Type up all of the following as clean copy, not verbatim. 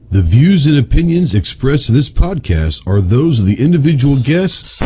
The views and opinions expressed in this podcast are those of the individual guests.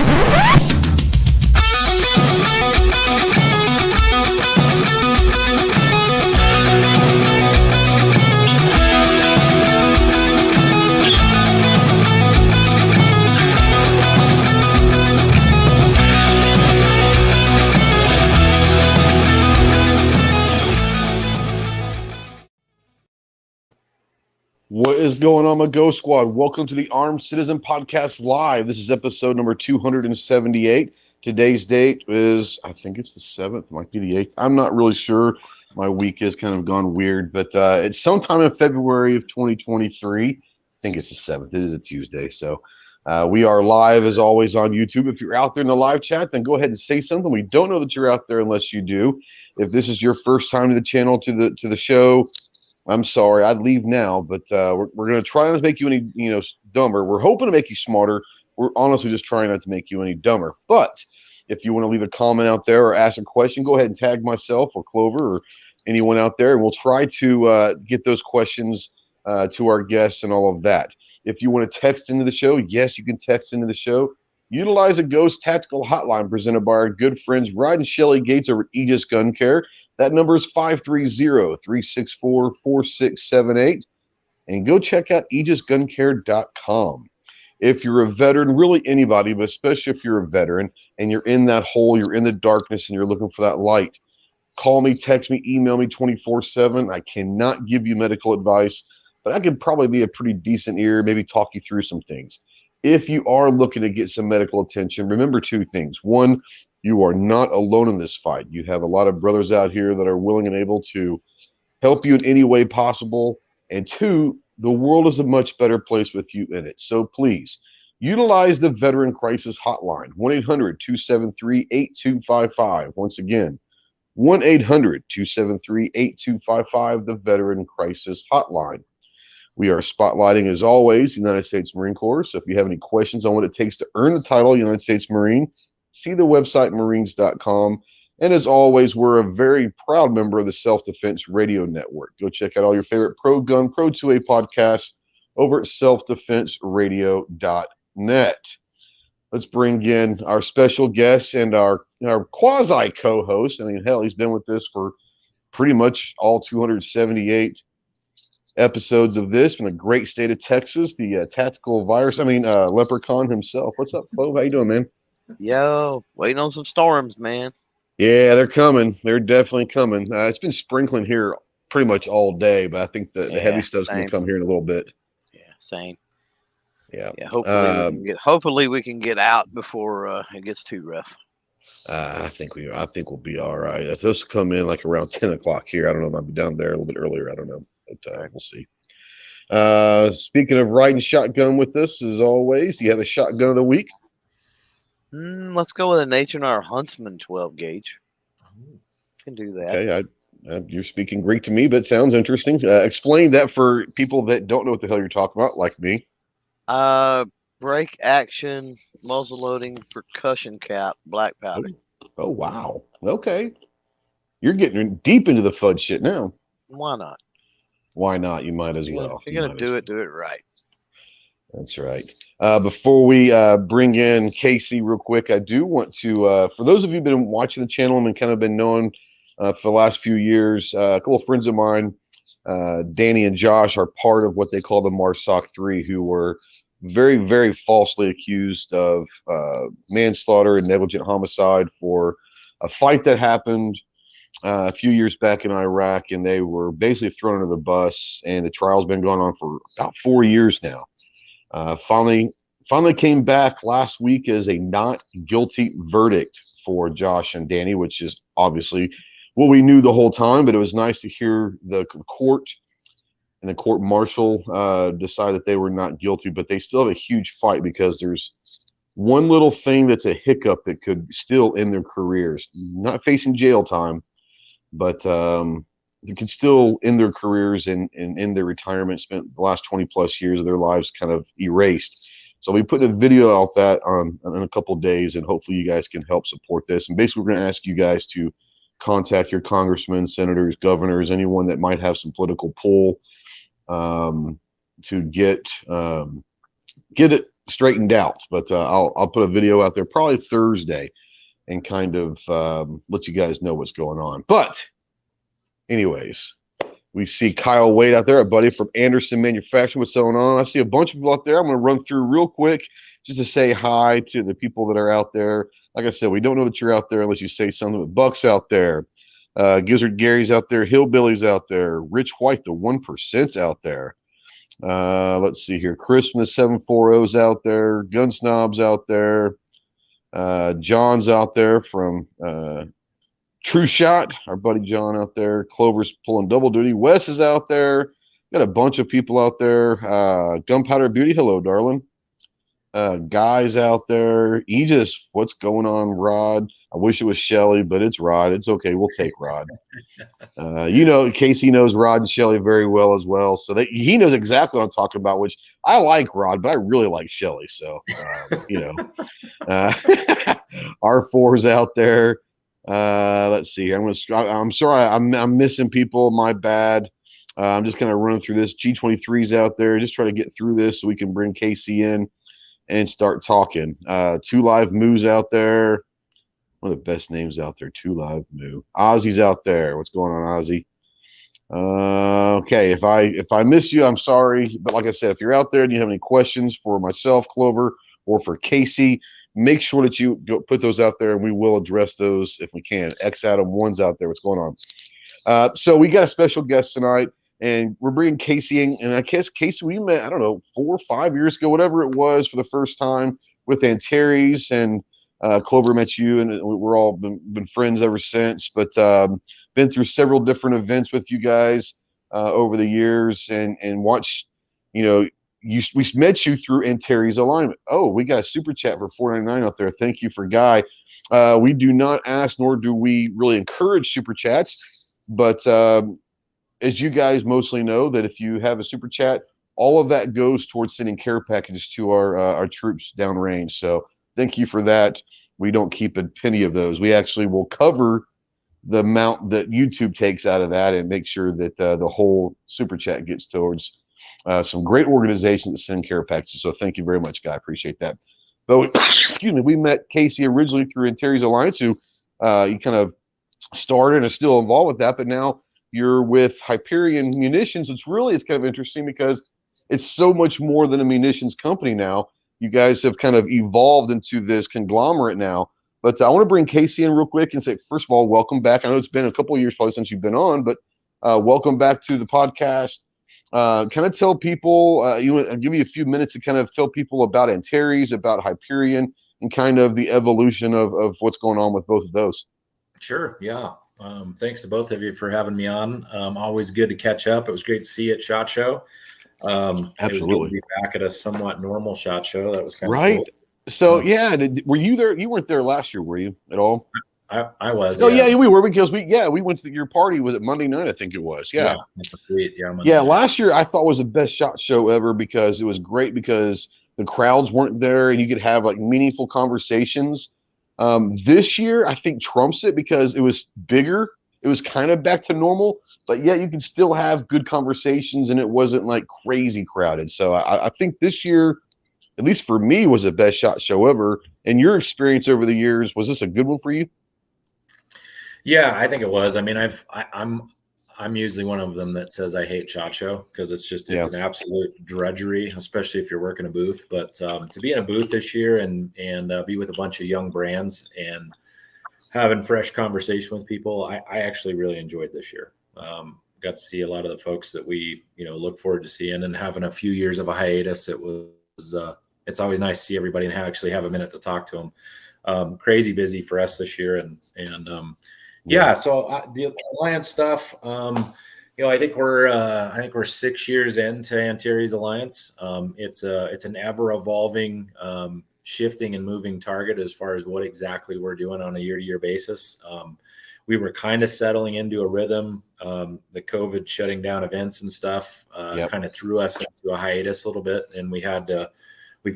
What is going on, my Ghost Squad? Welcome to the Armed Citizen Podcast Live. This is episode number 278. Today's date is, I think it's the 7th, might be the 8th. I'm not really sure. My week has kind of gone weird, but it's sometime in February of 2023. I think it's the 7th. It is a Tuesday. So we are live, as always, on YouTube. If you're out there in the live chat, then go ahead and say something. We don't know that you're out there unless you do. If this is your first time to the channel, to the show, I'm sorry, I'd leave now, but we're going to try not to make you any, dumber. We're hoping to make you smarter. We're honestly just trying not to make you any dumber. But if you want to leave a comment out there or ask a question, go ahead and tag myself or Clover or anyone out there, and we'll try to get those questions to our guests and all of that. If you want to text into the show, yes, you can text into the show. Utilize a Ghost Tactical Hotline presented by our good friends Ryan and Shelly Gates over at Aegis Gun Care. That number is 530-364-4678. And go check out aegisguncare.com. If you're a veteran, really anybody, but especially if you're a veteran and you're in that hole, you're in the darkness, and you're looking for that light, call me, text me, email me 24/7. I cannot give you medical advice, but I could probably be a pretty decent ear, maybe talk you through some things. If you are looking to get some medical attention, remember two things. One, you are not alone in this fight. You have a lot of brothers out here that are willing and able to help you in any way possible. And two, the world is a much better place with you in it. So please, utilize the Veteran Crisis Hotline, 1-800-273-8255. Once again, 1-800-273-8255, the Veteran Crisis Hotline. We are spotlighting, as always, the United States Marine Corps. So if you have any questions on what it takes to earn the title United States Marine, see the website marines.com. And as always, we're a very proud member of the Self-Defense Radio Network. Go check out all your favorite pro gun, pro 2A podcasts over at selfdefenseradio.net. Let's bring in our special guest and our quasi co-host. I mean, hell, he's been with this for pretty much all 278 episodes of this from the great state of Texas, the leprechaun himself. What's up, Flo? How you doing, man? Yo, waiting on some storms, man. Yeah, they're coming. They're definitely coming. It's been sprinkling here pretty much all day, but I think the heavy stuff's going to come here in a little bit. Yeah, same. Yeah. Hopefully we can get out before it gets too rough. I think we'll be all right. It's supposed to come in like around 10 o'clock here. I don't know. It might be down there a little bit earlier. I don't know. But we'll see. Speaking of riding shotgun with us, as always, do you have a shotgun of the week? Let's go with a Nature Huntsman 12 gauge. Can do that. Okay, you're speaking Greek to me, but it sounds interesting. Explain that for people that don't know what the hell you're talking about, like me. Break action, muzzle loading, percussion cap, black powder. Oh wow. Okay. You're getting deep into the fudge shit now. Why not? Why not? You might as well. If you're going to do it right. That's right. Before we bring in Casey real quick, I do want to, for those of you who've been watching the channel and kind of been knowing for the last few years, a couple of friends of mine, Danny and Josh, are part of what they call the MARSOC 3, who were very, very falsely accused of manslaughter and negligent homicide for a fight that happened a few years back in Iraq, and they were basically thrown under the bus, and the trial's been going on for about 4 years now. Finally came back last week as a not guilty verdict for Josh and Danny, which is obviously what we knew the whole time, but it was nice to hear the court and the court martial decide that they were not guilty, but they still have a huge fight because there's one little thing that's a hiccup that could still end their careers. Not facing jail time, but they could still end their careers and in their retirement, spent the last 20 plus years of their lives kind of erased. So we put a video out that in a couple of days, and hopefully you guys can help support this. And basically we're going to ask you guys to contact your congressmen, senators, governors, anyone that might have some political pull. get it straightened out. But I'll put a video out there probably Thursday and kind of let you guys know what's going on. But anyways, we see Kyle Wade out there, a buddy from Anderson Manufacturing. What's going on? I see a bunch of people out there. I'm going to run through real quick just to say hi to the people that are out there. Like I said, we don't know that you're out there unless you say something. But Buck's out there. Gizzard Gary's out there. Hillbilly's out there. Rich White, the 1%'s out there. Let's see here. Chris from the 740's out there. Gun Snob's out there. John's out there from True Shot, our buddy John out there. Clover's pulling double duty. Wes is out there. Got a bunch of people out there. Gunpowder Beauty, hello, darling. Guys out there. Aegis, what's going on, Rod? I wish it was Shelly, but it's Rod. It's okay. We'll take Rod. Casey knows Rod and Shelly very well as well. So he knows exactly what I'm talking about, which I like Rod, but I really like Shelly. So, R4's out there. Let's see. I'm sorry. I'm missing people. My bad. I'm just kind of running through this. G23's out there. Just try to get through this so we can bring Casey in and start talking. 2 Live Moo's out there. One of the best names out there. 2 Live Moo. Ozzy's out there. What's going on, Ozzy? Okay. If I missed you, I'm sorry. But like I said, if you're out there and you have any questions for myself, Clover, or for Casey, make sure that you go put those out there, and we will address those if we can. X Adam 1's out there. What's going on? So we got a special guest tonight, and we're bringing Casey in. And I guess, Casey, we met, I don't know, 4 or 5 years ago, whatever it was, for the first time with Antares, and Clover met you, and we're all been friends ever since. But been through several different events with you guys over the years, and watch, we met you through Antares alignment. Oh, we got a super chat for $4.99 out there. Thank you for Guy. We do not ask, nor do we really encourage super chats, but as you guys mostly know, that if you have a super chat, all of that goes towards sending care packages to our troops downrange. So thank you for that. We don't keep a penny of those. We actually will cover the amount that YouTube takes out of that and make sure that the whole super chat gets towards some great organizations that send care packages. So thank you very much, Guy. Appreciate that. But excuse me, we met Casey originally through Antares Alliance, who you kind of started and is still involved with that. But now you're with Hyperion Munitions, which really is kind of interesting because it's so much more than a munitions company now. You guys have kind of evolved into this conglomerate now. But I want to bring Casey in real quick and say, first of all, welcome back. I know it's been a couple of years probably since you've been on, but welcome back to the podcast. Kind of tell people, I'll give you a few minutes to kind of tell people about Antares, about Hyperion, and kind of the evolution of what's going on with both of those. Sure. Yeah. Thanks to both of you for having me on. Always good to catch up. It was great to see you at SHOT Show. Absolutely. It was good to be back at a somewhat normal SHOT Show. That was kind of right. Cool. So were you there? You weren't there last year, were you at all? I was. Oh yeah, we were, because we went to your party. Was it Monday night? I think it was. Yeah. Sweet. Yeah. Monday night. Last year I thought was the best SHOT Show ever because it was great because the crowds weren't there and you could have like meaningful conversations. This year I think trumps it because it was bigger. It was kind of back to normal, but yet you could still have good conversations and it wasn't like crazy crowded. So I think this year, at least for me, was the best SHOT Show ever. And your experience over the years, was this a good one for you? Yeah, I think it was. I mean, I'm usually one of them that says I hate SHOT Show because it's an absolute drudgery, especially if you're working a booth. But to be in a booth this year and be with a bunch of young brands and having fresh conversation with people, I actually really enjoyed this year. Got to see a lot of the folks that we look forward to seeing, and having a few years of a hiatus. It's always nice to see everybody and actually have a minute to talk to them. Crazy busy for us this year, and so the Alliance stuff. I think we're 6 years into Antares Alliance. It's an ever evolving, shifting and moving target as far as what exactly we're doing on a year-to-year basis. We were kind of settling into a rhythm. The COVID shutting down events and stuff kind of threw us into a hiatus a little bit, and we've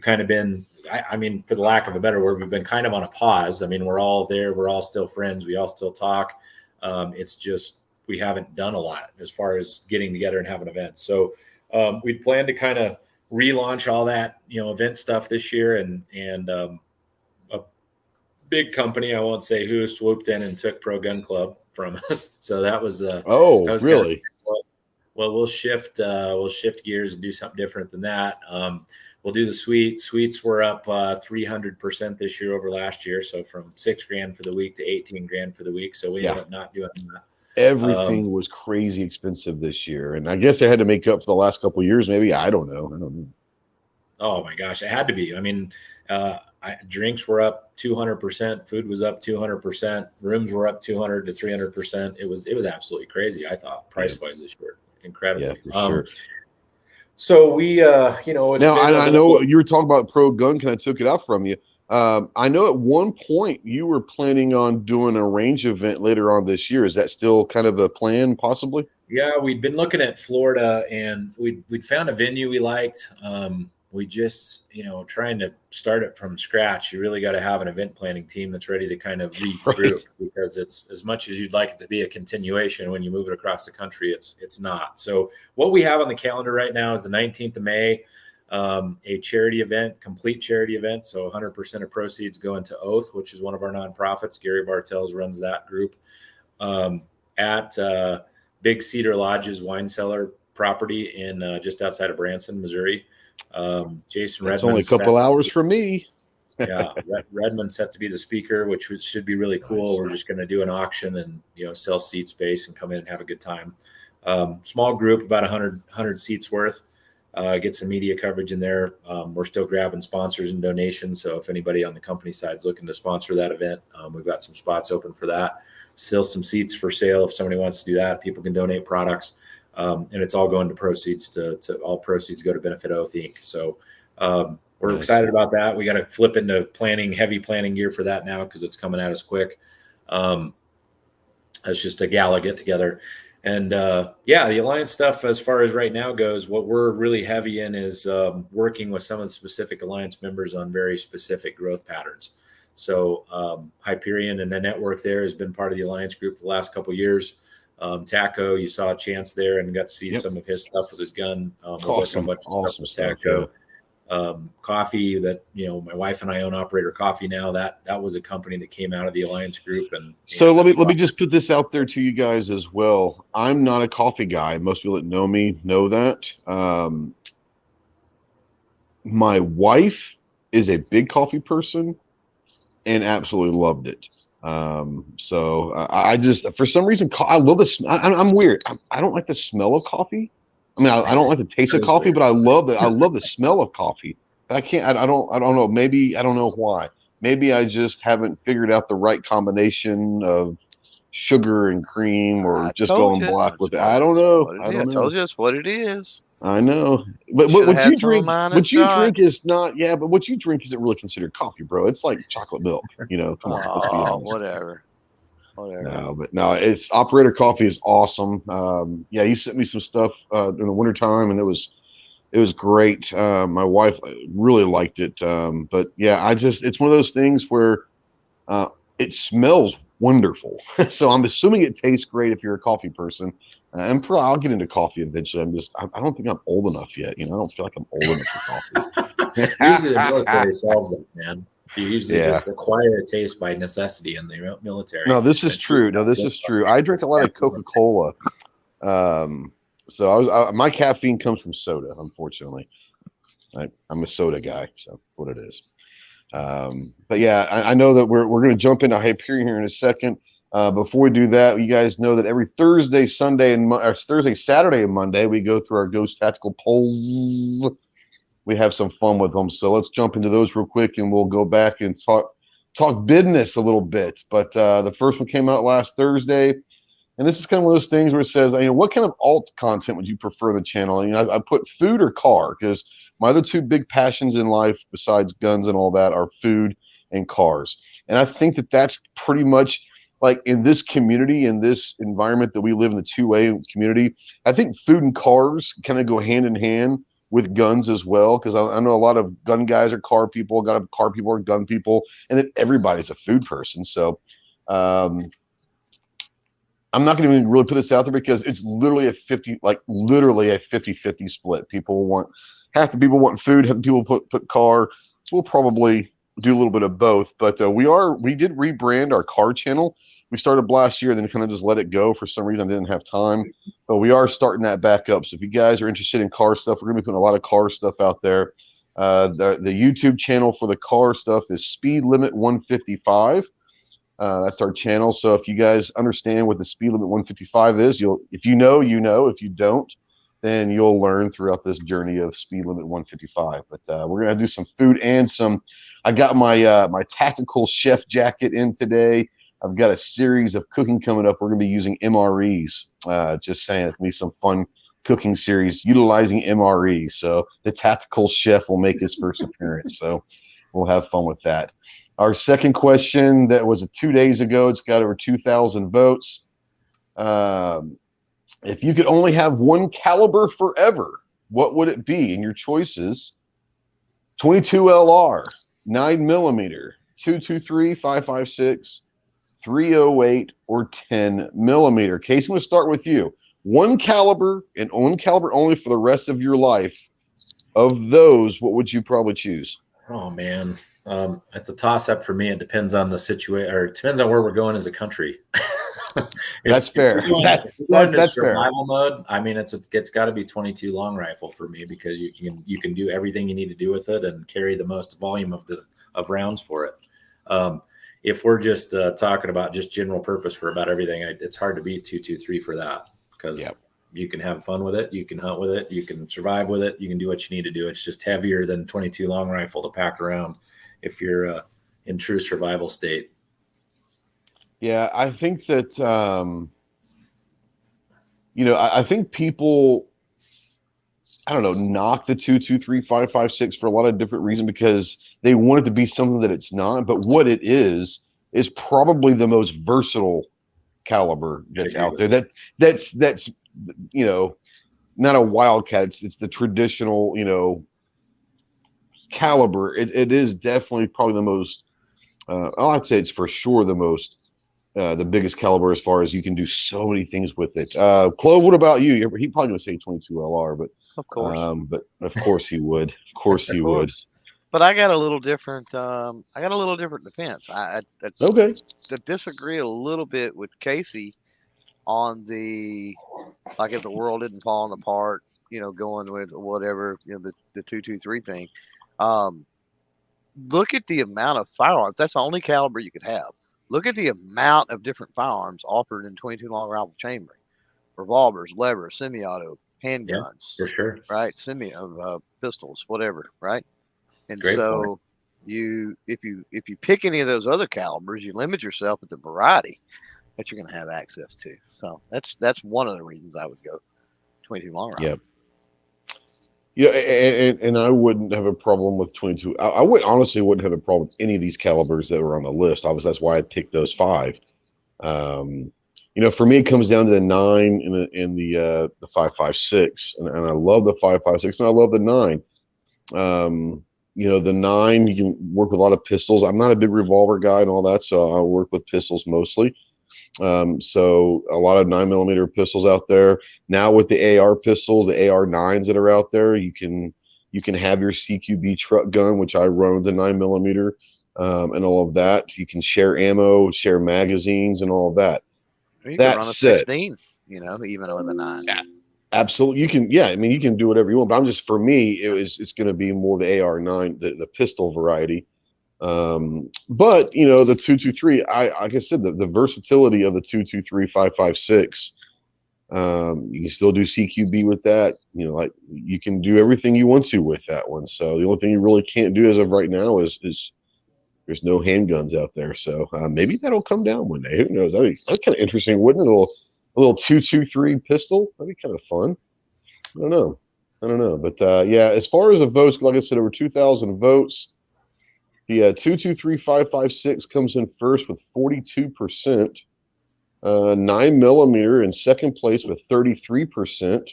kind of been, I mean, for the lack of a better word, we've been kind of on a pause. I mean, we're all there. We're all still friends. We all still talk. It's just we haven't done a lot as far as getting together and having events. So we plan to kind of relaunch all that, event stuff this year, and a big company, I won't say who, swooped in and took Pro Gun Club from us. So that was really? Well, we'll shift gears and do something different than that. We'll do the suites were up 300% this year over last year. So from $6,000 for the week to $18,000 for the week. So we ended up not doing that. Everything was crazy expensive this year. And I guess they had to make up for the last couple of years. Maybe, I don't know. Oh my gosh. It had to be. I mean, drinks were up 200%. Food was up 200%. Rooms were up 200 to 300%. It was absolutely crazy. I thought price wise this year, incredible. Yeah, for sure. So we, now I know you were talking about Pro Gun. I took it out from you. I know at one point you were planning on doing a range event later on this year. Is that still kind of a plan, possibly? Yeah, we'd been looking at Florida, and we'd found a venue we liked. We just, trying to start it from scratch. You really got to have an event planning team that's ready to kind of regroup, because it's, as much as you'd like it to be a continuation, when you move it across the country, it's not. So what we have on the calendar right now is the 19th of May, a charity event, complete charity event. So 100% of proceeds go into Oath, which is one of our nonprofits. Gary Bartels runs that group, at Big Cedar Lodge's wine cellar property in just outside of Branson, Missouri. Jason Redmond. It's only a couple hours for me. Yeah, Redmond set to be the speaker, which should be really cool. Nice. We're just going to do an auction and sell seat space and come in and have a good time. Small group, about 100 seats worth. Get some media coverage in there. We're still grabbing sponsors and donations, so if anybody on the company side is looking to sponsor that event, we've got some spots open for that. Still some seats for sale if somebody wants to do that. People can donate products. And it's all going to proceeds to all proceeds go to benefit Oath Inc. So we're excited about that. We got to flip into heavy planning gear for that now, because it's coming at us quick. It's just a gala get together. And the Alliance stuff, as far as right now goes, what we're really heavy in is working with some of the specific Alliance members on very specific growth patterns. So Hyperion and the network there has been part of the Alliance group for the last couple of years. Taco, you saw a chance there and got to see some of his stuff with his gun. Awesome stuff. Taco. Coffee, that my wife and I own Operator Coffee now. That was a company that came out of the Alliance group. And so let me just put this out there to you guys as well. I'm not a coffee guy. Most people that know me know that. My wife is a big coffee person and absolutely loved it. So I just, for some reason, I love the smell. I'm weird. I don't like the smell of coffee. I mean, I don't like the taste of coffee, but I love the smell of coffee. I don't know. Maybe, I don't know why. Maybe I just haven't figured out the right combination of sugar and cream, or just going black with it. I don't know. I told you that's what it is. I know, but what you drink is not. Yeah, but what you drink isn't really considered coffee, bro. It's like chocolate milk. Come on, let's be honest. Whatever. No, it's Operator Coffee is awesome. You sent me some stuff in the wintertime, and it was great. My wife really liked it. But yeah, it's one of those things where it smells wonderful. So I'm assuming it tastes great if you're a coffee person. And I'll get into coffee eventually. I don't think I'm old enough yet. I don't feel like I'm old enough for coffee. Usually the military solves it, man. You usually just acquire a taste by necessity in the military. No, this is true. I drink a lot of Coca-Cola. So my caffeine comes from soda, unfortunately. I'm a soda guy, so what it is. But yeah, I know that we're going to jump into Hyperion here in a second. Before we do that, you guys know that every Thursday, Saturday, and Monday, we go through our Ghost Tactical polls. We have some fun with them. So let's jump into those real quick, and we'll go back and talk business a little bit. But the first one came out last Thursday, and this is kind of one of those things where it says, what kind of alt content would you prefer on the channel? I put food or car, because my other two big passions in life, besides guns and all that, are food and cars. And I think that that's pretty much like in this community, in this environment that we live in, the 2A community. I think food and cars kind of go hand in hand with guns as well, because I know a lot of gun guys are car people, car people are gun people, and then everybody's a food person. So I I'm not going to even really put this out there because it's literally a 50-50 split. Half the people want food, half the people put car. So we'll probably do a little bit of both. But we did rebrand our car channel. We started last year, then kind of just let it go. For some reason, I didn't have time. But we are starting that back up. So if you guys are interested in car stuff, we're going to be putting a lot of car stuff out there. The YouTube channel for the car stuff is Speed Limit 155. That's our channel. So if you guys understand what the speed limit 155 is, if you know, if you don't, then you'll learn throughout this journey of speed limit 155. But we're going to do some food and I got my my tactical chef jacket in today. I've got a series of cooking coming up. We're going to be using MREs. Just saying, it's going to be some fun cooking series utilizing MREs. So the tactical chef will make his first appearance. So we'll have fun with that. Our second question that was 2 days ago, it's got over 2,000 votes. If you could only have one caliber forever, what would it be? And your choices: 22 LR, 9mm, 223, 5.56, 308, or 10mm. Casey, I'm going to start with you. One caliber and one caliber only for the rest of your life. Of those, what would you probably choose? Oh man, it's a toss-up for me. It depends on the situation, or it depends on where we're going as a country. That's fair. That's survival mode. I mean, it's got to be 22 long rifle for me, because you can do everything you need to do with it and carry the most volume of rounds for it. If we're just talking about just general purpose for about everything, it's hard to beat 223 for that, because you can have fun with it, you can hunt with it, you can survive with it, you can do what you need to do. It's just heavier than 22 long rifle to pack around if you're in true survival state. Yeah, I think that I think people, I don't know, knock the 223, 5.56 for a lot of different reasons, because they want it to be something that it's not. But what it is probably the most versatile caliber that's out there. That's not a wildcat. It's the traditional, caliber. It is definitely probably the most. I'd say it's for sure the most. The biggest caliber, as far as you can do so many things with it. Clove, what about you? He probably gonna say 22 LR, but of course, but of course he would. Of course he would. But I got a little different. Defense. I disagree a little bit with Casey on like if the world isn't falling apart, going with whatever, the 223 thing. Look at the amount of firearms. That's the only caliber you could have. Look at the amount of different firearms offered in 22 long rifle chambering: revolvers, levers, semi-auto, handguns, for sure, right? Pistols, whatever, right? And Great so point. If you pick any of those other calibers, you limit yourself at the variety that you're going to have access to. So that's one of the reasons I would go 22 long rifle. Yeah. Yeah, and I wouldn't have a problem with 22. I honestly wouldn't have a problem with any of these calibers that were on the list. That's why I picked those 5. For me, it comes down to the 9 and the 5.56, and I love the 5.56 and I love the 9. The 9, you can work with a lot of pistols. I'm not a big revolver guy and all that, so I work with pistols mostly. So a lot of 9mm pistols out there now. With the AR pistols, the AR9s that are out there, you can have your CQB truck gun, which I run with the 9mm, and all of that. You can share ammo, share magazines, and all of that. You can run a 16, even with a 9. Yeah, absolutely, you can. Yeah, I mean, you can do whatever you want. But for me, it's going to be more the AR9, the pistol variety. But the 223, like I said, the versatility of the 223 5.56, you can still do CQB with that. Like you can do everything you want to with that one. So the only thing you really can't do as of right now is there's no handguns out there. So maybe that'll come down one day. Who knows? That's kind of interesting, wouldn't it? A little 223 pistol. That'd be kind of fun. I don't know. But yeah, as far as the votes, like I said, over 2,000 votes. The 223 5.56 comes in first with 42%. 9mm in second place with 33%.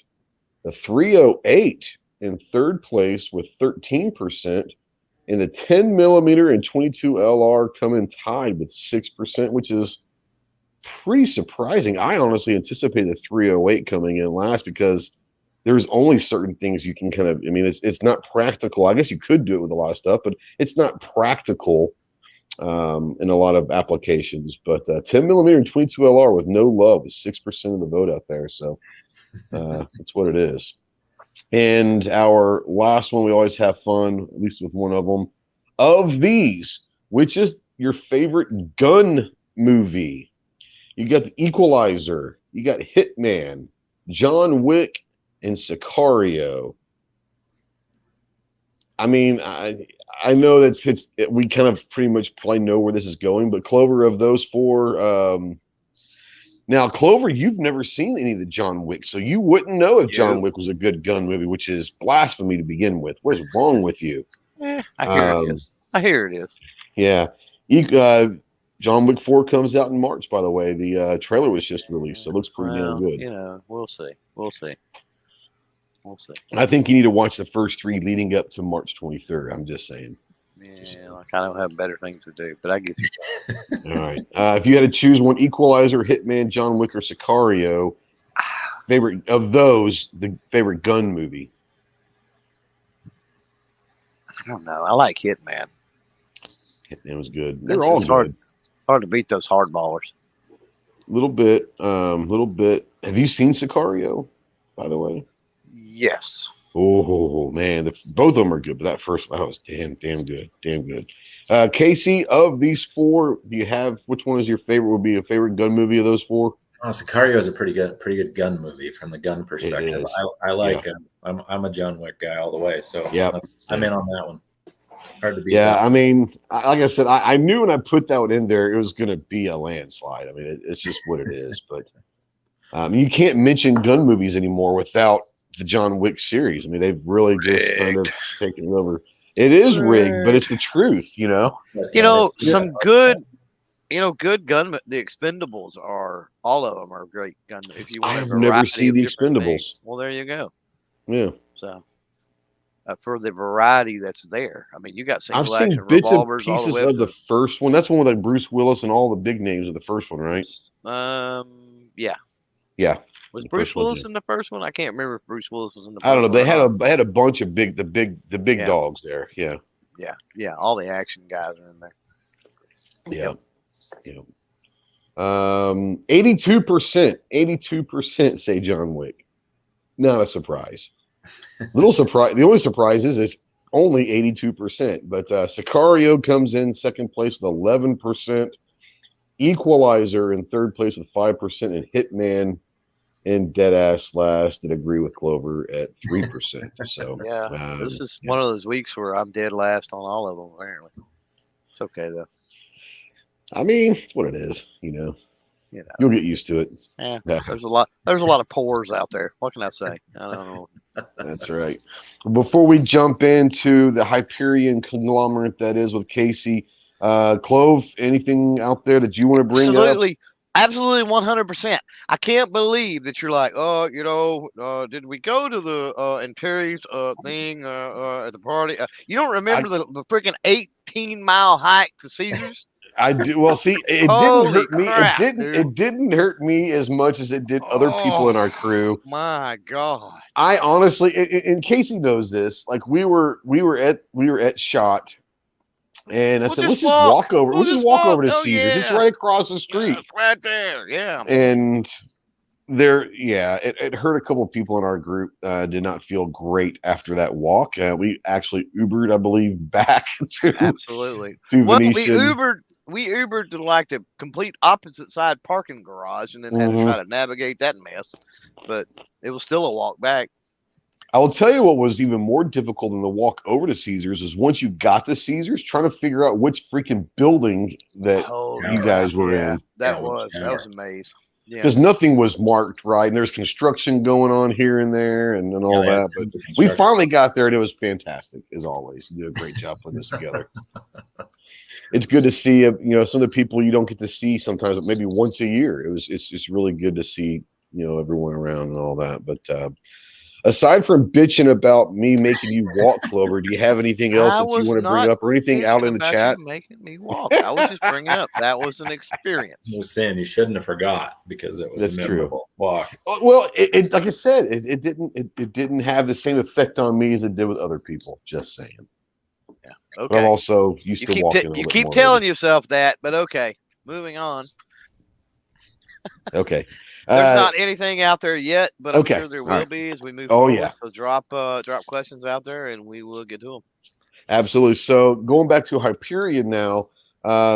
The 308 in third place with 13%. And the 10mm and 22 LR come in tied with 6%, which is pretty surprising. I honestly anticipated the 308 coming in last because there's only certain things you can kind of, I mean, it's not practical. I guess you could do it with a lot of stuff, but it's not practical in a lot of applications. But 10 millimeter and 22 LR with no love is 6% of the vote out there. So that's what it is. And our last one, we always have fun, at least with one of them. Of these, which is your favorite gun movie? You got The Equalizer, you got Hitman, John Wick, and Sicario. I mean, I know we kind of pretty much probably know where this is going, but Clover, of those four, now Clover, you've never seen any of the John Wick, so you wouldn't know if John Wick was a good gun movie, which is blasphemy to begin with. What is wrong with you? I hear it is. I hear it is. Yeah. John Wick 4 comes out in March, by the way. The trailer was just released, so it looks pretty damn good. You know, we'll see. I think you need to watch the first three leading up to March 23rd. I'm just saying. Yeah, like I don't have better things to do, but I get you. All right. If you had to choose one, Equalizer, Hitman, John Wick, or Sicario, favorite of those, the favorite gun movie? I don't know. I like Hitman. Hitman was good. They're all good. Hard to beat those hardballers. Little bit. Have you seen Sicario, by the way? Yes. Oh man, both of them are good, but that first one was damn good. Casey, of these four, do you have which one is your favorite? Would be a favorite gun movie of those four? Sicario is a pretty good gun movie from the gun perspective. I like it. I'm a John Wick guy all the way, so I'm in on that one. Hard to beat. Yeah, I mean, like I said, I knew when I put that one in there, it was going to be a landslide. I mean, it's just what it is. But you can't mention gun movies anymore without the John Wick series. I mean, they've really just kind of taken it over. It is rigged, but it's the truth, you know. Some good, good gun. The Expendables are all of them are great gun. If you want, I've never seen the Expendables. Well, there you go. Yeah. So. For the variety that's there, I mean, you got I've seen bits and pieces of the first one. That's one with like Bruce Willis and all the big names of the first one, right? Yeah. Was Bruce Willis in the first one? I can't remember if Bruce Willis was in the first one. I don't know. They had a bunch of big dogs there. Yeah. All the action guys are in there. Yeah. 82% say John Wick. Not a surprise. Little surprise. The only surprise is it's only 82%, but Sicario comes in second place with 11%, Equalizer in third place with 5%, and Hitman and Deadass last that agree with Clover at 3%. So this is one of those weeks where I'm dead last on all of them. Apparently, it's okay though. I mean, it's what it is. You'll get used to it. Yeah. There's a lot of pores out there. What can I say? I don't know. That's right. Before we jump into the Hyperion conglomerate that is with Casey, Clove, anything out there that you want to bring up? Absolutely 100%. I can't believe that you're like, did we go to the and Terry's thing at the party? You don't remember the freaking 18-mile hike to Caesars? I do. Well, see, it didn't hurt me. It didn't hurt me as much as it did other people in our crew. My God! I honestly, and Casey knows this. Like we were at SHOT, and I said, let's just walk over. We'll just walk over to Caesars. It's right across the street. It's right there. Yeah. And it hurt a couple of people in our group. Did not feel great after that walk. We actually Ubered, I believe, back to Venetian. We Ubered to like the complete opposite side parking garage, and then had to try to navigate that mess. But it was still a walk back. I will tell you what was even more difficult than the walk over to Caesars is once you got to Caesars, trying to figure out which freaking building that you guys were in. That was amazing. Because nothing was marked right, and there's construction going on here and there, and all that. But we finally got there, and it was fantastic as always. You did a great job putting this together. It's good to see, some of the people you don't get to see sometimes, but maybe once a year. It's really good to see, everyone around and all that. But aside from bitching about me making you walk, Clover, do you have anything else that you want to bring up or anything out in the chat? Making me walk. I was just bringing up that was an experience. I was saying you shouldn't have forgot because it was a memorable walk. Well, it like I said, it didn't have the same effect on me as it did with other people. Just saying. Yeah. Okay. But I'm also used to walking. You keep telling yourself that, but okay. Moving on. Okay. There's not anything out there yet, but I'm sure there will be as we move forward. Yeah. So drop questions out there, and we will get to them. Absolutely. So going back to Hyperion now,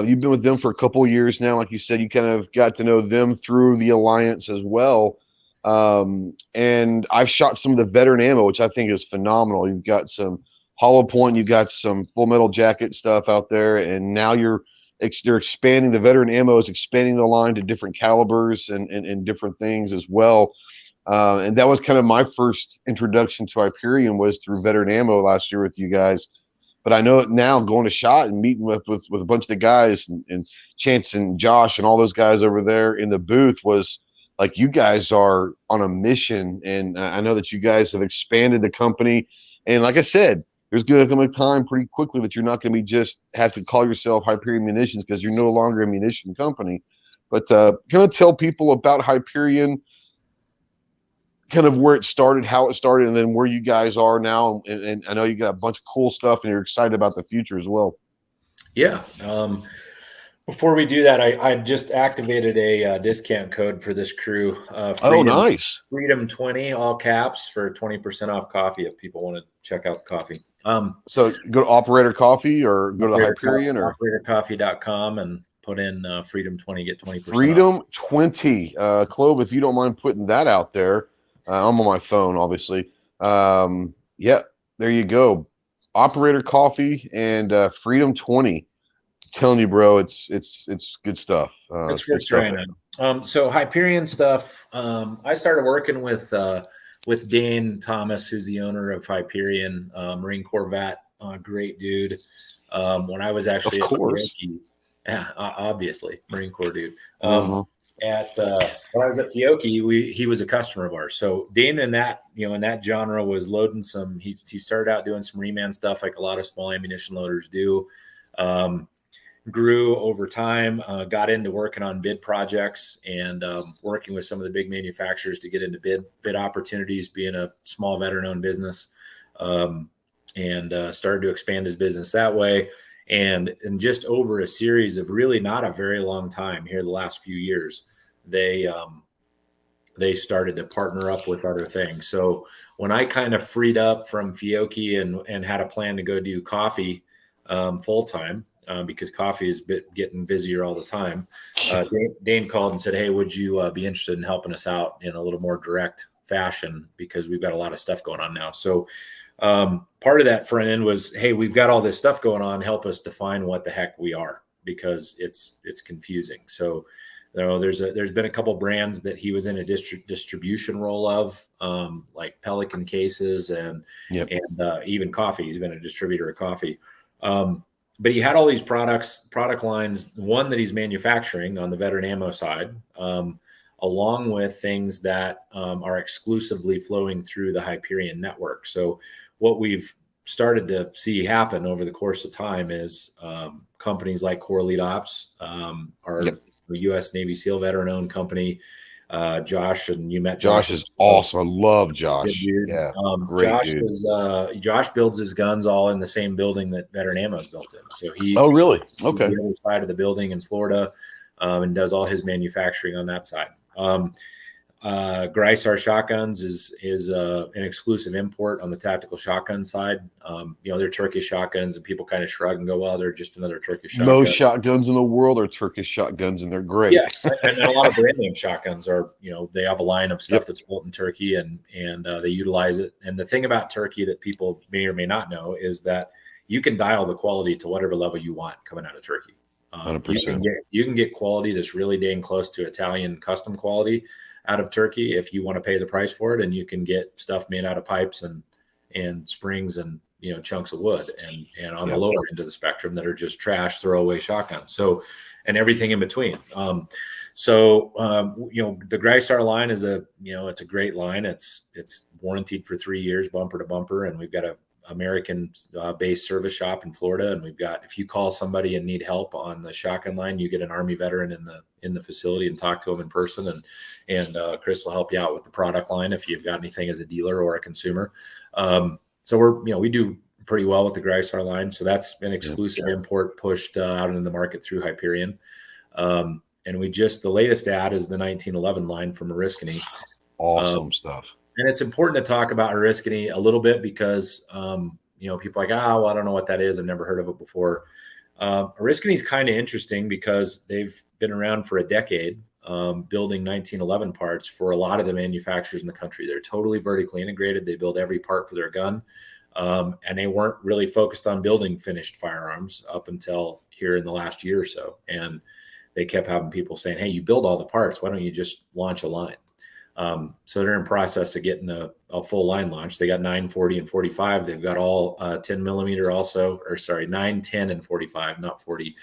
you've been with them for a couple of years now. Like you said, you kind of got to know them through the alliance as well. And I've shot some of the veteran ammo, which I think is phenomenal. You've got some hollow point, you've got some full metal jacket stuff out there, and now they're expanding. The veteran ammo is expanding the line to different calibers and different things as well. And that was kind of my first introduction to Hyperion, was through veteran ammo last year with you guys. But I know now going to SHOT and meeting with a bunch of the guys and Chance and Josh and all those guys over there in the booth was like, you guys are on a mission. And I know that you guys have expanded the company. And like I said, there's going to come a time pretty quickly that you're not going to be just have to call yourself Hyperion Munitions, because you're no longer a munition company. But kind of tell people about Hyperion, kind of where it started, how it started, and then where you guys are now. And I know you got a bunch of cool stuff and you're excited about the future as well. Yeah. Before we do that, I just activated a discount code for this crew. Nice. Freedom 20, all caps, for 20% off coffee if people want to check out the coffee. So go to Operator Coffee or go to the Hyperion or operatorcoffee.com and put in Freedom 20, get 20%. Freedom 20. Clove, if you don't mind putting that out there. I'm on my phone, obviously. Yeah, there you go. Operator Coffee and Freedom 20. I'm telling you, bro, it's good stuff. It's worth trying it. So Hyperion stuff. I started working with Dane Thomas, who's the owner of Hyperion, Marine Corps vet, great dude. When I was actually of course, yeah, obviously Marine Corps dude. When I was at Fiocchi, he was a customer of ours. So Dane in that genre was loading some. He started out doing some reman stuff like a lot of small ammunition loaders do. Grew over time, got into working on bid projects and working with some of the big manufacturers to get into bid opportunities, being a small veteran-owned business, and started to expand his business that way. And just over a series of really not a very long time here, the last few years, they started to partner up with other things. So when I kind of freed up from Fiocchi and had a plan to go do coffee full time, because coffee is getting busier all the time, Dane called and said, "Hey, would you be interested in helping us out in a little more direct fashion, because we've got a lot of stuff going on now." So part of that front end was, hey, we've got all this stuff going on. Help us define what the heck we are, because it's confusing. So, there's been a couple brands that he was in a distribution role of, like Pelican cases and even coffee. He's been a distributor of coffee. But he had all these product lines, one that he's manufacturing on the veteran ammo side, along with things that are exclusively flowing through the Hyperion network. So what we've started to see happen over the course of time is companies like Core Lead Ops, our U.S. Navy SEAL veteran-owned company. Josh, and you met Josh. Is awesome. I love Josh. Yeah, great Josh dude. Josh builds his guns all in the same building that Veteran Ammo is built in. So really? Okay. The other side of the building in Florida, and does all his manufacturing on that side. Grisar Shotguns is an exclusive import on the tactical shotgun side. They're Turkish shotguns, and people kind of shrug and go, "Well, they're just another Turkish shotgun." Most shotguns in the world are Turkish shotguns, and they're great. Yeah, and a lot of brand name shotguns are, they have a line of stuff that's built in Turkey, and they utilize it. And the thing about Turkey that people may or may not know is that you can dial the quality to whatever level you want coming out of Turkey. 100%. You can get quality that's really dang close to Italian custom quality out of Turkey if you want to pay the price for it, and you can get stuff made out of pipes and springs and chunks of wood and on the lower end of the spectrum that are just trash throwaway shotguns. So, and everything in between. So, the GriStar line is it's a great line. It's warranted for 3 years, bumper to bumper. And we've got a American based service shop in Florida. And we've got, if you call somebody and need help on the shotgun line, you get an Army veteran in the facility and talk to them in person. And Chris will help you out with the product line if you've got anything as a dealer or a consumer. So we do pretty well with the GriStar line. So that's been exclusive import pushed out into the market through Hyperion. And the latest ad is the 1911 line from Oriskany. Awesome stuff. And it's important to talk about Oriskany a little bit because, people are like, well, I don't know what that is. I've never heard of it before. Oriskany is kind of interesting because they've been around for a decade, building 1911 parts for a lot of the manufacturers in the country. They're totally vertically integrated. They build every part for their gun. And they weren't really focused on building finished firearms up until here in the last year or so. And they kept having people saying, hey, you build all the parts. Why don't you just launch a line? So they're in process of getting a full line launch. They got 9, 40, and 45. They've got all 10 millimeter also, 9, 10, and 45, not 40.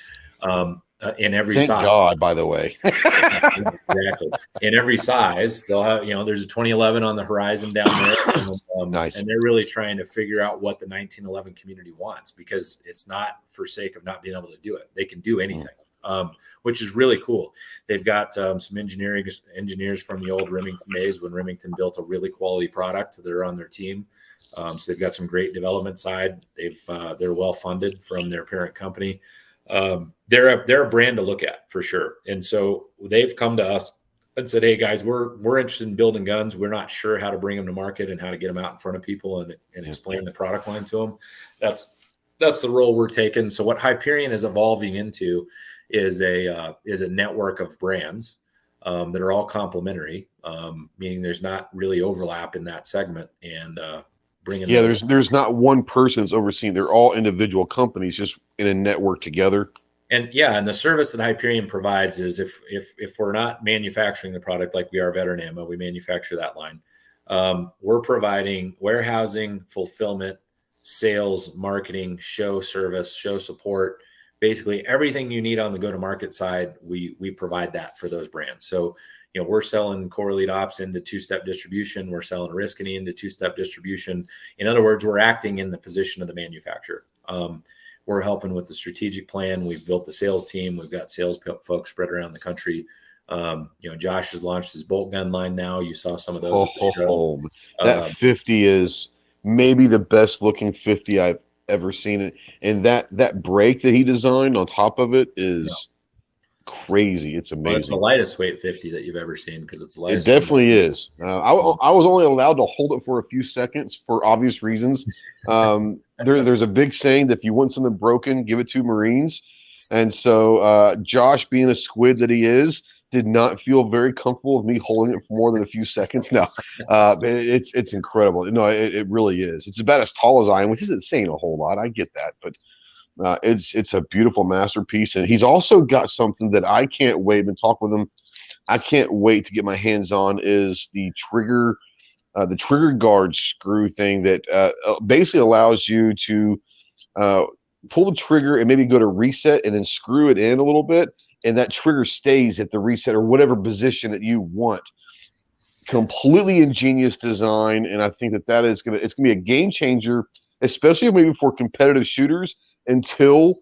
In every size. Thank God, by the way. Exactly. In every size, they'll have, there's a 2011 on the horizon down there. Nice. And they're really trying to figure out what the 1911 community wants, because it's not for sake of not being able to do it. They can do anything, which is really cool. They've got some engineers from the old Remington days when Remington built a really quality product. They're on their team. So they've got some great development side. They're well funded from their parent company. They're a brand to look at for sure. And so they've come to us and said, hey guys, we're interested in building guns. We're not sure how to bring them to market and how to get them out in front of people and explain the product line to them. That's the role we're taking. So what Hyperion is evolving into is a network of brands that are all complementary, meaning there's not really overlap in that segment. And there's not one person that's overseeing. They're all individual companies just in a network together. And the service that Hyperion provides is if we're not manufacturing the product like we are Veteran Ammo, we manufacture that line. We're providing warehousing, fulfillment, sales, marketing, show service, show support, basically everything you need on the go-to-market side. We provide that for those brands. So we're selling Core Lead Ops into two-step distribution. We're selling Oriskany into two-step distribution. In other words, we're acting in the position of the manufacturer. We're helping with the strategic plan. We've built the sales team. We've got sales folks spread around the country. Josh has launched his bolt gun line now. You saw some of those. That 50 is maybe the best looking 50 I've ever seen it. And that brake that he designed on top of it is crazy. It's amazing. Well, it's the lightest weight 50 that you've ever seen because it's the lightest. It definitely is. I was only allowed to hold it for a few seconds for obvious reasons. There's a big saying that if you want something broken, give it to Marines. And so Josh, being a squid that he is, did not feel very comfortable with me holding it for more than a few seconds. No, it's incredible. No, it really is. It's about as tall as I am, which isn't saying a whole lot. I get that, but it's a beautiful masterpiece. And he's also got something that I can't wait. I've been talking with him. I can't wait to get my hands on is the trigger guard screw thing that basically allows you to pull the trigger and maybe go to reset and then screw it in a little bit. And that trigger stays at the reset or whatever position that you want. Completely ingenious design. And I think it's going to be a game changer, especially maybe for competitive shooters until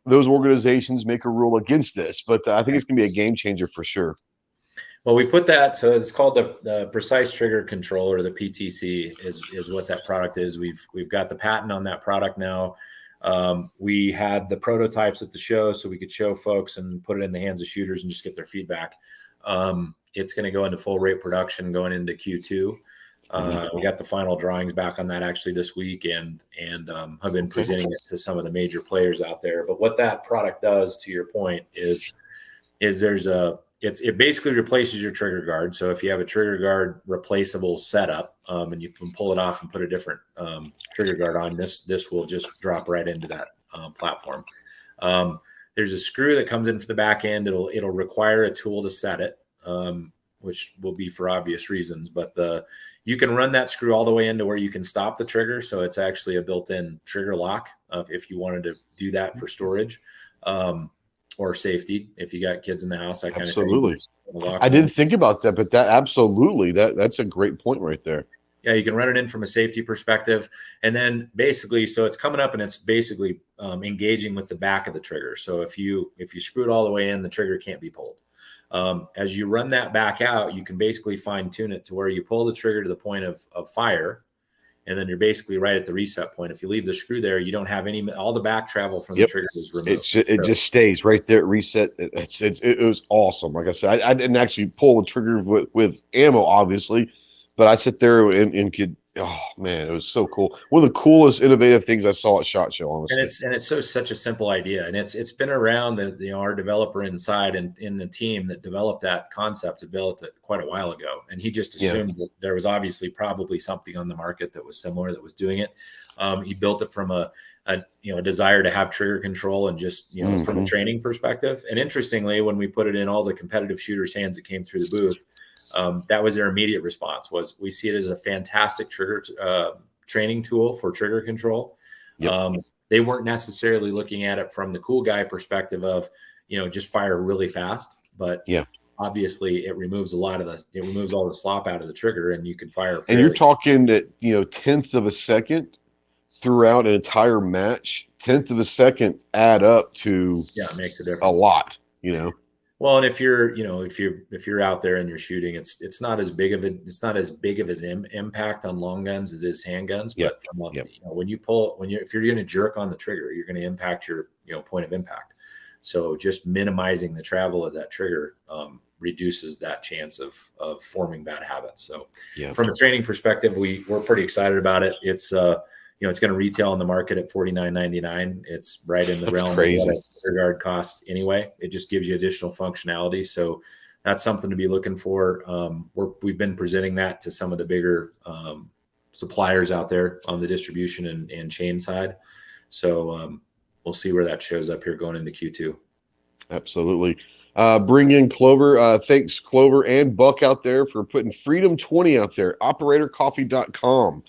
those organizations make a rule against this. But I think it's going to be a game changer for sure. Well, we put that, so it's called the Precise Trigger Controller, the PTC is what that product is. We've got the patent on that product now. We had the prototypes at the show so we could show folks and put it in the hands of shooters and just get their feedback. It's going to go into full rate production going into Q2. We got the final drawings back on that actually this week and have been presenting it to some of the major players out there. But what that product does, to your point, is it basically replaces your trigger guard. So if you have a trigger guard replaceable setup and you can pull it off and put a different trigger guard on, this will just drop right into that platform. There's a screw that comes in for the back end. It'll require a tool to set it, which will be for obvious reasons. But you can run that screw all the way into where you can stop the trigger. So it's actually a built-in trigger lock if you wanted to do that for storage. or safety if you got kids in the house. That kind Absolutely. of thing. I didn't think about that, but that's a great point right there. Yeah, you can run it in from a safety perspective, and then basically, so it's coming up and it's basically engaging with the back of the trigger. So if you screw it all the way in, the trigger can't be pulled. As you run that back out, you can basically fine tune it to where you pull the trigger to the point of fire, and then you're basically right at the reset point. If you leave the screw there, you don't have all the back travel from the trigger is removed. It just stays right there at reset. It was awesome. Like I said, I didn't actually pull the trigger with ammo, obviously, but I sit there and could. Oh man, it was so cool. One of the coolest, innovative things I saw at SHOT Show, honestly. And it's such a simple idea, and it's been around. Our developer inside and in the team that developed that concept developed it quite a while ago, and he just assumed that there was obviously probably something on the market that was similar that was doing it. He built it from a desire to have trigger control and just from a training perspective. And interestingly, when we put it in all the competitive shooters' hands that came through the booth, that was their immediate response. Was we see it as a fantastic trigger training tool for trigger control. Yep. They weren't necessarily looking at it from the cool guy perspective of just fire really fast, but obviously it removes all the slop out of the trigger, and you can fire. And you're talking that tenths of a second throughout an entire match. Tenths of a second add up to it makes a difference. A lot. Well, and if you're out there and you're shooting, it's not as big of an impact on long guns as it is handguns. But if you're going to jerk on the trigger, you're going to impact your point of impact. So just minimizing the travel of that trigger reduces that chance of forming bad habits. So from a training perspective, we're pretty excited about it. It's it's going to retail on the market at $49.99. It's right in the realm of what a trigger guard costs anyway. It just gives you additional functionality. So that's something to be looking for. We've been presenting that to some of the bigger suppliers out there on the distribution and chain side. So we'll see where that shows up here going into Q2. Absolutely. Bring in Clover. Thanks, Clover and Buck out there for putting Freedom 20 out there. OperatorCoffee.com.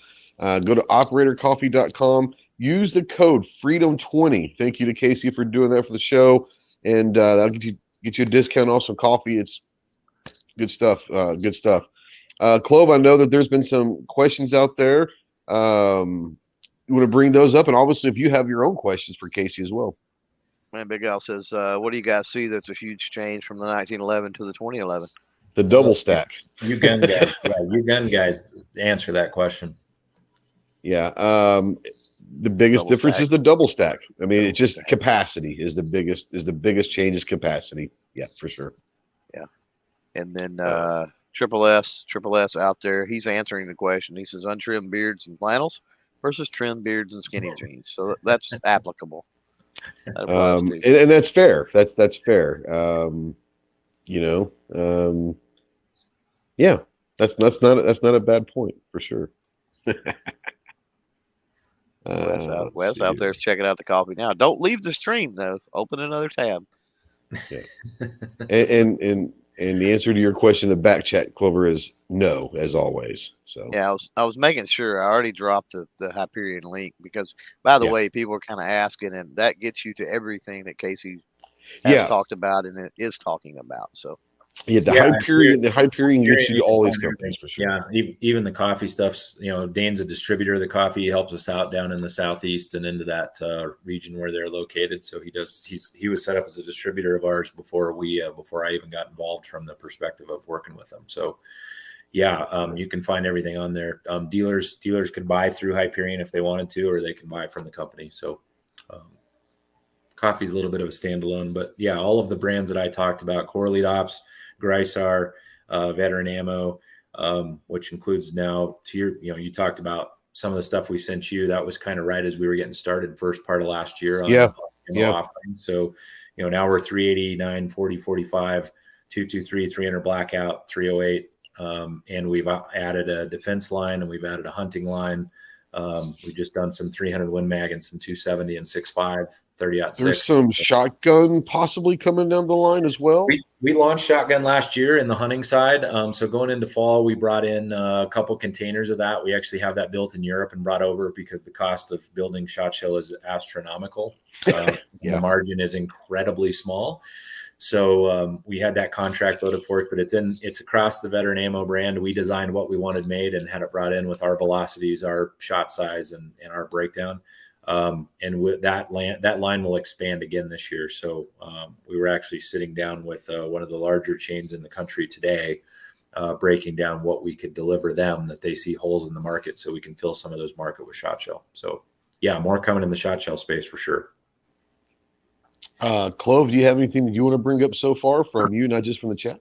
Go to OperatorCoffee.com. Use the code Freedom20. Thank you to Casey for doing that for the show, and that'll get you a discount off some coffee. It's good stuff. Good stuff. Clove, I know that there's been some questions out there. You want to bring those up, and obviously, if you have your own questions for Casey as well. Man, Big Al says, "What do you guys see that's a huge change from the 1911 to the 2011?" The double stack. You gun guys, you gun guys answer that question. Yeah. The biggest difference is the double stack. I mean, it's just capacity is the biggest change is capacity. Yeah, for sure. Yeah. And then Triple S out there, he's answering the question. He says untrimmed beards and flannels versus trimmed beards and skinny jeans. So that's applicable. And that's fair. That's fair. Yeah, that's not a bad point for sure. Wes out there is checking out the coffee now. Don't leave the stream though. Open another tab. Yeah. and the answer to your question, the back chat, Clover, is no, as always. So yeah, I was making sure. I already dropped the Hyperion link because, by the way, people are kind of asking, and that gets you to everything that Casey has talked about and is talking about. So. Yeah, the Hyperion gets you to all these companies for sure. Yeah, even the coffee stuff's, Dane's a distributor of the coffee. He helps us out down in the Southeast and into that region where they're located. So he was set up as a distributor of ours before I even got involved from the perspective of working with them. So you can find everything on there. Dealers could buy through Hyperion if they wanted to, or they can buy from the company. So coffee's a little bit of a standalone, but yeah, all of the brands that I talked about, Core Lead Ops, Grisar, Veteran Ammo, which includes now you talked about some of the stuff we sent you. That was kind of right as we were getting started first part of last year. Offering. So, now we're 389, 40, 45, 223, 300 blackout, 308. And we've added a defense line and we've added a hunting line. We've just done some 300 Win Mag and some 270 and 6.5, 30-06. There's some shotgun possibly coming down the line as well. We launched shotgun last year in the hunting side. So going into fall, we brought in a couple containers of that. We actually have that built in Europe and brought over because the cost of building SHOT Show is astronomical. The margin is incredibly small. So we had that contract loaded for us, but it's across the Veteran Ammo brand. We designed what we wanted made and had it brought in with our velocities, our shot size, and our breakdown. And with that line will expand again this year. So we were actually sitting down with one of the larger chains in the country today, breaking down what we could deliver them that they see holes in the market, so we can fill some of those market with shot shell. So yeah, more coming in the shot shell space for sure. Clove, do you have anything that you want to bring up so far from you, not just from the chat?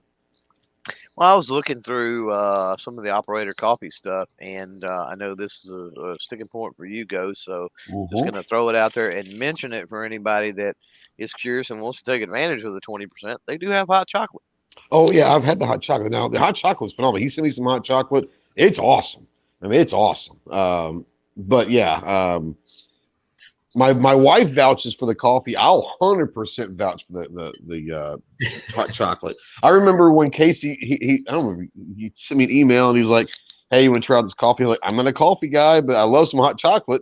Well, I was looking through some of the operator coffee stuff, and I know this is a sticking point for you guys, so just going to throw it out there and mention it for anybody that is curious and wants to take advantage of the 20%. They do have hot chocolate. Oh, yeah, I've had the hot chocolate. Now, the hot chocolate is phenomenal. He sent me some hot chocolate. It's awesome. I mean, it's awesome. But, yeah, my wife vouches for the coffee. I'll 100% vouch for the hot chocolate. I remember when Casey, I don't remember, he sent me an email and he's like, "Hey, you want to try out this coffee?" I'm like, "I'm not a coffee guy, but I love some hot chocolate."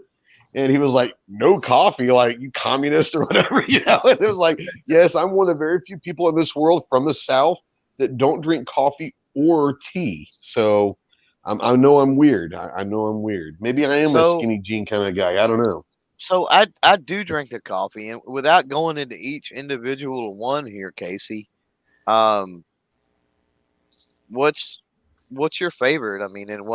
And he was like, "No coffee, like you communist or whatever," you know. And it was like, yes, I'm one of the very few people in this world from the South that don't drink coffee or tea. So I know I'm weird. I know I'm weird. Maybe I am a skinny jean kind of guy. I don't know. So I do drink the coffee, and without going into each individual one here, Casey, what's your favorite? I mean, and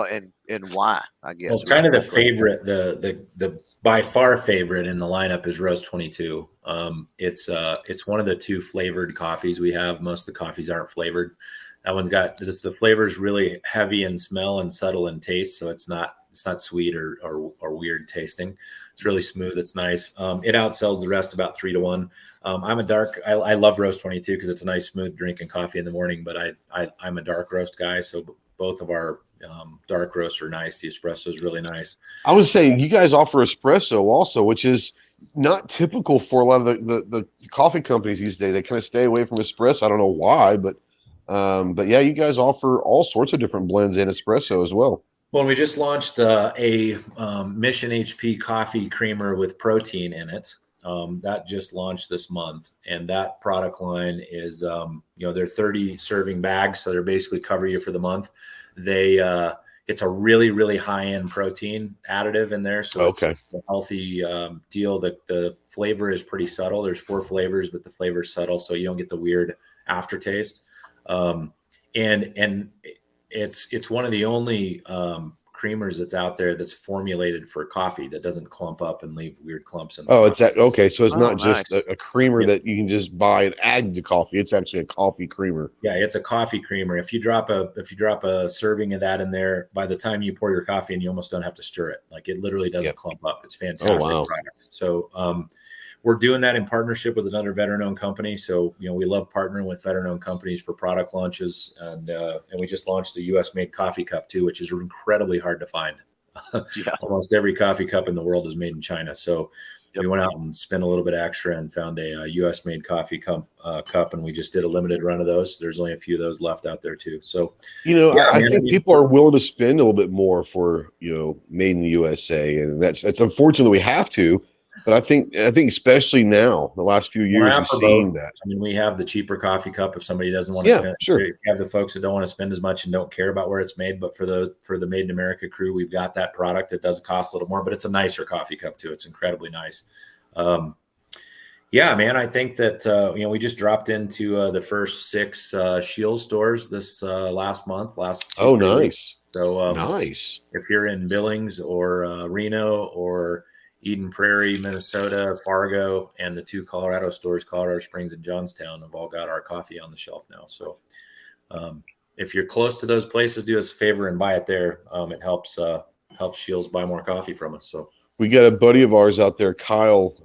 why? I guess. Well, kind of the favorite, the by far favorite in the lineup is Roast 22. It's one of the 2 flavored coffees we have. Most of the coffees aren't flavored. That one's got the flavor is really heavy in smell and subtle in taste, so it's not sweet or weird tasting. It's really smooth. It's nice. It outsells the rest about 3-1. I love Roast 22 because it's a nice, smooth drinking coffee in the morning, but I'm a dark roast guy. So both of our dark roasts are nice. The espresso is really nice. I was saying you guys offer espresso also, which is not typical for a lot of the coffee companies these days. They kind of stay away from espresso. I don't know why, but yeah, you guys offer all sorts of different blends in espresso as well. Well, we just launched a Mission HP coffee creamer with protein in it. That just launched this month, and that product line is, they're 30 serving bags, so they're basically cover you for the month. It's a really, really high-end protein additive in there, so it's a healthy deal. The flavor is pretty subtle. There's 4 flavors, but the flavor is subtle, so you don't get the weird aftertaste. And it's one of the only creamers that's out there that's formulated for coffee that doesn't clump up and leave weird clumps in. It's that okay. So it's not just a creamer that you can just buy and add to coffee. It's actually a coffee creamer. Yeah, it's a coffee creamer. If you drop a serving of that in there, by the time you pour your coffee in, you almost don't have to stir it. Like it literally doesn't clump up. It's fantastic. Oh, wow. Product. So we're doing that in partnership with another veteran-owned company. So, we love partnering with veteran-owned companies for product launches. And we just launched a U.S.-made coffee cup, too, which is incredibly hard to find. Almost every coffee cup in the world is made in China. So we went out and spent a little bit extra and found a U.S.-made coffee cup, and we just did a limited run of those. There's only a few of those left out there, too. So, I think people are willing to spend a little bit more for, made in the USA. And that's unfortunate we have to. But I think especially now, the last few years, we've seen that. I mean, we have the cheaper coffee cup if somebody doesn't want to spend. Sure. You have the folks that don't want to spend as much and don't care about where it's made. But for the Made in America crew, we've got that product. It does cost a little more, but it's a nicer coffee cup too. It's incredibly nice. Yeah, man, I think that we just dropped into the first 6 Shield stores this last month. Oh, nice. So nice. If you're in Billings or Reno or Eden Prairie, Minnesota, Fargo, and the 2 Colorado stores, Colorado Springs and Johnstown, have all got our coffee on the shelf now. So if you're close to those places, do us a favor and buy it there. It helps Shields buy more coffee from us. So we got a buddy of ours out there, Kyle,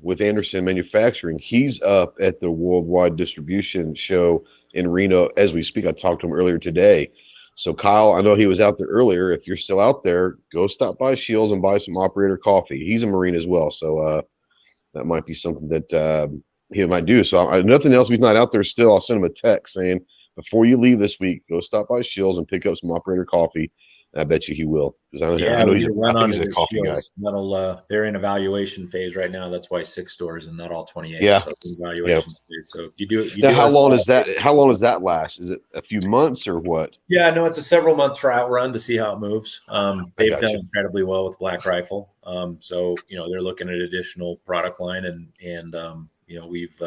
with Anderson Manufacturing. He's up at the Worldwide Distribution Show in Reno as we speak. I talked to him earlier today. So Kyle, I know he was out there earlier. If you're still out there, go stop by Shields and buy some operator coffee. He's a Marine as well, so that might be something that he might do. So nothing else. If he's not out there still, I'll send him a text saying, before you leave this week, go stop by Shields and pick up some operator coffee. And I bet you he will, because I know he's a coffee guy. They're in evaluation phase right now. That's why 6 stores and not all 28. Yeah. So evaluation stage. So how long does that last? Is it a few months or what? Yeah, no, it's a several month trial run to see how it moves. They've done incredibly well with Black Rifle. So they're looking at additional product line, and we've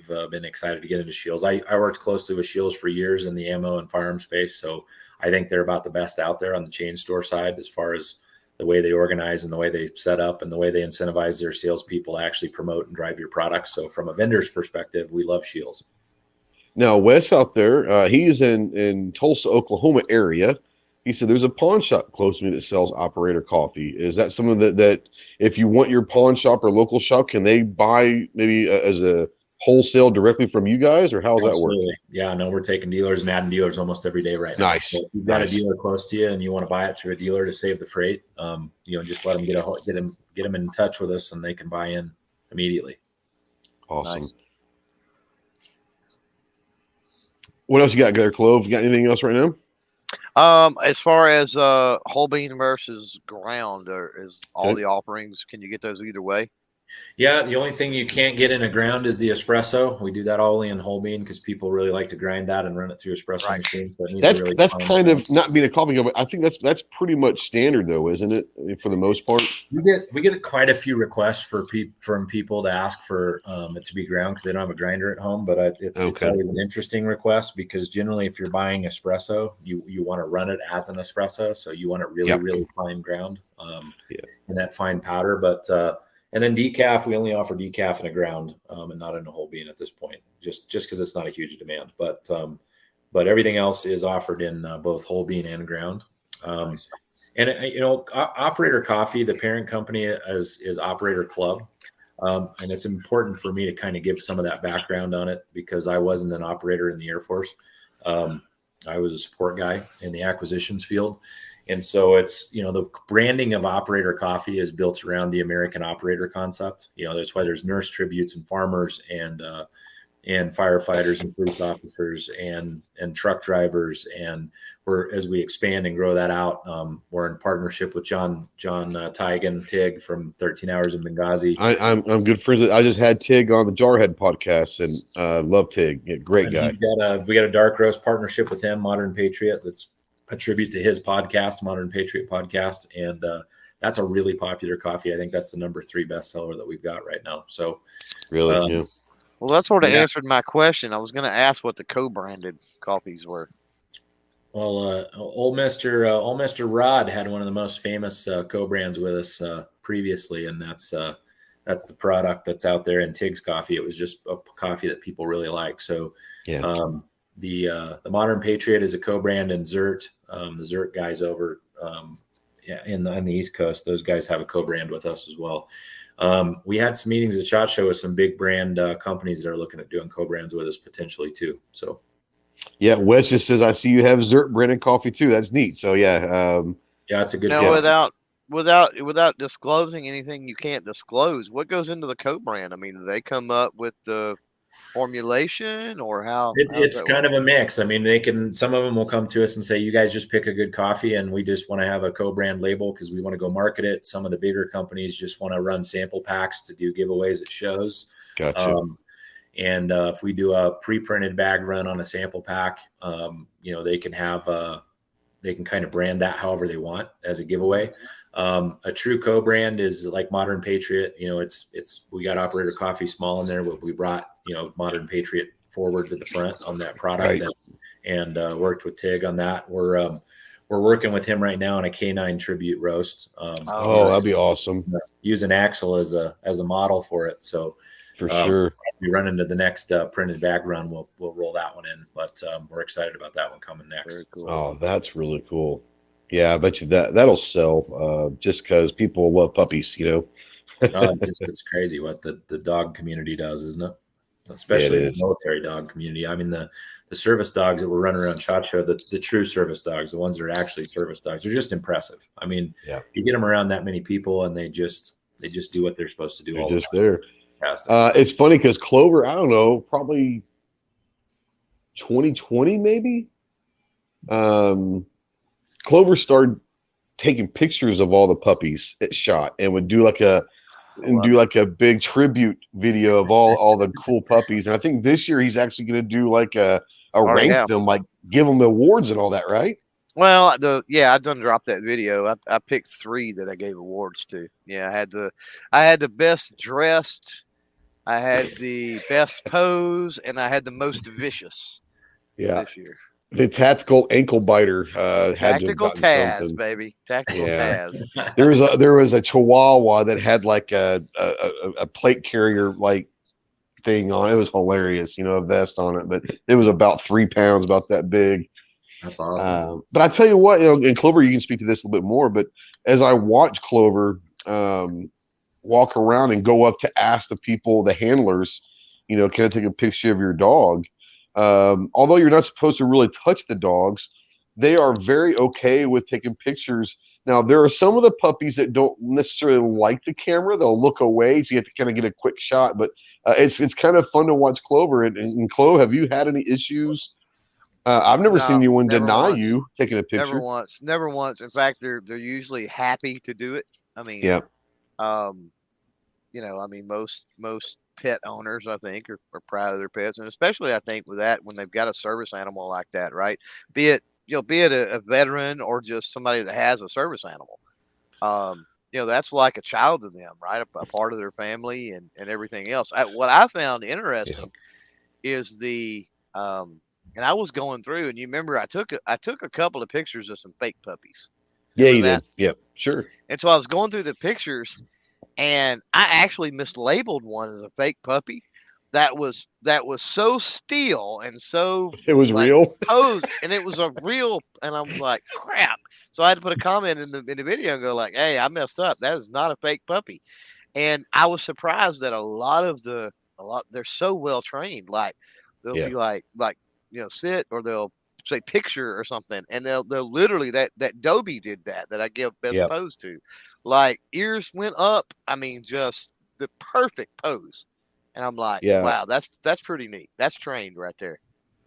been excited to get into Shields. I worked closely with Shields for years in the ammo and firearm space, so I think they're about the best out there on the chain store side as far as the way they organize and the way they set up and the way they incentivize their salespeople to actually promote and drive your products. So from a vendor's perspective, we love Shields. Now, Wes out there, he's in Tulsa, Oklahoma area. He said there's a pawn shop close to me that sells operator coffee. Is that something that if you want your pawn shop or local shop, can they buy maybe as a wholesale directly from you guys, or how's that work? Yeah, no, we're taking dealers and adding dealers almost every day right now. Nice. So if you've got a dealer close to you and you want to buy it through a dealer to save the freight, just let them get them in touch with us, and they can buy in immediately. Awesome. Nice. What else you got there, Clove? You got anything else right now? As far as whole bean versus ground, or is all the offerings, can you get those either way? Yeah, the only thing you can't get in a ground is the espresso. We do that all in whole bean because people really like to grind that and run it through espresso machines. So that's kind of not being a coffee guy, but I think that's pretty much standard though, isn't it? For the most part, we get quite a few requests from people to ask for it to be ground because they don't have a grinder at home. But it's always an interesting request because generally, if you're buying espresso, you want to run it as an espresso, so you want it really fine ground, and that fine powder, but. And then decaf, we only offer decaf in a ground and not in a whole bean at this point, just because it's not a huge demand. But everything else is offered in both whole bean and ground. Operator Coffee, the parent company is Operator Club, and it's important for me to kind of give some of that background on it because I wasn't an operator in the Air Force. I was a support guy in the acquisitions field. And so it's, the branding of Operator Coffee is built around the American operator concept. That's why there's nurse tributes and farmers and firefighters and police officers and truck drivers. And as we expand and grow that out, we're in partnership with John Tigan, Tig from 13 Hours in Benghazi. I'm good friends. I just had Tig on the Jarhead podcast and love Tig. Yeah, great guy. We got a dark roast partnership with him, Modern Patriot. That's a tribute to his podcast, Modern Patriot Podcast, and that's a really popular coffee. I think that's the number 3 bestseller that we've got right now. So, really, Well, that sort of answered my question. I was going to ask what the co-branded coffees were. Well, old Mr. Rod had one of the most famous co-brands with us previously, and that's the product that's out there in Tig's coffee. It was just a coffee that people really like. So, The Modern Patriot is a co-brand in Zert. The Zert guys over on the East Coast, those guys have a co-brand with us as well. We had some meetings at SHOT Show with some big brand companies that are looking at doing co-brands with us potentially too. So, yeah, Wes just says I see you have Zert branded coffee too. That's neat. So it's a good. Without disclosing anything you can't disclose, what goes into the co-brand? I mean, do they come up with the formulation or how it's kind of a mix. I mean, some of them will come to us and say, you guys just pick a good coffee and we just want to have a co-brand label because we want to go market it. Some of the bigger companies just want to run sample packs to do giveaways at shows. Gotcha. And if we do a pre-printed bag run on a sample pack, they can kind of brand that however they want as a giveaway. A true co-brand is like Modern Patriot. We got Operator Coffee small in there, but we brought Modern Patriot forward to the front on that product, and worked with Tig on that. We're working with him right now on a K9 tribute roast. That'd be awesome. Using Axel as a model for it. So for sure, if we run into the next printed bag run, we'll roll that one in. But we're excited about that one coming next. Cool. Oh, that's really cool. Yeah, I bet you that'll sell just because people love puppies, It's crazy what the dog community does, isn't it? Especially the military dog community. I mean, the the service dogs that were running around SHOT Show, the true service dogs, the ones that are actually service dogs, are just impressive. I mean, you get them around that many people, and they just do what they're supposed to do. They're all just the time. there. It's funny because Clover, I don't know, probably 2020 maybe. Clover started taking pictures of all the puppies it shot and would do like a big tribute video of all the cool puppies. And I think this year he's actually going to do like a rank them, like give them awards and all that, right? Well, I done dropped that video. I picked 3 that I gave awards to. Yeah, I had the best dressed, I had the best pose, and I had the most vicious. This year. The tactical ankle biter tactical had to have Taz, something. Baby. Tactical Taz. There was a Chihuahua that had like a plate carrier like thing on. It was hilarious, a vest on it, but it was about 3 pounds, about that big. That's awesome. But I tell you what, and Clover, you can speak to this a little bit more. But as I watch Clover walk around and go up to ask the people, the handlers, can I take a picture of your dog? Although you're not supposed to really touch the dogs, they are very okay with taking pictures. Now, there are some of the puppies that don't necessarily like the camera. They'll look away, so you have to kind of get a quick shot. But it's kind of fun to watch Clover. And Chloe, have you had any issues? I've never seen anyone deny you taking a picture. Never once. In fact, they're usually happy to do it. I mean, most pet owners, I think, are proud of their pets, and especially I think with that when they've got a service animal like that, right? Be it a veteran or just somebody that has a service animal. That's like a child to them, right? A part of their family and everything else. What I found interesting is and I was going through, and you remember I took a couple of pictures of some fake puppies. Yeah, you did. Yep, sure. And so I was going through the pictures, and I actually mislabeled one as a fake puppy that was so still and so it was real posed, and it was a real, and I was like, crap. So I had to put a comment in the video and go like, hey, I messed up. That is not a fake puppy. And I was surprised that they're so well trained. Like they'll be like sit, or they'll say picture or something, and they'll literally that Dobie did that I give best pose to, like ears went up. I mean, just the perfect pose. And I'm like, wow, that's pretty neat. That's trained right there.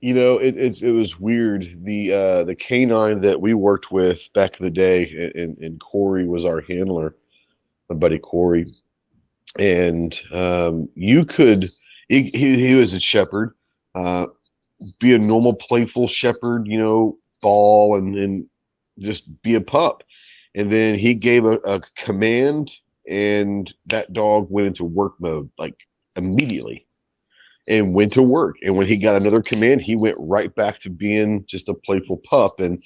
It was weird. The canine that we worked with back in the day, and Corey was our handler, my buddy Corey, and you could he was a shepherd. Be a normal, playful shepherd, ball and just be a pup. And then he gave a command, and that dog went into work mode like immediately and went to work. And when he got another command, he went right back to being just a playful pup. And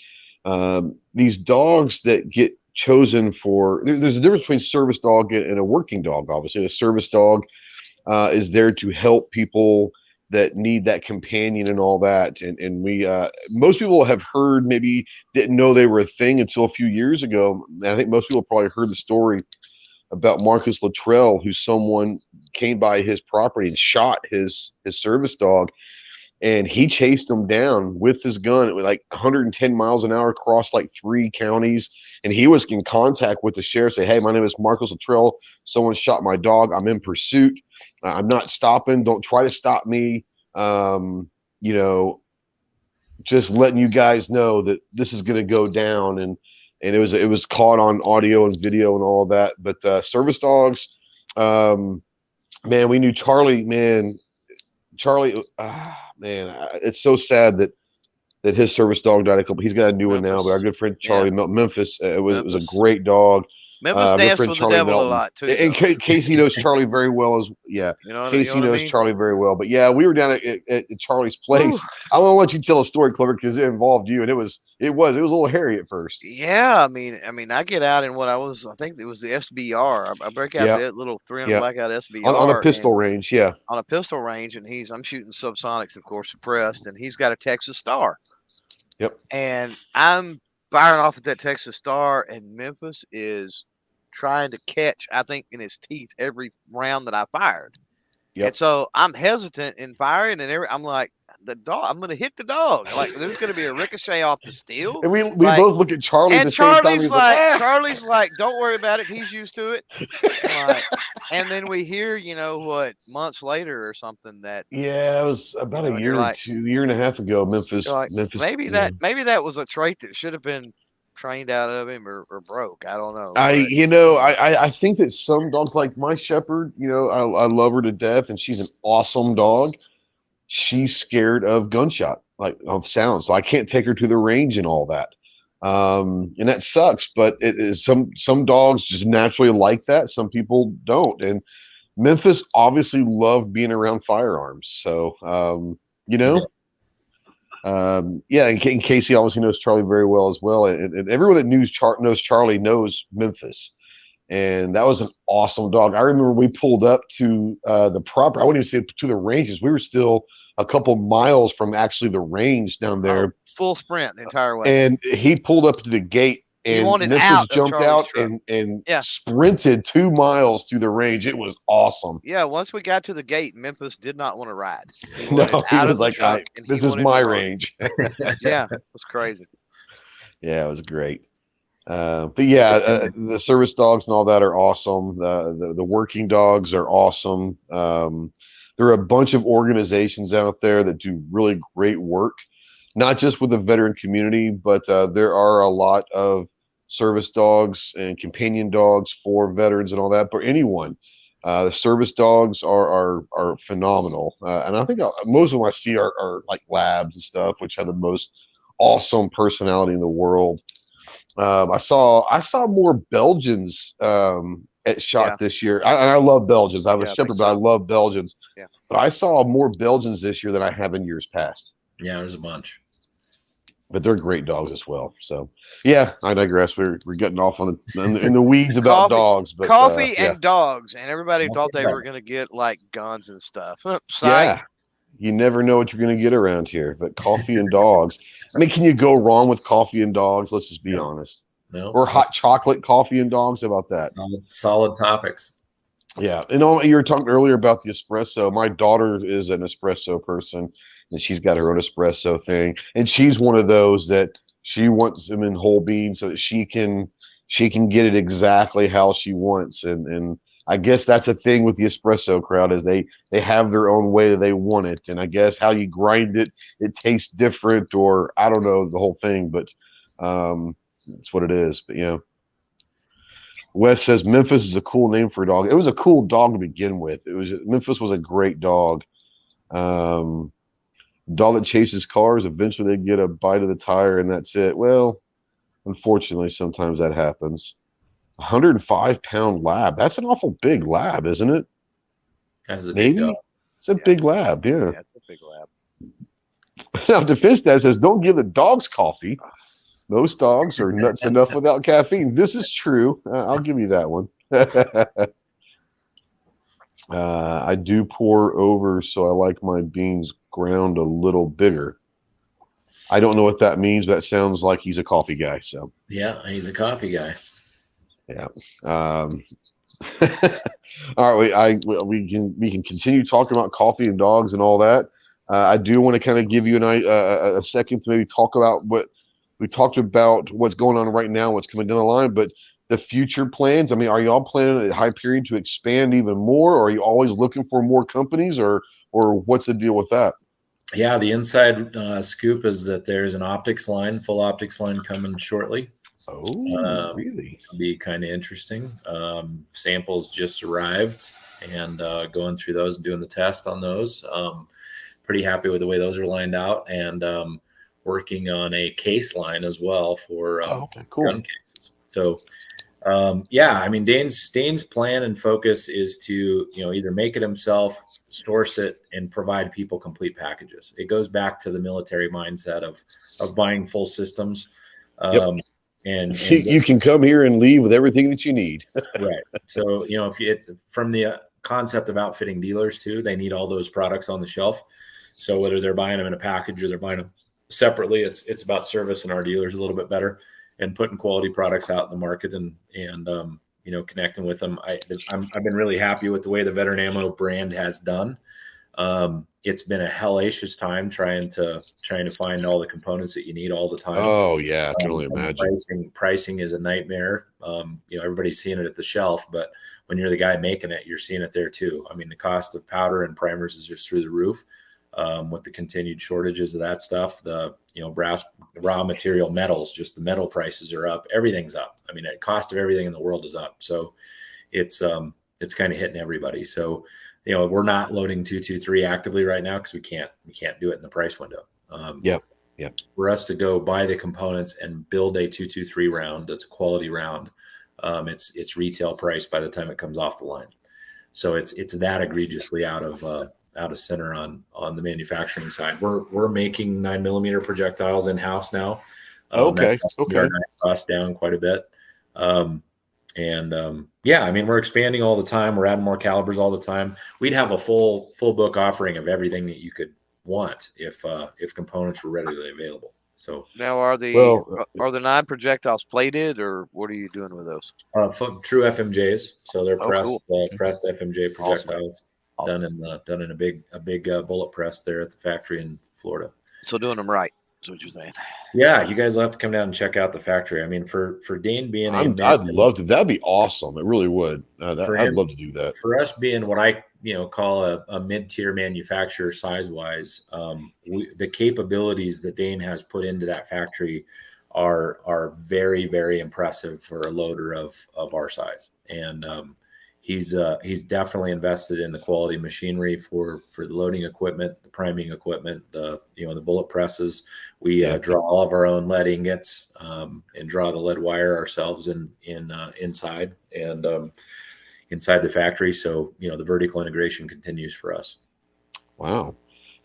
these dogs that get chosen there's a difference between service dog and a working dog. Obviously, a service dog is there to help people that need that companion and all that. And we, most people have heard, maybe didn't know they were a thing until a few years ago. And I think most people probably heard the story about Marcus Luttrell, who someone came by his property and shot his service dog. And he chased him down with his gun at like 110 miles an hour across like 3 counties. And he was in contact with the sheriff, say, hey, my name is Marcus Luttrell. Someone shot my dog. I'm in pursuit. I'm not stopping. Don't try to stop me. Just letting you guys know that this is going to go down. And it was caught on audio and video and all that. But service dogs, man, we knew Charlie, it's so sad that his service dog died he's got a new one now, but our good friend Charlie Melton, Memphis, it was a great dog. Memphis danced with the devil a lot too. And Casey knows Charlie very well Casey knows Charlie very well. But we were down at Charlie's place. I want to let you tell a story, Clever, because it involved you, and it was a little hairy at first. Yeah, I mean, I get out in I think it was the SBR. I break out that little 300 blackout SBR on a pistol range. Yeah, on a pistol range, and I'm shooting subsonics, of course, suppressed, and he's got a Texas Star. Yep, and I'm firing off at that Texas Star, and Memphis is trying to catch, I think, in his teeth every round that I fired. Yep. And so I'm hesitant in firing, and I'm like, the dog. I'm gonna hit the dog. Like there's gonna be a ricochet off the steel. And we like, both look at Charlie at the same time. He's like, Charlie's like, don't worry about it. He's used to it. Like, and then we hear, months later or something that. Yeah, it was about a year or two, year and a half ago. Memphis. Maybe that was a trait that should have been trained out of him or broke. I don't know. I think that some dogs, like my shepherd, I love her to death, and she's an awesome dog. She's scared of gunshot, like of sound, so I can't take her to the range and all that. And that sucks, but it is some dogs just naturally like that. Some people don't, and Memphis obviously loved being around firearms. So, and Casey obviously knows Charlie very well as well. And everyone that knows Charlie knows Memphis. And that was an awesome dog. I remember we pulled up to the proper, I wouldn't even say to the ranges. We were still a couple miles from actually the range down there. Full sprint the entire way. And he pulled up to the gate. And Memphis jumped out and sprinted 2 miles through the range. It was awesome. Yeah, once we got to the gate, Memphis did not want to ride. He was like, this is my range. Yeah, it was crazy. Yeah, it was great. The service dogs and all that are awesome. The working dogs are awesome. There are a bunch of organizations out there that do really great work. Not just with the veteran community, but there are a lot of service dogs and companion dogs for veterans and all that. But anyone, the service dogs are phenomenal, and I think most of them I see are like labs and stuff, which have the most awesome personality in the world. I saw more Belgians at shot this year. I love Belgians. I have a shepherd, but I love Belgians. Yeah. But I saw more Belgians this year than I have in years past. Yeah, there's a bunch. But they're great dogs as well. So, yeah, I digress. We're getting off in the weeds about dogs. But coffee and dogs, and everybody thought they were going to get like guns and stuff. Yeah, you never know what you're going to get around here. But coffee and dogs. I mean, can you go wrong with coffee and dogs? Let's just be honest. No. Or hot chocolate, coffee, and dogs. How about that? Solid topics. Yeah, you were talking earlier about the espresso. My daughter is an espresso person. And she's got her own espresso thing, and she's one of those that she wants them in whole beans so that she can get it exactly how she wants. And I guess that's a thing with the espresso crowd is they have their own way that they want it. And I guess how you grind it tastes different, or I don't know the whole thing, but that's what it is. But Wes says Memphis is a cool name for a dog. It was a cool dog to begin with. Memphis was a great dog. Dog that chases cars, eventually they get a bite of the tire and that's it. Well, unfortunately, sometimes that happens. 105-pound lab. That's an awful big lab, isn't it? That's a big dog. It's a big lab, yeah. Yeah, it's a big lab. Now, Defense Dad says, don't give the dogs coffee. Most dogs are nuts enough without caffeine. This is true. I'll give you that one. I do pour over, so I like my beans ground a little bigger. I don't know what that means, but that sounds like he's a coffee guy. So yeah, he's a coffee guy. Yeah. All right, we can continue talking about coffee and dogs and all that. I do want to kind of give you a second to maybe talk about what we talked about, what's going on right now, what's coming down the line, but the future plans. I mean, are y'all planning at Hyperion to expand even more, or are you always looking for more companies, or what's the deal with that? Yeah, the inside scoop is that there's an optics line, full optics line coming shortly. Oh, really? It'll be kind of interesting. Samples just arrived, and going through those and doing the test on those. Pretty happy with the way those are lined out, and working on a case line as well for gun cases. So, I mean, Dane's plan and focus is to, either make it himself, source it, and provide people complete packages. It goes back to the military mindset of buying full systems. And you can come here and leave with everything that you need. Right. So, if it's from the concept of outfitting dealers too, they need all those products on the shelf. So whether they're buying them in a package or they're buying them separately, it's about servicing our dealers a little bit better and putting quality products out in the market and connecting with them. I've been really happy with the way the Veteran Ammo brand has done. It's been a hellacious time trying to find all the components that you need all the time. Oh yeah, I can only imagine. Pricing is a nightmare. Everybody's seeing it at the shelf, but when you're the guy making it, you're seeing it there too. I mean, the cost of powder and primers is just through the roof. With the continued shortages of that stuff, the brass, raw material, metals, just the metal prices are up. Everything's up. I mean, the cost of everything in the world is up. So it's kind of hitting everybody. So we're not loading 223 actively right now because we can't do it in the price window. Yep. For us to go buy the components and build a 223 round that's a quality round, it's retail price by the time it comes off the line. So it's that egregiously out of center on the manufacturing side. We're making 9mm projectiles in house now. Okay. Cost down quite a bit. Yeah, I mean, we're expanding all the time. We're adding more calibers all the time. We'd have a full book offering of everything that you could want if components were readily available. So now are the 9 projectiles plated, or what are you doing with those? True FMJs. So they're pressed FMJ projectiles. Awesome. Done in a big bullet press there at the factory in Florida. So doing them right. That's what you're saying. Yeah, you guys will have to come down and check out the factory. I mean, for Dane being, I'd love to. That'd be awesome. It really would. I'd love to do that. For us being what I call a mid-tier manufacturer size-wise, the capabilities that Dane has put into that factory are very, very impressive for a loader of our size. And he's definitely invested in the quality machinery for the loading equipment, the priming equipment, the bullet presses. We draw all of our own lead ingots and draw the lead wire ourselves inside the factory. So the vertical integration continues for us. Wow.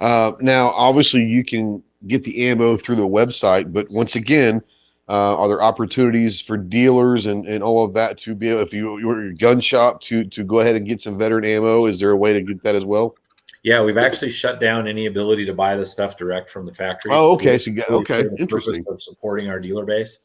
Now, obviously, you can get the ammo through the website, but once again, are there opportunities for dealers and all of that to be able, if you're your gun shop, to go ahead and get some veteran ammo? Is there a way to get that as well? Yeah, we've actually shut down any ability to buy the stuff direct from the factory. Oh, okay. So, interesting. Of supporting our dealer base.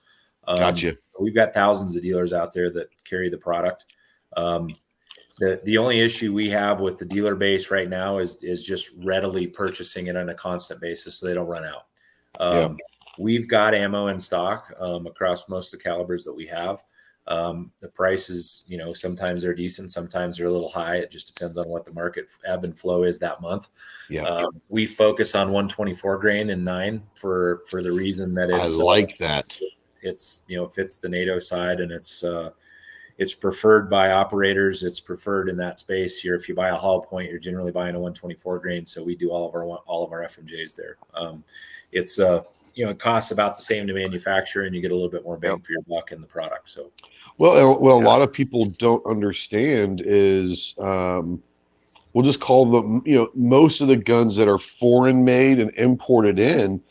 Gotcha. We've got thousands of dealers out there that carry the product. The only issue we have with the dealer base right now is just readily purchasing it on a constant basis so they don't run out. We've got ammo in stock across most of the calibers that we have. The prices, sometimes they're decent, sometimes they're a little high. It just depends on what the market ebb and flow is that month. We focus on 124 grain and 9 for the reason that it's, I like that. It's fits the NATO side, and it's preferred by operators. It's preferred in that space here. If you buy a Hall Point, you're generally buying a 124 grain. So we do all of our FMJs there. It costs about the same to manufacture, and you get a little bit more bang for your buck in the product. So, what a lot of people don't understand is, we'll just call them, most of the guns that are foreign made and imported in,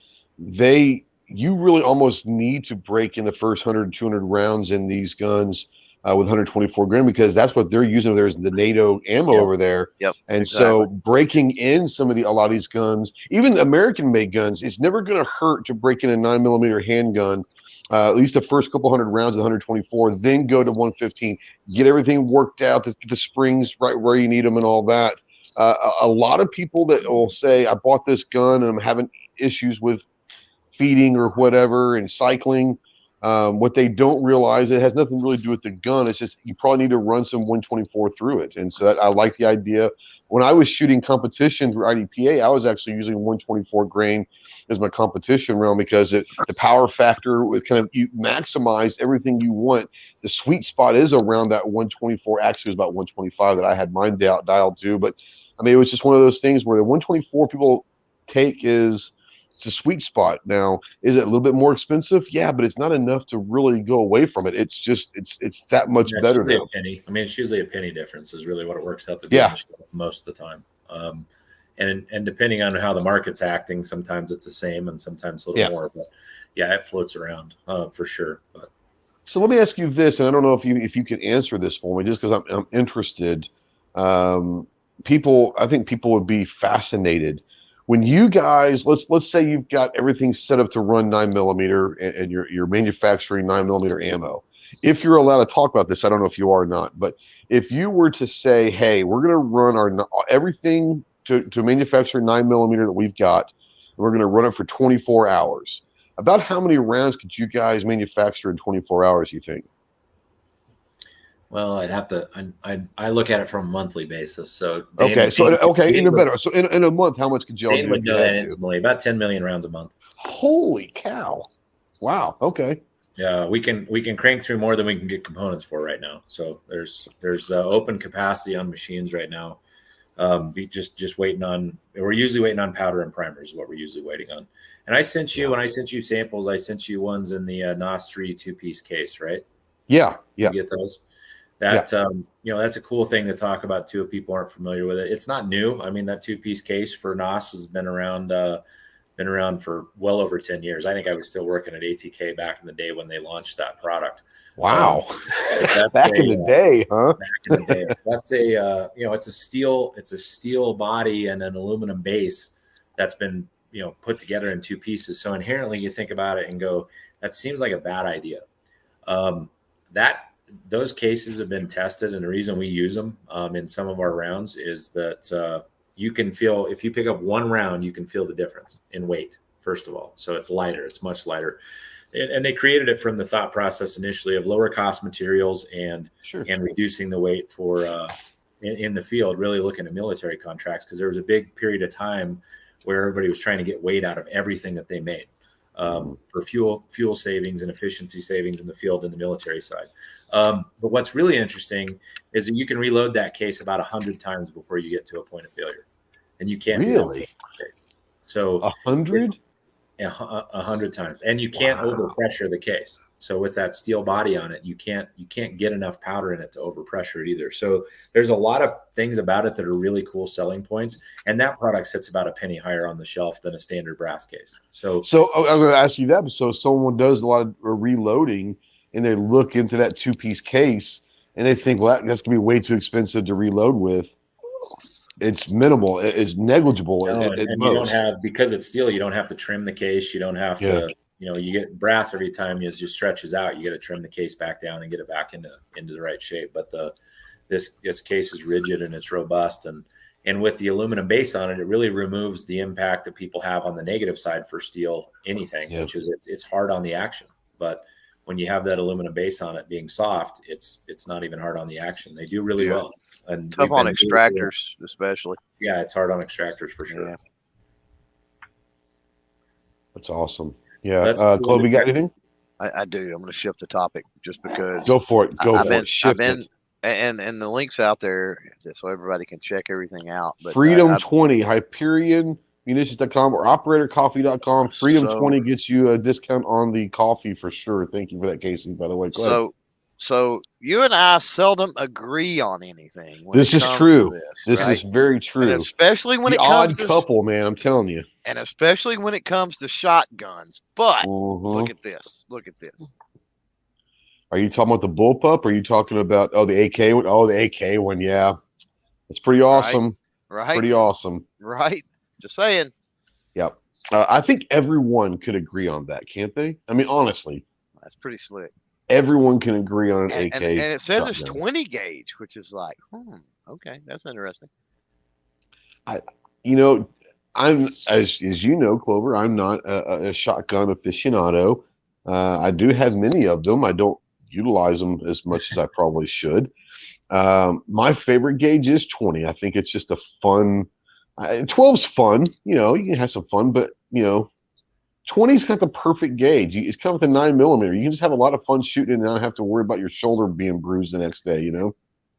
you really almost need to break in the first 100, 200 rounds in these guns with 124 grain, because that's what they're using. There's the NATO ammo over there. And so breaking in a lot of these guns, even the American made guns, it's never going to hurt to break in a 9mm handgun, at least the first couple hundred rounds of 124, then go to 115, get everything worked out, the springs right where you need them and all that. A lot of people that will say, I bought this gun and I'm having issues with feeding or whatever and cycling. What they don't realize, it has nothing really to do with the gun. It's just you probably need to run some 124 through it. And so I like the idea. When I was shooting competition through IDPA, I was actually using 124 grain as my competition round because the power factor would you maximize everything you want. The sweet spot is around that 124. Actually, it was about 125 that I had mine dialed to. But I mean, it was just one of those things where the 124 people take it's a sweet spot. Now, is it a little bit more expensive? Yeah, but it's not enough to really go away from it. It's just it's that much better now. A penny. I mean, it's usually a penny difference is really what it works out to be most of the time. And depending on how the market's acting, sometimes it's the same and sometimes a little more. But it floats around for sure. But so let me ask you this, and I don't know if you can answer this for me, just because I'm interested. I think people would be fascinated. When you guys, let's say you've got everything set up to run 9mm and you're manufacturing 9mm ammo. If you're allowed to talk about this, I don't know if you are or not, but if you were to say, hey, we're going to run everything to manufacture 9mm that we've got, and we're going to run it for 24 hours. About how many rounds could you guys manufacture in 24 hours, you think? Well, I'd have to. I look at it from a monthly basis. So even better. So in a month, how much could y'all do if you had to? About 10 million rounds a month. Holy cow! Wow. Okay. Yeah, we can crank through more than we can get components for right now. So there's open capacity on machines right now. Just waiting on. We're usually waiting on powder and primers. Is what we're usually waiting on. And I sent you when I sent you samples. I sent you ones in the NOS 3 2-piece case, right? Yeah. You get those. That's a cool thing to talk about too. If people aren't familiar with it, it's not new. I mean, that 2-piece case for NOS has been around for well over 10 years. I think I was still working at ATK back in the day when they launched that product. Wow. Back in the day, huh? Back in the day. That's it's a steel body and an aluminum base that's been, put together in 2 pieces. So inherently you think about it and go, that seems like a bad idea. Those cases have been tested, and the reason we use them in some of our rounds is that you can feel, if you pick up one round, you can feel the difference in weight, first of all. So it's lighter, it's much lighter. And they created it from the thought process initially of lower cost materials and reducing the weight for in the field, really looking at military contracts, because there was a big period of time where everybody was trying to get weight out of everything that they made for fuel savings and efficiency savings in the field and the military side. But what's really interesting is that you can reload that case about 100 times before you get to a point of failure, and you can't really. So 100, 100 times, and you can't overpressure the case. So with that steel body on it, you can't get enough powder in it to overpressure it either. So there's a lot of things about it that are really cool selling points, and that product sits about a penny higher on the shelf than a standard brass case. So I was going to ask you that. So someone does a lot of reloading, and they look into that 2-piece case, and they think, well, that's going to be way too expensive to reload with. It's minimal. It's negligible. And you don't have, because it's steel, you don't have to trim the case. You don't have to, you get brass every time it just stretches out. You got to trim the case back down and get it back into the right shape. But this case is rigid and it's robust. And with the aluminum base on it, it really removes the impact that people have on the negative side for steel anything, which is it's hard on the action. But when you have that aluminum base on it being soft, it's not even hard on the action. They do really well. And tough on extractors, especially. Yeah, it's hard on extractors for sure. Yeah. That's awesome. Yeah. Chloe, got anything? I do. I'm going to shift the topic just because. Go for it. Shift it. And the link's out there so everybody can check everything out. But Freedom 20, Hyperion, munitions.com or operatorcoffee.com. Freedom 20 gets you a discount on the coffee for sure. Thank you for that, Casey, by the way. Go ahead. So you and I seldom agree on anything. This is true. This is very true. And especially when it comes to couple, man, I'm telling you. And especially when it comes to shotguns. But look at this. Look at this. Are you talking about the bullpup? Or are you talking about the AK one? Oh, the AK one, yeah. It's pretty awesome. Right. Pretty awesome. Right. Just saying. Yep. I think everyone could agree on that, can't they? I mean, honestly. That's pretty slick. Everyone can agree on an AK. And it says it's 20 gauge, which is like, okay, that's interesting. I'm as you know, Clover, I'm not a shotgun aficionado. I do have many of them. I don't utilize them as much as I probably should. My favorite gauge is 20. I think it's just a fun. 12's fun. You can have some fun, but 20's got the perfect gauge. It's kind of with a 9mm. You can just have a lot of fun shooting and not have to worry about your shoulder being bruised the next day, Yeah,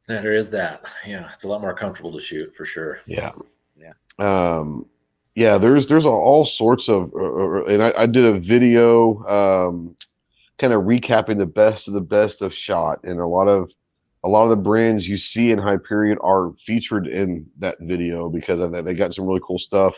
there is that. Yeah, it's a lot more comfortable to shoot for sure. Yeah. Yeah. There's all sorts of, and I did a video kind of recapping the best of shot, and a lot of the brands you see in Hyperion are featured in that video because of that. They got some really cool stuff.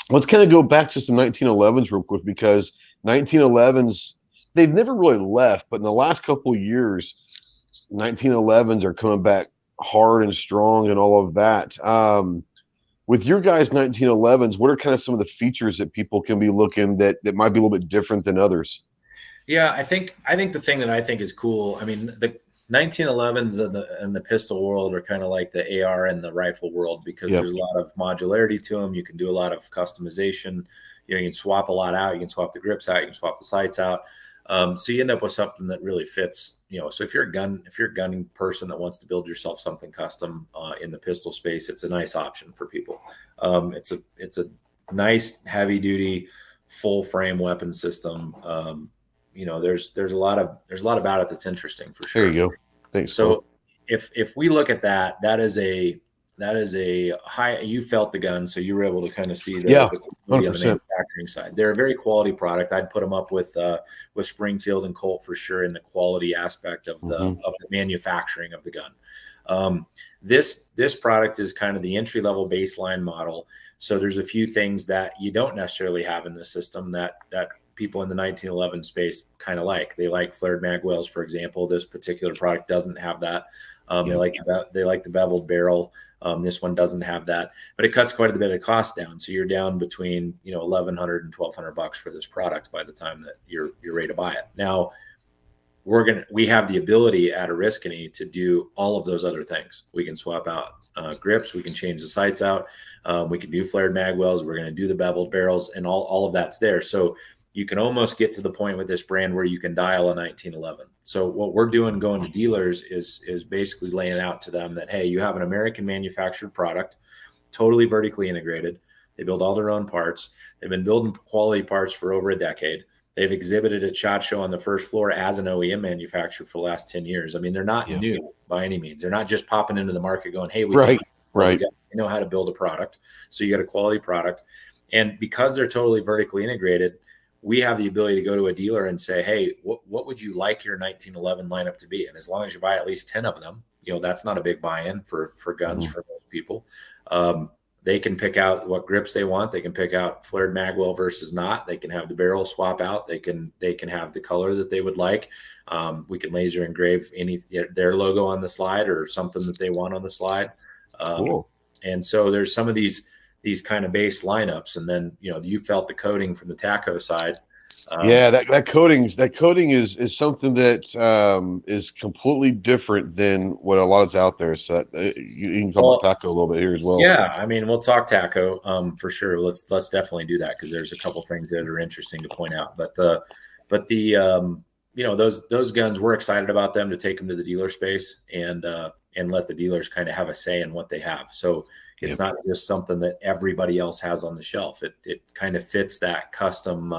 Let's kind of go back to some 1911s real quick, because 1911s, they've never really left, but in the last couple of years, 1911s are coming back hard and strong and all of that. With your guys' 1911s, what are kind of some of the features that people can be looking that might be a little bit different than others? Yeah, I think the thing that I think is cool, I mean, 1911s and the pistol world are kind of like the AR and the rifle world, because there's a lot of modularity to them. You can do a lot of customization. You know, you can swap a lot out. You can swap the grips out. You can swap the sights out. So you end up with something that really fits. You know, so if you're a gunning person that wants to build yourself something custom in the pistol space, it's a nice option for people. It's a nice heavy duty full frame weapon system. You know, there's a lot about it that's interesting for sure. There you go. Thanks. So if we look at that is a high. You felt the gun, so you were able to kind of see the quality on the manufacturing side. They're a very quality product. I'd put them up with Springfield and Colt for sure in the quality aspect of the manufacturing of the gun. This product is kind of the entry level baseline model. So there's a few things that you don't necessarily have in the system that people in the 1911 space kind of like. They like flared mag wells, for example. This particular product doesn't have that. They like the beveled barrel. This one doesn't have that, but it cuts quite a bit of the cost down. So you're down between $1,100 and $1,200 for this product by the time that you're ready to buy it. Now we have the ability at Oriskany to do all of those other things. We can swap out grips. We can change the sights out. We can do flared mag wells. We're going to do the beveled barrels, and all of that's there. So you can almost get to the point with this brand where you can dial a 1911. So what we're doing going to dealers is basically laying out to them that, hey, you have an American manufactured product, totally vertically integrated. They build all their own parts. They've been building quality parts for over a decade. They've exhibited at SHOT Show on the first floor as an OEM manufacturer for the last 10 years. I mean, they're not new by any means. They're not just popping into the market going, hey, we know how to build a product. So you got a quality product. And because they're totally vertically integrated, we have the ability to go to a dealer and say, hey, what would you like your 1911 lineup to be? And as long as you buy at least 10 of them, that's not a big buy-in for guns for most people. They can pick out what grips they want. They can pick out flared magwell versus not. They can have the barrel swap out. They can have the color that they would like. We can laser engrave their logo on the slide or something that they want on the slide. Cool. And so there's some of these kind of base lineups, and then you felt the coating from the taco side. That coating is something that is completely different than what a lot is out there. So you can talk about taco a little bit here as well. Yeah, I mean, we'll talk taco for sure. Let's definitely do that, because there's a couple things that are interesting to point out. But those guns, we're excited about them to take them to the dealer space and let the dealers kind of have a say in what they have. So it's not just something that everybody else has on the shelf. It kind of fits that custom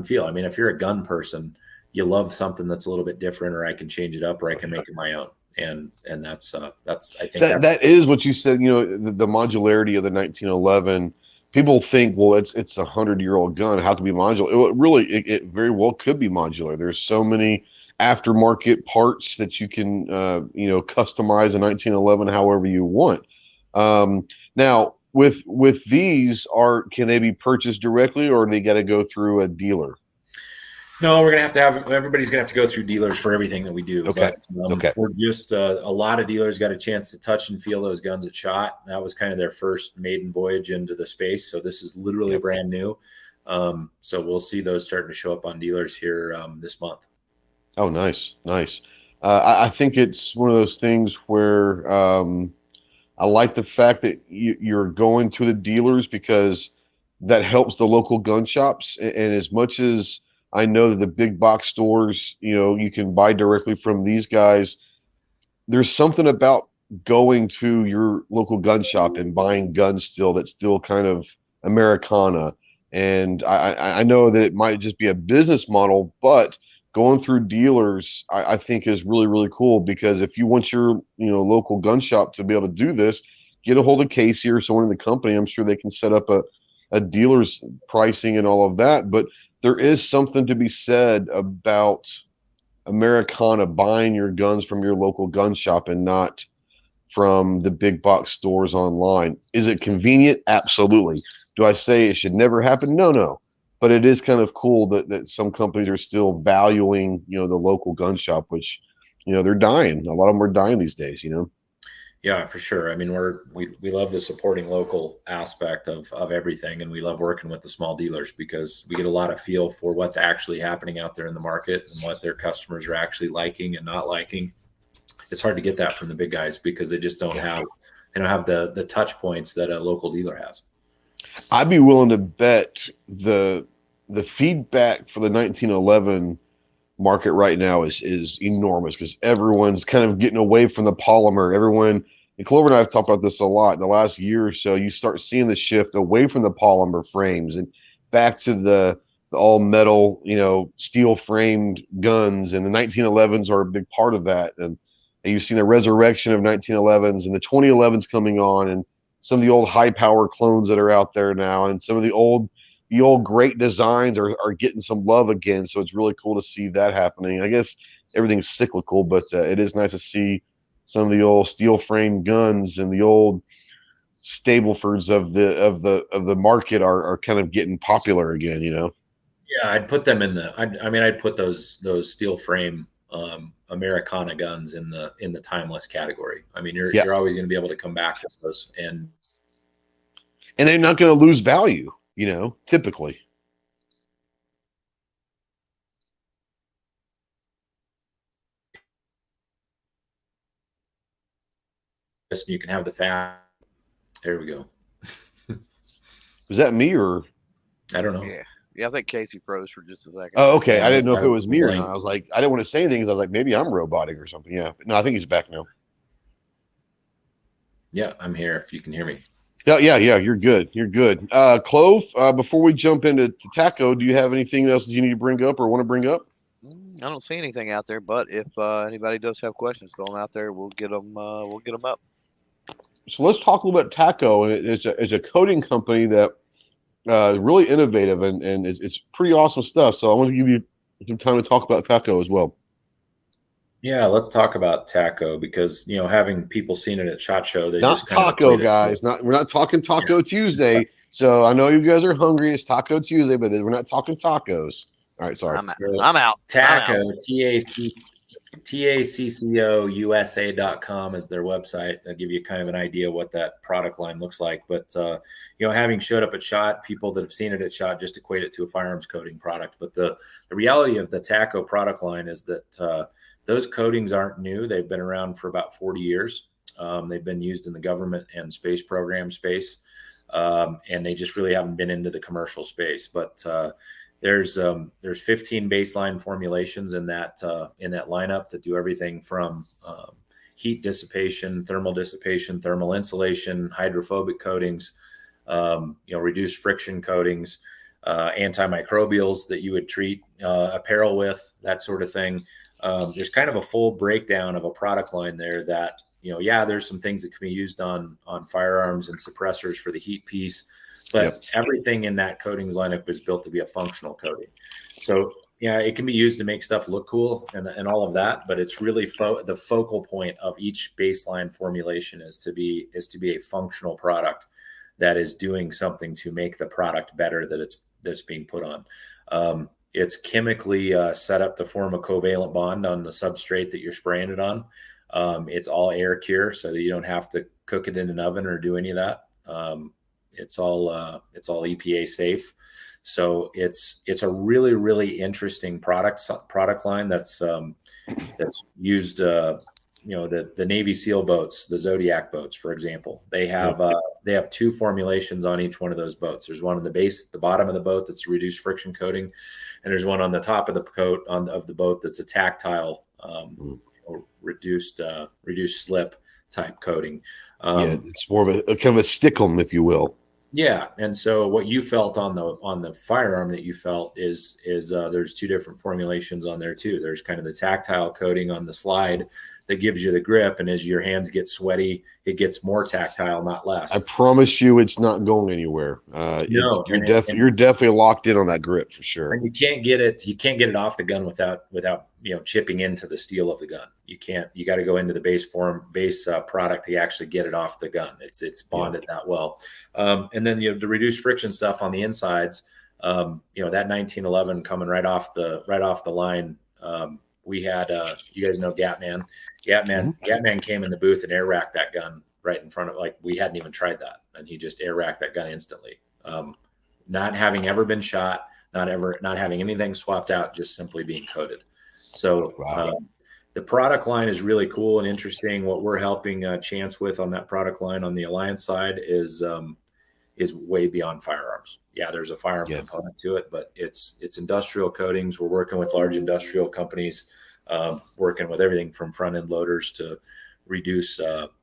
feel. I mean, if you're a gun person, you love something that's a little bit different, or I can change it up, or I can make it my own. And that's I think that is what you said. The modularity of the 1911. People think, well, it's a 100-year-old gun. How can it be modular? It very well could be modular. There's so many aftermarket parts that you can customize a 1911 however you want. Now with these, can they be purchased directly, or they got to go through a dealer? No, we're going to have everybody's going to have to go through dealers for everything that we do. Okay. But, we're just a lot of dealers got a chance to touch and feel those guns at SHOT. That was kind of their first maiden voyage into the space. So this is literally brand new. So we'll see those starting to show up on dealers here this month. Oh, nice. I think it's one of those things where I like the fact that you're going to the dealers, because that helps the local gun shops. And as much as I know that the big box stores, you can buy directly from these guys, there's something about going to your local gun shop and buying guns still that's still kind of Americana. And I know that it might just be a business model, but going through dealers, I think is really, really cool, because if you want your local gun shop to be able to do this, get a hold of Casey or someone in the company. I'm sure they can set up a dealer's pricing and all of that. But there is something to be said about Americana, buying your guns from your local gun shop and not from the big box stores online. Is it convenient? Absolutely. Do I say it should never happen? No. But it is kind of cool that some companies are still valuing, the local gun shop, which, they're dying. A lot of them are dying these days, Yeah, for sure. I mean, we love the supporting local aspect of everything, and we love working with the small dealers because we get a lot of feel for what's actually happening out there in the market and what their customers are actually liking and not liking. It's hard to get that from the big guys because they just don't have the touch points that a local dealer has. I'd be willing to bet the feedback for the 1911 market right now is enormous because everyone's kind of getting away from the polymer. Everyone, and Clover and I have talked about this a lot in the last year or so. You start seeing the shift away from the polymer frames and back to the all metal, steel framed guns, and the 1911s are a big part of that. And you've seen the resurrection of 1911s and the 2011s coming on, and some of the old high power clones that are out there now, and some of the old great designs are getting some love again. So it's really cool to see that happening. I guess everything's cyclical, but it is nice to see some of the old steel frame guns and the old Staplefords of the market are kind of getting popular again. Yeah, I'd put them in I'd put those steel frame Americana guns in the timeless category. I mean, you're always going to be able to come back to those, and they're not going to lose value. Typically. You can have the fat. There we go. Was that me or? I don't know. Yeah, I think Casey froze for just a second. Oh, okay. I didn't know if it was me or not. I was like, I didn't want to say anything because I was like, maybe I'm robotic or something. Yeah. No, I think he's back now. Yeah, I'm here if you can hear me. Yeah. You're good. Clove, before we jump into Taco, do you have anything else that you need to bring up or want to bring up? I don't see anything out there, but if anybody does have questions, throw them out there. We'll get them up. So let's talk a little bit Taco. It's a coating company that really innovative and it's pretty awesome stuff. So I want to give you some time to talk about Taco as well. Yeah, let's talk about Taco because having people seen it at SHOT Show, they not just kind taco guys. We're not talking Taco Tuesday. So I know you guys are hungry. It's Taco Tuesday, but we're not talking tacos. All right, sorry. I'm out. Taco, TACCOUSA.com is their website. I'll give you kind of an idea what that product line looks like. But, having showed up at SHOT, people that have seen it at SHOT just equate it to a firearms coating product. But the reality of the Taco product line is that those coatings aren't new. They've been around for about 40 years. They've been used in the government and space program space. And they just really haven't been into the commercial space. But there's 15 baseline formulations in that lineup that do everything from heat dissipation, thermal insulation, hydrophobic coatings, reduced friction coatings, antimicrobials that you would treat apparel with, that sort of thing. There's kind of a full breakdown of a product line there that, there's some things that can be used on firearms and suppressors for the heat piece, but everything in that coatings lineup is built to be a functional coating. So, it can be used to make stuff look cool and all of that, but it's really the focal point of each baseline formulation is to be a functional product that is doing something to make the product better that's being put on. It's chemically set up to form a covalent bond on the substrate that you're spraying it on. It's all air cure, so that you don't have to cook it in an oven or do any of that. It's all EPA safe. So it's a really, really interesting product line that's used. The Navy SEAL boats, the Zodiac boats, for example, they have two formulations on each one of those boats. There's one on the bottom of the boat that's a reduced friction coating, and there's one on the top of the coat of the boat that's a tactile or reduced slip type coating. It's more of a kind of a stickum, if you will. Yeah, and so what you felt on the firearm that you felt is there's two different formulations on there too. There's kind of the tactile coating on the slide that gives you the grip, and as your hands get sweaty, it gets more tactile, not less. I promise you, it's not going anywhere. No, you're definitely locked in on that grip for sure. And you can't get it off the gun without chipping into the steel of the gun. You can't. You got to go into the base product to actually get it off the gun. It's bonded that well. And then the reduced friction stuff on the insides. That 1911 coming right off the line. we had, you guys know Gatman. Gatman came in the booth and air racked that gun right in front of, like, we hadn't even tried that. And he just air racked that gun instantly. Not having ever been shot, not having anything swapped out, just simply being coated. So the product line is really cool and interesting. What we're helping Chance with on that product line on the Alliance side is way beyond firearms. Yeah, there's a firearm component to it, but it's industrial coatings. We're working with large industrial companies, working with everything from front end loaders to reduce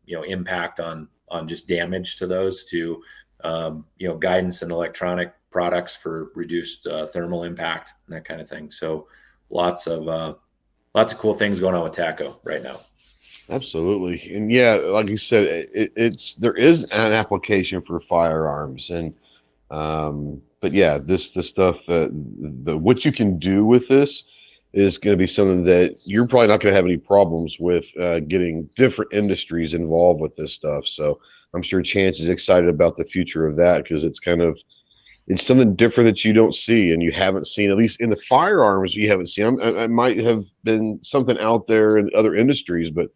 impact on just damage to those, to guidance and electronic products for reduced thermal impact and that kind of thing. So lots of cool things going on with TACO right now. Absolutely. And yeah, like you said, there is an application for firearms, and but yeah, this stuff, what you can do with this is going to be something that you're probably not going to have any problems with getting different industries involved with this stuff. So I'm sure Chance is excited about the future of that, because it's something different that you don't see, and you haven't seen, at least in the firearms, you haven't seen. I might have been something out there in other industries, but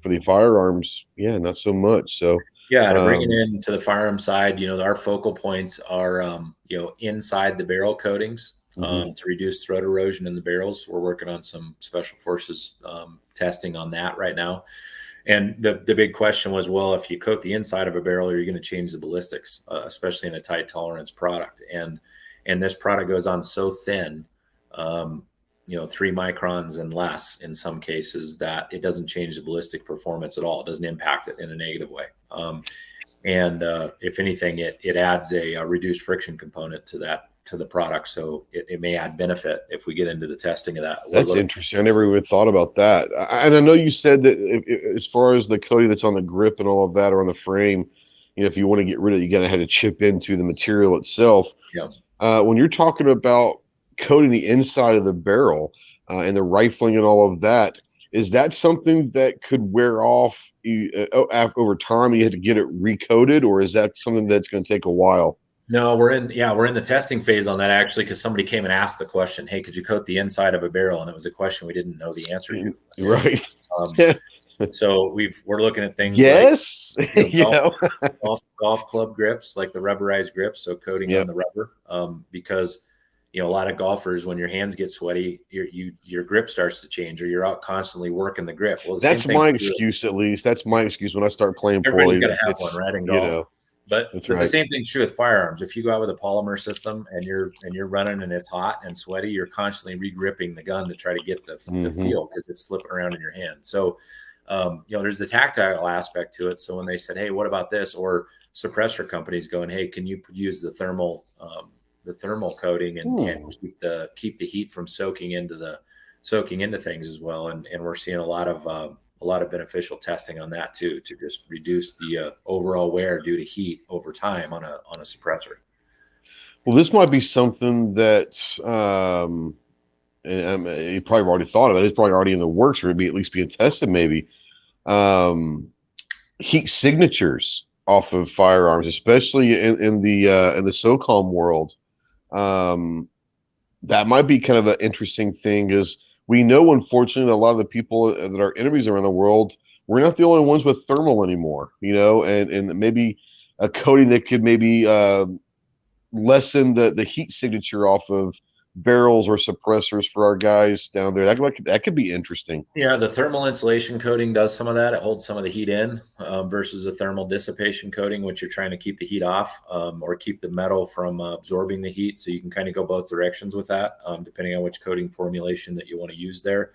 for the firearms, yeah, not so much. So yeah, to bring it into the firearm side, our focal points are, inside the barrel coatings to reduce throat erosion in the barrels. We're working on some special forces testing on that right now. And the big question was, well, if you coat the inside of a barrel, are you going to change the ballistics, especially in a tight tolerance product? And this product goes on so thin, 3 microns and less in some cases, that it doesn't change the ballistic performance at all. It doesn't impact it in a negative way. And if anything, it adds a reduced friction component to the product. So it may add benefit if we get into the testing of that. That's interesting. I never even thought about that. And I know you said that as far as the coating that's on the grip and all of that, or on the frame, if you want to get rid of it, you got to have to chip into the material itself. Yeah. When you're talking about coating the inside of the barrel and the rifling and all of that, is that something that could wear off over time? You have to get it recoated, or is that something that's going to take a while? No, we're in the testing phase on that, actually, because somebody came and asked the question, hey, could you coat the inside of a barrel? And it was a question we didn't know the answer to. Right. So we're looking at things yes, like golf club grips, like the rubberized grips. So coating on the rubber, because a lot of golfers, when your hands get sweaty, your grip starts to change, or you're out constantly working the grip. Well, that's my excuse, at least. That's my excuse when I start playing poorly. Everybody's got to have one, right, in golf. But the same thing's true with firearms. If you go out with a polymer system and you're running and it's hot and sweaty, you're constantly re-gripping the gun to try to get the feel, because it's slipping around in your hand. So, there's the tactile aspect to it. So when they said, hey, what about this? Or suppressor companies going, hey, can you use the thermal coating and keep the heat from soaking into things as well? And we're seeing a lot of beneficial testing on that too, to just reduce the overall wear due to heat over time on a suppressor. Well, this might be something that you probably already thought of it. It's probably already in the works, or it'd be at least being tested maybe. Heat signatures off of firearms, especially in the SOCOM world. That might be kind of an interesting thing, is we know, unfortunately, that a lot of the people that are enemies around the world, we're not the only ones with thermal anymore, and maybe a coating that could maybe lessen the heat signature off of barrels or suppressors for our guys down there. That could be interesting. Yeah, the thermal insulation coating does some of that. It holds some of the heat in, versus a thermal dissipation coating, which you're trying to keep the heat off, or keep the metal from absorbing the heat. So you can kind of go both directions with that, depending on which coating formulation that you want to use there.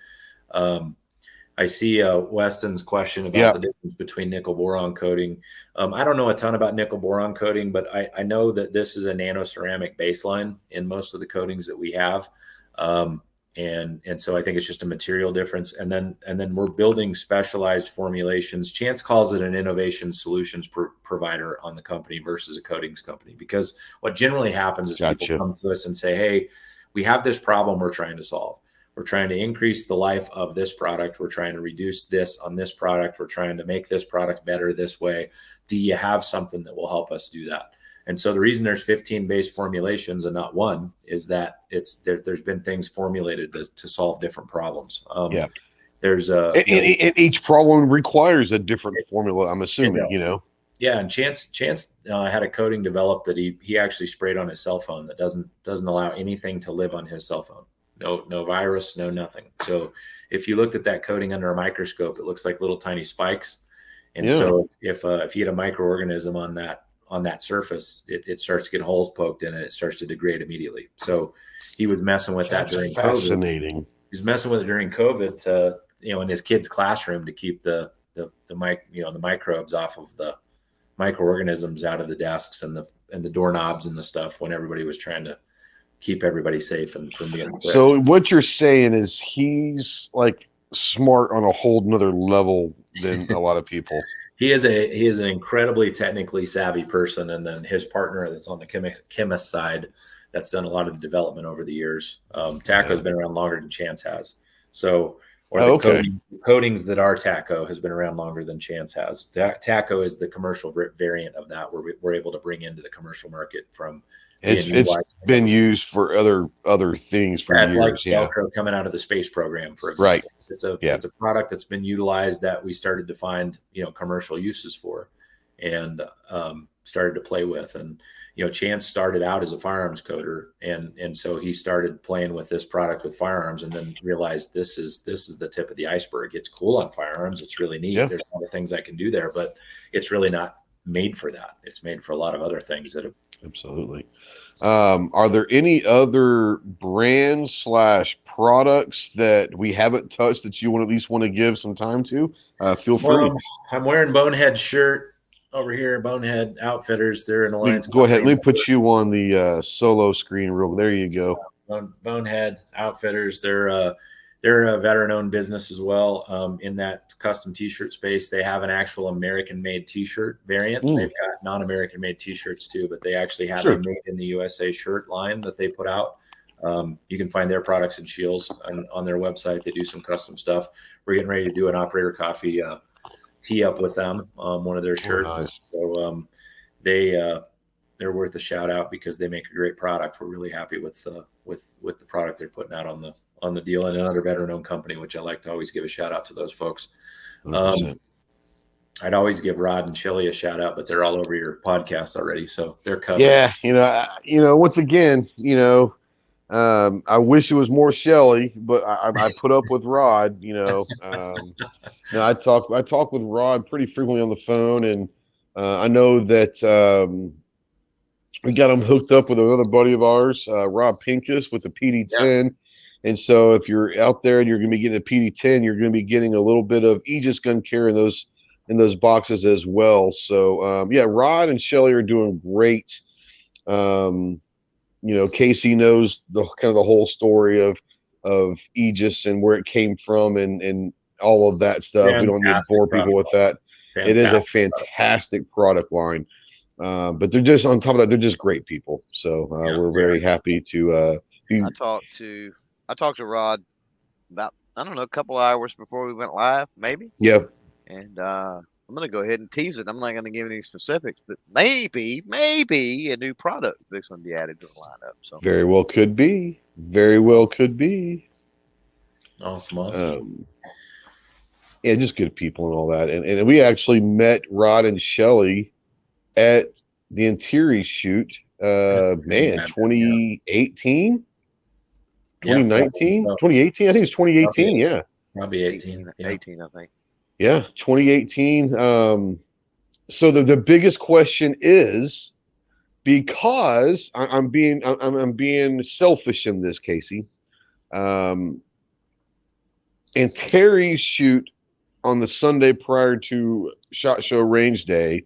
I see Weston's question about the difference between nickel boron coating. I don't know a ton about nickel boron coating, but I know that this is a nanoceramic baseline in most of the coatings that we have. And so I think it's just a material difference. And then we're building specialized formulations. Chance calls it an innovation solutions provider on the company versus a coatings company, because what generally happens is people come to us and say, hey, we have this problem we're trying to solve. We're trying to increase the life of this product. We're trying to reduce this on this product. We're trying to make this product better this way. Do you have something that will help us do that? And so the reason there's 15 base formulations and not one is that there's been things formulated to solve different problems. There's and each problem requires a different formula, I'm assuming, Yeah, and Chance had a coating developed that he actually sprayed on his cell phone that doesn't allow anything to live on his cell phone. No virus, no nothing. So if you looked at that coating under a microscope, it looks like little tiny spikes. And so if you had a microorganism on that surface, it starts to get holes poked in it. It starts to degrade immediately. So he was messing with that during fascinating. COVID. He was messing with it during COVID to, in his kid's classroom to keep the microbes off of the microorganisms out of the desks and the doorknobs and the stuff when everybody was trying to keep everybody safe and from being sick. So what you're saying is he's like smart on a whole nother level than a lot of people. He is an incredibly technically savvy person, and then his partner that's on the chemist side that's done a lot of the development over the years. TACO's been around longer than Chance has. So coatings that are TACO has been around longer than Chance has. TACO is the commercial variant of that, where we're able to bring into the commercial market from. It's been used for other things for years. Like Velcro coming out of the space program, for example. Right. It's a product that's been utilized that we started to find commercial uses for, and started to play with. And Chance started out as a firearms coder, and so he started playing with this product with firearms, and then realized this is the tip of the iceberg. It's cool on firearms. It's really neat. There's a lot of things I can do there, but it's really not made for that. It's made for a lot of other things that have. Absolutely. Are there any other brands / products that we haven't touched that you at least want to give some time to? Feel free. I'm wearing Bonehead's shirt over here. Bonehead Outfitters. They're an alliance. Go ahead. Let me put you on the solo screen real. There you go. Bonehead Outfitters. They're a veteran-owned business as well. In that custom T-shirt space, they have an actual American-made T-shirt variant. They've got non-American made T-shirts too, but they actually have a made in the USA shirt line that they put out. You can find their products and shields on their website. They do some custom stuff. We're getting ready to do an operator coffee tee up with them, one of their shirts. Nice. So they're worth a shout out because they make a great product. We're really happy with the product they're putting out on the deal, and another veteran-owned company, which I like to always give a shout out to those folks. I'd always give Rod and Shelly a shout out, but they're all over your podcast already, so they're covered. Yeah, once again, I wish it was more Shelly, but I put up with Rod. I talk with Rod pretty frequently on the phone, and I know that we got him hooked up with another buddy of ours, Rob Pincus, with the PD10. Yeah. And so if you're out there and you're going to be getting a PD10, you're going to be getting a little bit of Aegis gun care in those boxes as well. So, Rod and Shelly are doing great. Casey knows the whole story of Aegis and where it came from and all of that stuff. Fantastic. We don't need to bore people with that. Fantastic. It is a fantastic product line. But they're just, on top of that, they're just great people. So we're very happy to I talked to Rod about, a couple hours before we went live, maybe. Yep. And I'm going to go ahead and tease it. I'm not going to give any specifics, but maybe a new product is going to be added to the lineup. So very well could be. Very well could be. Awesome. Just good people and all that. And we actually met Rod and Shelly at the Interior shoot, 2018, 2019, 2018. I think it's 2018. Yeah. Probably 18, I think. Yeah. 2018. So the biggest question is, because I'm being selfish in this, Casey, and Terry's shoot on the Sunday prior to SHOT Show Range Day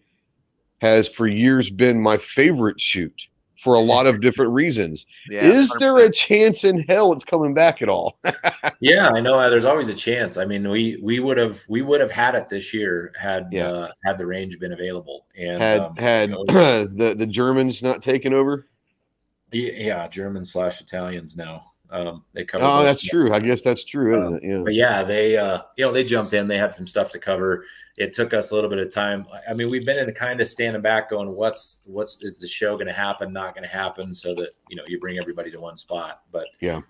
has for years been my favorite shoot for a lot of different reasons. Yeah, is 100%. There a chance in hell it's coming back at all? Yeah, I know. There's always a chance. I mean, we would have had it this year had the range been available, and had the Germans not taken over. Yeah, Germans / Italians now. They covered. Oh, that's true. I guess that's true, isn't it? Yeah. But yeah, they jumped in. They had some stuff to cover. It took us a little bit of time. I mean, we've been in the kind of standing back going, is the show going to happen? Not going to happen, so that you bring everybody to one spot. But yeah,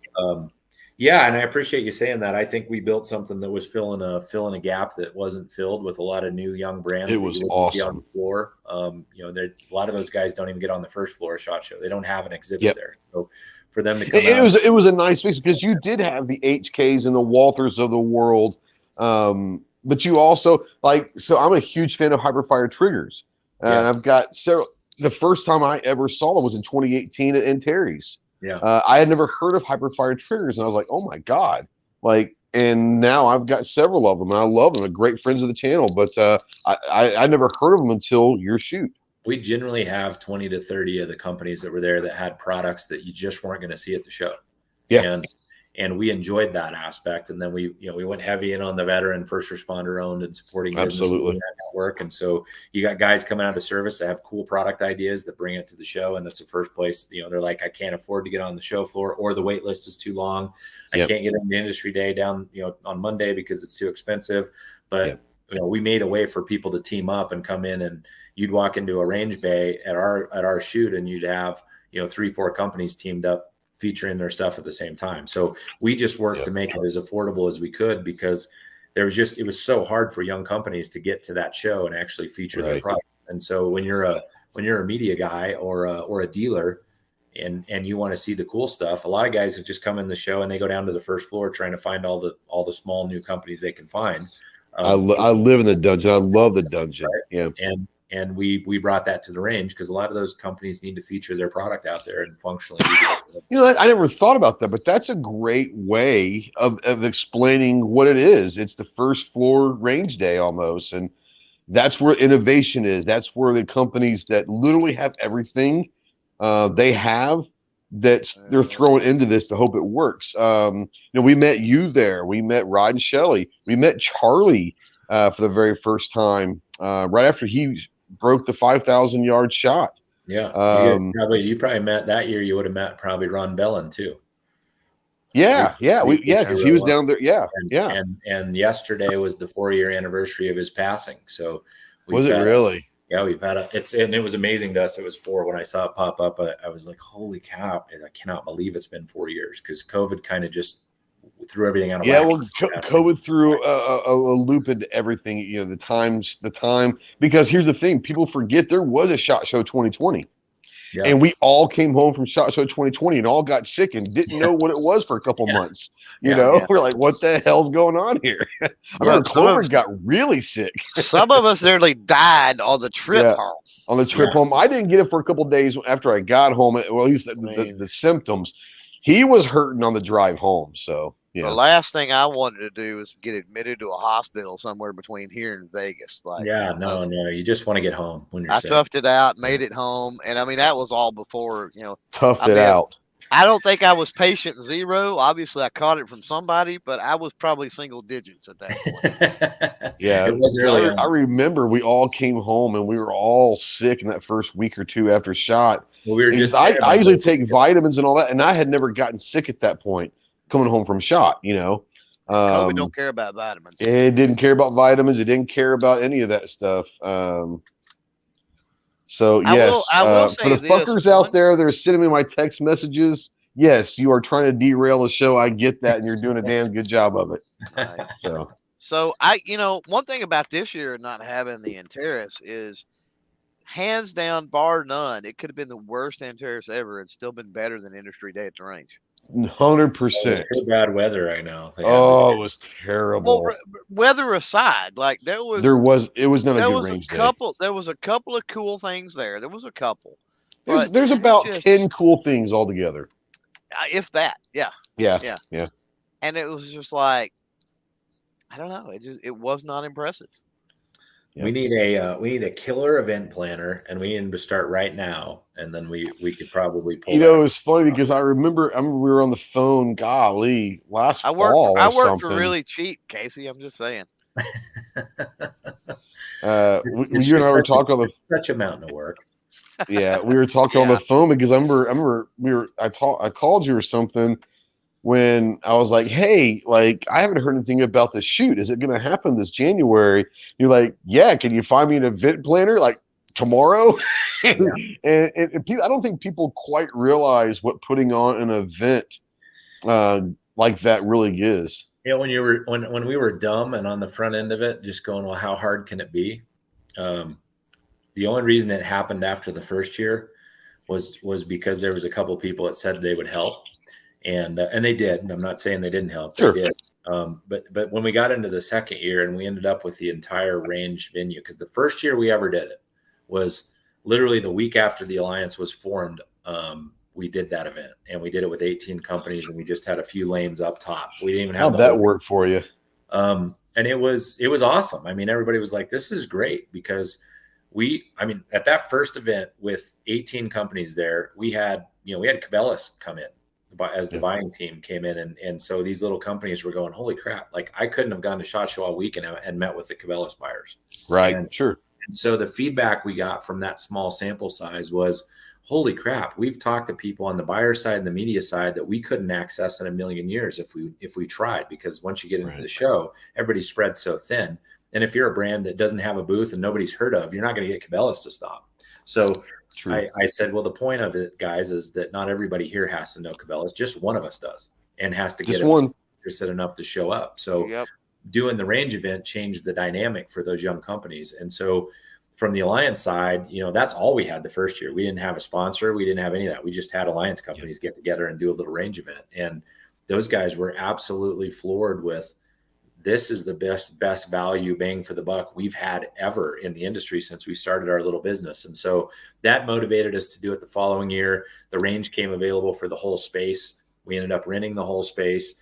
and I appreciate you saying that. I think we built something that was filling a gap that wasn't filled with a lot of new young brands. It was awesome. On the floor. A lot of those guys don't even get on the first floor of SHOT Show. They don't have an exhibit there. So for them to come out, it was a nice space because you did have the HKs and the Walthers of the world. But you also so I'm a huge fan of Hyperfire triggers. And I've got several. The first time I ever saw them was in 2018 at Terry's. Yeah. I had never heard of Hyperfire triggers, and I was like, oh my God. And now I've got several of them, and I love them. They're great friends of the channel, but I never heard of them until your shoot. We generally have 20 to 30 of the companies that were there that had products that you just weren't going to see at the show. Yeah. And we enjoyed that aspect. And then we went heavy in on the veteran, first responder owned and supporting businesses in that network. And so you got guys coming out of service that have cool product ideas that bring it to the show. And that's the first place, they're like, I can't afford to get on the show floor, or the wait list is too long. I can't get in the industry day down, on Monday because it's too expensive. But we made a way for people to team up and come in, and you'd walk into a range bay at our shoot and you'd have, 3-4 companies teamed up featuring their stuff at the same time. So we just worked to make it as affordable as we could, because it was so hard for young companies to get to that show and actually feature their product. And so when you're a media guy or a dealer and you want to see the cool stuff, a lot of guys have just come in the show and they go down to the first floor trying to find all the small new companies they can find. I live in the dungeon. I love the dungeon. Right? Yeah. And we brought that to the range because a lot of those companies need to feature their product out there and functionally. I never thought about that, but that's a great way of explaining what it is. It's the first floor range day almost. And that's where innovation is. That's where the companies that literally have everything they have that they're throwing into this to hope it works. We met you there. We met Rod and Shelley. We met Charlie for the very first time right after he broke the 5,000 yard shot. Yeah. You probably met that year. You would have met probably Ron Bellin too. Yeah. Because he was down there. Yeah. And yesterday was the 4-year anniversary of his passing. So was it really? Yeah, we've had and it was amazing to us. It was 4 when I saw it pop up. I was like, holy cow. I cannot believe it's been 4 years, because COVID kind of just threw everything out of whack. Well, COVID threw a loop into everything. The time, because here's the thing: people forget there was a SHOT Show 2020, and we all came home from SHOT Show 2020 and all got sick and didn't know what it was for a couple months. We're like, what the hell's going on here? I remember Clover got really sick. Some of us nearly died on the trip home. On the trip home, I didn't get it for a couple of days after I got home. Well, at least the symptoms. He was hurting on the drive home. So the last thing I wanted to do was get admitted to a hospital somewhere between here and Vegas. No, you just want to get home when you're sick. Toughed it out, made it home, and I mean that was all before toughed it out. I don't think I was patient 0. Obviously, I caught it from somebody, but I was probably single digits at that point. It was early. I remember we all came home and we were all sick in that first week or 2 after shot. Well, we were I usually take vitamins and all that, and I had never gotten sick at that point coming home from shot. COVID don't care about vitamins. It didn't care about vitamins. It didn't care about any of that stuff. So yes, I will for the fuckers out there that are sending me my text messages, yes, you are trying to derail the show. I get that, and you're doing a damn good job of it. Right. So one thing about this year not having the Antares is, hands down, bar none, it could have been the worst Antares ever. It's still been better than Industry Day at the range. 100%. Bad weather right now. It was terrible. Well, weather aside, it was not a good range day. There was a couple of cool things there. There was a couple. There's about 10 cool things altogether. If that, yeah. And it was just like, I don't know. It was not impressive. Yeah. We need a killer event planner, and we need him to start right now, and then we could probably pull. It was funny because I remember we were on the phone. Golly, last fall. I worked for really cheap, Casey. I'm just saying. You and I were talking on the such a mountain of work. Yeah, we were talking on the phone because I remember I called you or something, when I was like, hey, like, I haven't heard anything about the shoot. Is it going to happen this January? You're like, yeah, can you find me an event planner like tomorrow? and, and people, I don't think people quite realize what putting on an event like that really is. Yeah, when we were dumb and on the front end of it, just going, well, how hard can it be? The only reason it happened after the first year was because there was a couple of people that said they would help, and they did. And I'm not saying they didn't help; they did. But when we got into the second year and we ended up with the entire range venue, because the first year we ever did it was literally the week after the alliance was formed. We did that event, and we did it with 18 companies, and we just had a few lanes up top. We didn't even have how'd that work for you. And it was awesome. I mean, everybody was like, "This is great," because at that first event with 18 companies there, we had Cabela's come in as the buying team came in, and so these little companies were going, "Holy crap!" Like I couldn't have gone to SHOT Show all week and met with the Cabela's buyers, right? And so the feedback we got from that small sample size was, holy crap, we've talked to people on the buyer side and the media side that we couldn't access in a million years if we tried, because once you get into the show, everybody's spread so thin. And if you're a brand that doesn't have a booth and nobody's heard of, you're not going to get Cabela's to stop. So I said, well, the point of it, guys, is that not everybody here has to know Cabela's. Just one of us does, and has to get interested enough to show up. So doing the range event changed the dynamic for those young companies. And so from the alliance side, that's all we had the first year. We didn't have a sponsor. We didn't have any of that. We just had alliance companies get together and do a little range event. And those guys were absolutely floored with, this is the best value bang for the buck we've had ever in the industry since we started our little business. And so that motivated us to do it the following year. The range came available for the whole space. We ended up renting the whole space.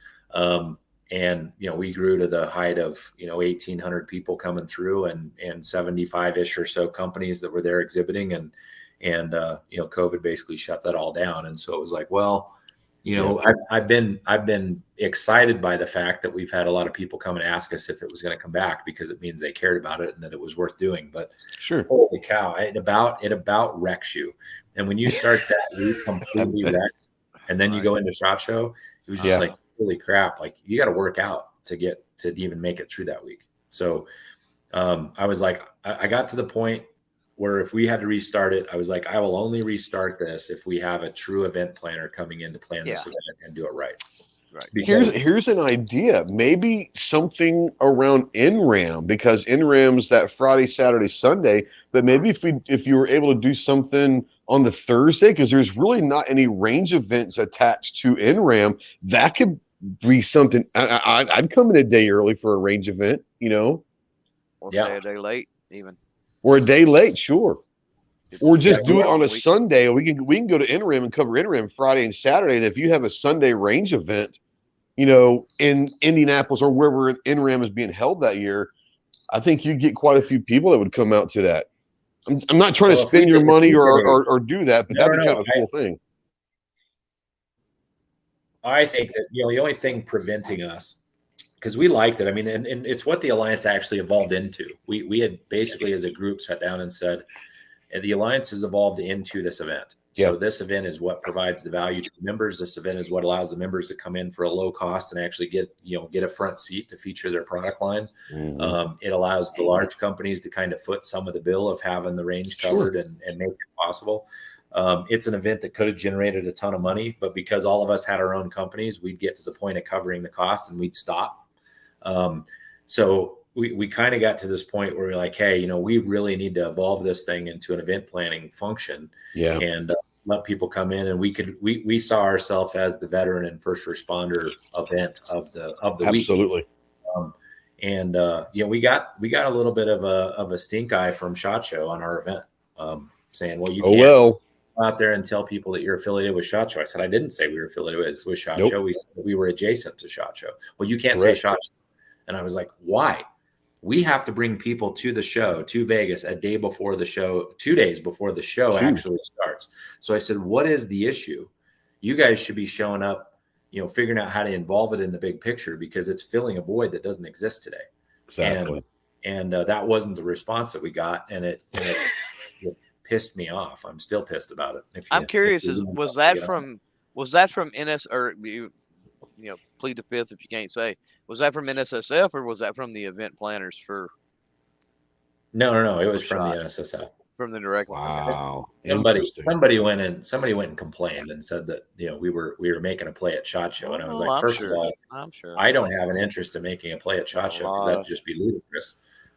And, we grew to the height of, 1,800 people coming through and 75-ish or so companies that were there exhibiting. And COVID basically shut that all down. And so it was like, well, I've been excited by the fact that we've had a lot of people come and ask us if it was going to come back, because it means they cared about it and that it was worth doing. But holy cow, it about wrecks you. And when you start that week completely wrecked, and then you go into SHOT Show, it was just like, holy crap, like you got to work out to even make it through that week. So I was like, I got to the point where if we had to restart it, I was like, I will only restart this if we have a true event planner coming in to plan this event and do it right. Right. Here's an idea. Maybe something around NRAM, because NRAM's that Friday, Saturday, Sunday. But maybe if you were able to do something on the Thursday, because there's really not any range events attached to NRAM, that could be something. I'd come in a day early for a range event, Or stay a day late, even. Or a day late, sure. Or just do it on a Sunday. We can go to NRAM and cover NRAM Friday and Saturday. And if you have a Sunday range event, in Indianapolis or wherever NRAM is being held that year, I think you get quite a few people that would come out to that. I'm not trying to spend your money or do that, but that'd be kind of a cool thing. I think that the only thing preventing us, because we liked it, I mean, and it's what the alliance actually evolved into. We had basically as a group sat down and said, the alliance has evolved into this event. So this event is what provides the value to the members. This event is what allows the members to come in for a low cost and actually get a front seat to feature their product line. Mm-hmm. It allows the large companies to kind of foot some of the bill of having the range covered and make it possible. It's an event that could have generated a ton of money, but because all of us had our own companies, we'd get to the point of covering the cost and we'd stop. So we kind of got to this point where we're like, hey, we really need to evolve this thing into an event planning function and let people come in. And we saw ourselves as the veteran and first responder event of the week. Absolutely. We got a little bit of a stink eye from SHOT Show on our event, saying, well, you can't go out there and tell people that you're affiliated with SHOT Show. I said, I didn't say we were affiliated with SHOT Show. We said we were adjacent to SHOT Show. Well, you can't say SHOT Show. And I was like, why? We have to bring people to the show, to Vegas, a day before the show, 2 days before the show actually starts. So I said, what is the issue? You guys should be showing up, figuring out how to involve it in the big picture, because it's filling a void that doesn't exist today. Exactly. And that wasn't the response that we got. And it pissed me off. I'm still pissed about it. I'm curious, was that from NS or plead the fifth if you can't say. Was that from NSSF or was that from the event planners for? No. It was from the NSSF. From the director. Wow. Somebody went and complained and said that we were making a play at SHOT Show, and I was like, first of all, I'm sure I don't have an interest in making a play at SHOT Show because that'd just be ludicrous.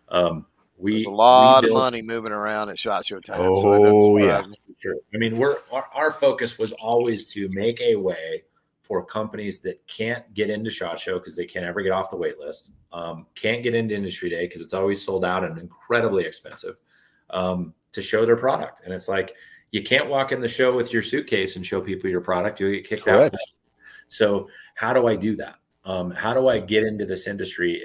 There's a lot of money moving around at SHOT Show time. Oh, yeah. Sure. I mean, our focus was always to make a way for companies that can't get into SHOT Show because they can't ever get off the wait list, can't get into Industry Day because it's always sold out and incredibly expensive, to show their product. And it's like, you can't walk in the show with your suitcase and show people your product. You'll get kicked out. So how do I do that? How do I get into this industry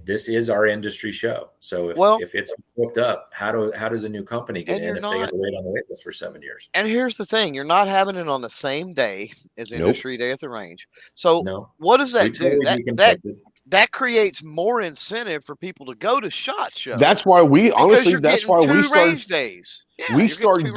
this is our industry show. So if it's booked up, how does a new company get in if they have to wait on the wait list for 7 years? And here's the thing, you're not having it on the same day as Industry Day at the range. So what does that do? That creates more incentive for people to go to SHOT Show. That's why we range days. Yeah, we start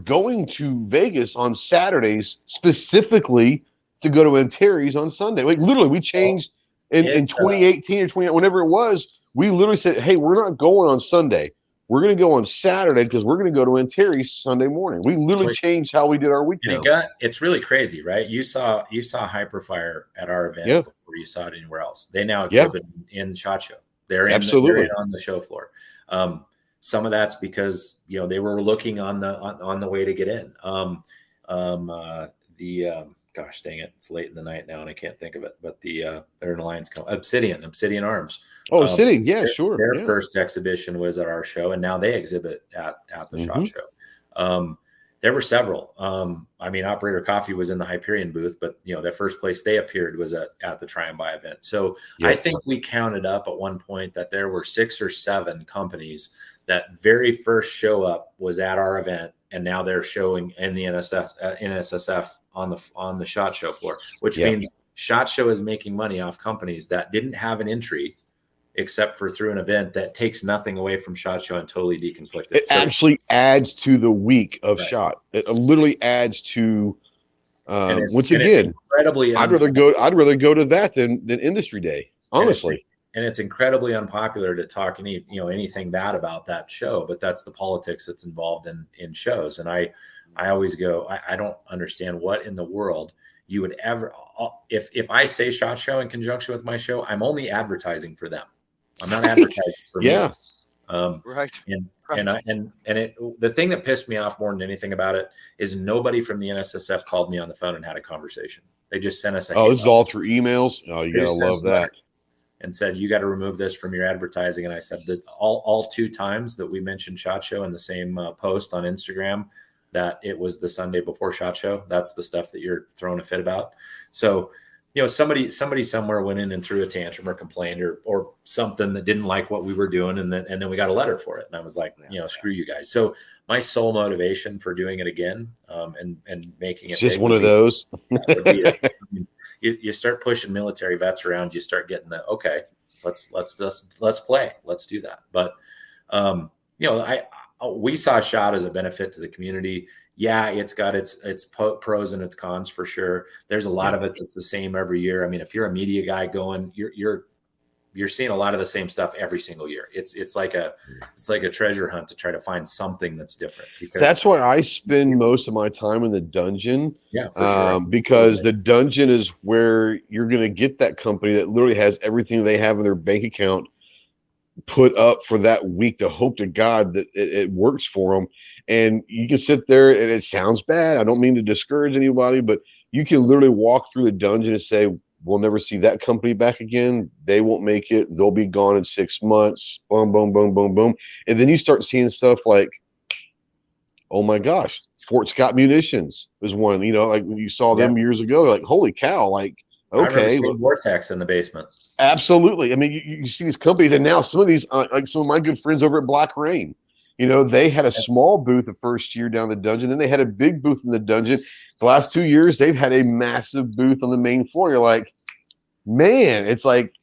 going to Vegas on Saturdays specifically to go to Terry's on Sunday. Like literally, we changed in 2018 or 20, whenever it was. We literally said, "Hey, we're not going on Sunday. We're going to go on Saturday because we're going to go to Terry's Sunday morning." We literally changed how we did our weekend. It's really crazy, right? You saw Hyperfire at our event before you saw it anywhere else. They now exhibit in SHOT Show. They're absolutely on the show floor. Some of that's because they were looking on the way to get in. Gosh dang it, it's late in the night now and I can't think of it, but they're an alliance Obsidian Arms. Oh, Obsidian, sure. Their first exhibition was at our show, and now they exhibit at the SHOT Show. There were several. Operator Coffee was in the Hyperion booth, but the first place they appeared was at the Try and Buy event. So I think we counted up at one point that there were 6 or 7 companies that very first show up was at our event, and now they're showing in the NSSF on the SHOT Show floor, which means SHOT Show is making money off companies that didn't have an entry except for through an event that takes nothing away from SHOT Show and totally deconflicted. It actually adds to the week of SHOT. It literally adds to once again, incredibly I'd rather go to that than Industry Day, honestly. And it's incredibly unpopular to talk anything bad about that show, but that's the politics that's involved in shows. And I always go, I don't understand what in the world you would ever, if I say SHOT Show in conjunction with my show, I'm only advertising for them. I'm not advertising for me. Right. The thing that pissed me off more than anything about it is nobody from the NSSF called me on the phone and had a conversation. They just sent us this is all through emails. Oh, you gotta love that. And said, you got to remove this from your advertising. And I said that all 2 times that we mentioned SHOT Show in the same post on Instagram, that it was the Sunday before SHOT Show. That's the stuff that you're throwing a fit about. So, somebody somewhere went in and threw a tantrum or complained or something that didn't like what we were doing. And then we got a letter for it. And I was like, screw you guys. So my sole motivation for doing it again and making it just one of those. You start pushing military vets around, you start getting let's play. Let's do that. But, we saw SHOT as a benefit to the community. Yeah, it's got its pros and its cons for sure. There's a lot of it that's the same every year. I mean, if you're a media guy going, you're seeing a lot of the same stuff every single year. It's like a treasure hunt to try to find something that's different. That's why I spend most of my time in the dungeon. Yeah, for sure. Because the dungeon is where you're going to get that company that literally has everything they have in their bank account put up for that week to hope to God that it works for them. And you can sit there and it sounds bad. I don't mean to discourage anybody, but you can literally walk through the dungeon and say, we'll never see that company back again. They won't make it. They'll be gone in 6 months. Boom, boom, boom, boom, boom. And then you start seeing stuff like, oh my gosh, Fort Scott Munitions was one, like when you saw them years ago, like, holy cow, like, okay. Vortex in the basement. Absolutely. I mean, you see these companies, and now some of these, like some of my good friends over at Black Rain, they had a small booth the first year down the dungeon. Then they had a big booth in the dungeon. The last 2 years, they've had a massive booth on the main floor. You're like, man, it's like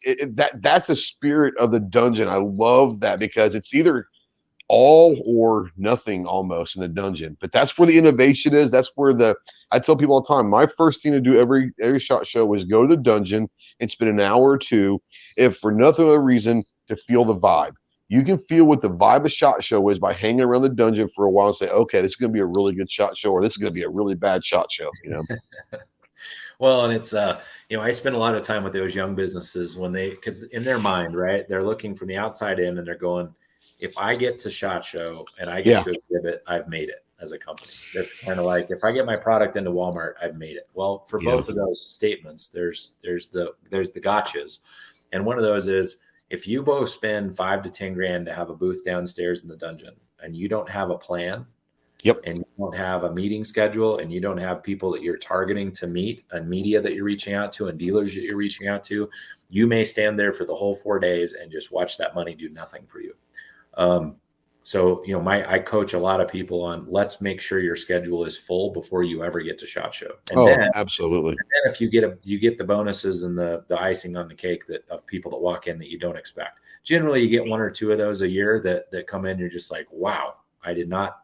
that's the spirit of the dungeon. I love that because it's either all or nothing almost in the dungeon. But that's where the innovation is. That's where I tell people all the time, my first thing to do every SHOT Show was go to the dungeon and spend an hour or two, if for nothing other reason, to feel the vibe. You can feel what the vibe of SHOT Show is by hanging around the dungeon for a while and say, okay, this is going to be a really good SHOT Show, or this is going to be a really bad SHOT Show, you know? Well, and it's, I spend a lot of time with those young businesses because in their mind, right, they're looking from the outside in and they're going, if I get to SHOT Show and I get to exhibit, I've made it as a company. That's kind of like, if I get my product into Walmart, I've made it. Well, for both of those statements, there's the gotchas. And one of those is, if you both spend $5 to $10 to have a booth downstairs in the dungeon and you don't have a plan, and you don't have a meeting schedule, and you don't have people that you're targeting to meet, and media that you're reaching out to, and dealers that you're reaching out to, you may stand there for the whole 4 days and just watch that money do nothing for you. So, I coach a lot of people on, let's make sure your schedule is full before you ever get to SHOT Show. And then, absolutely. And then if you get the bonuses and the icing on the cake of people that walk in that you don't expect. Generally, you get 1 or 2 of those a year that come in. You're just like, wow, I did not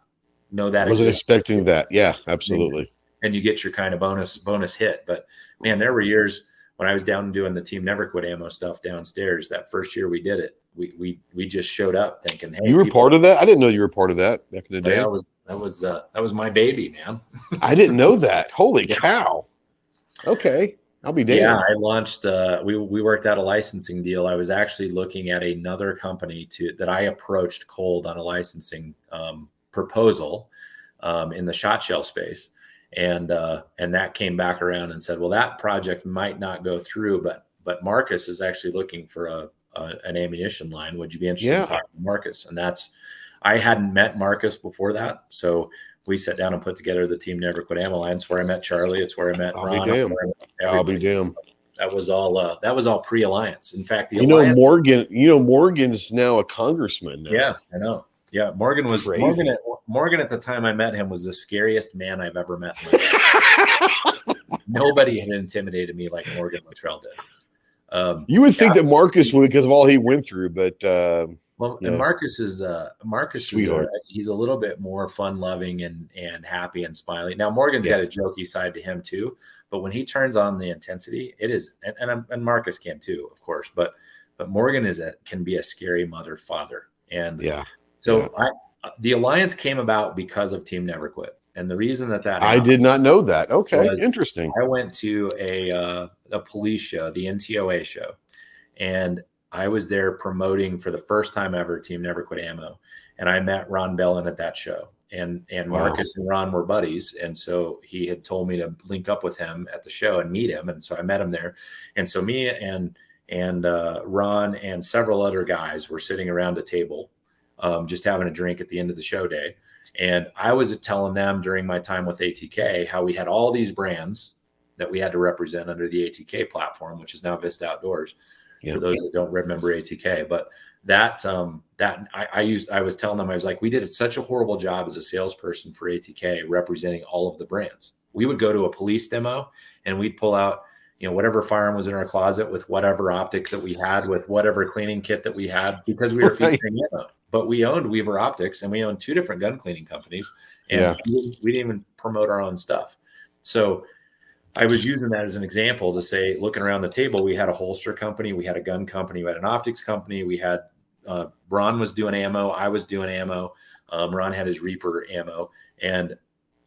know that. I wasn't expecting that. Yeah, absolutely. And you get your kind of bonus hit. But man, there were years when I was down doing the Team Never Quit ammo stuff downstairs. That first year we did it, we just showed up thinking, hey, you were part of that? I didn't know you were part of that back in the day. That was my baby, man. I didn't know that. Holy cow. Okay. I'll be damned. Yeah, I launched we worked out a licensing deal. I was actually looking at another company that I approached cold on a licensing proposal in the shot shell space. And that came back around and said, well, that project might not go through, but Marcus is actually looking for an ammunition line. Would you be interested in talking to Marcus? And I hadn't met Marcus before that. So we sat down and put together the Team Never Quit Ammo line. It's where I met Charlie. It's where I met Ron. I'll be damned. That was all pre-alliance. In fact, alliance, Morgan's now a congressman now. Yeah, I know. Yeah, Morgan at the time I met him was the scariest man I've ever met. Nobody had intimidated me like Morgan Luttrell did. You would think that Marcus would, because of all he went through, but and Marcus is sweetheart. He's a little bit more fun-loving and happy and smiley. Now Morgan's got a jokey side to him too, but when he turns on the intensity, it is, and Marcus can too, of course, but Morgan can be a scary mother father, and the alliance came about because of Team Never Quit. And the reason that I did not know that. Okay, interesting. I went to a police show, the NTOA show, and I was there promoting for the first time ever Team Never Quit Ammo. And I met Ron Bellin at that show. And Marcus and Ron were buddies. And so he had told me to link up with him at the show and meet him. And so I met him there. And so me and Ron and several other guys were sitting around a table, just having a drink at the end of the show day. And I was telling them during my time with ATK how we had all these brands that we had to represent under the ATK platform, which is now Vista Outdoors. For those that don't remember ATK, but I was telling them, I was like, we did such a horrible job as a salesperson for ATK representing all of the brands. We would go to a police demo and we'd pull out, whatever firearm was in our closet with whatever optic that we had, with whatever cleaning kit that we had, because we were featuring ammo. But we owned Weaver Optics and we owned 2 different gun cleaning companies, and we didn't even promote our own stuff. So I was using that as an example to say, looking around the table, we had a holster company, we had a gun company, we had an optics company, we had Ron was doing ammo, I was doing ammo, Ron had his Reaper ammo, and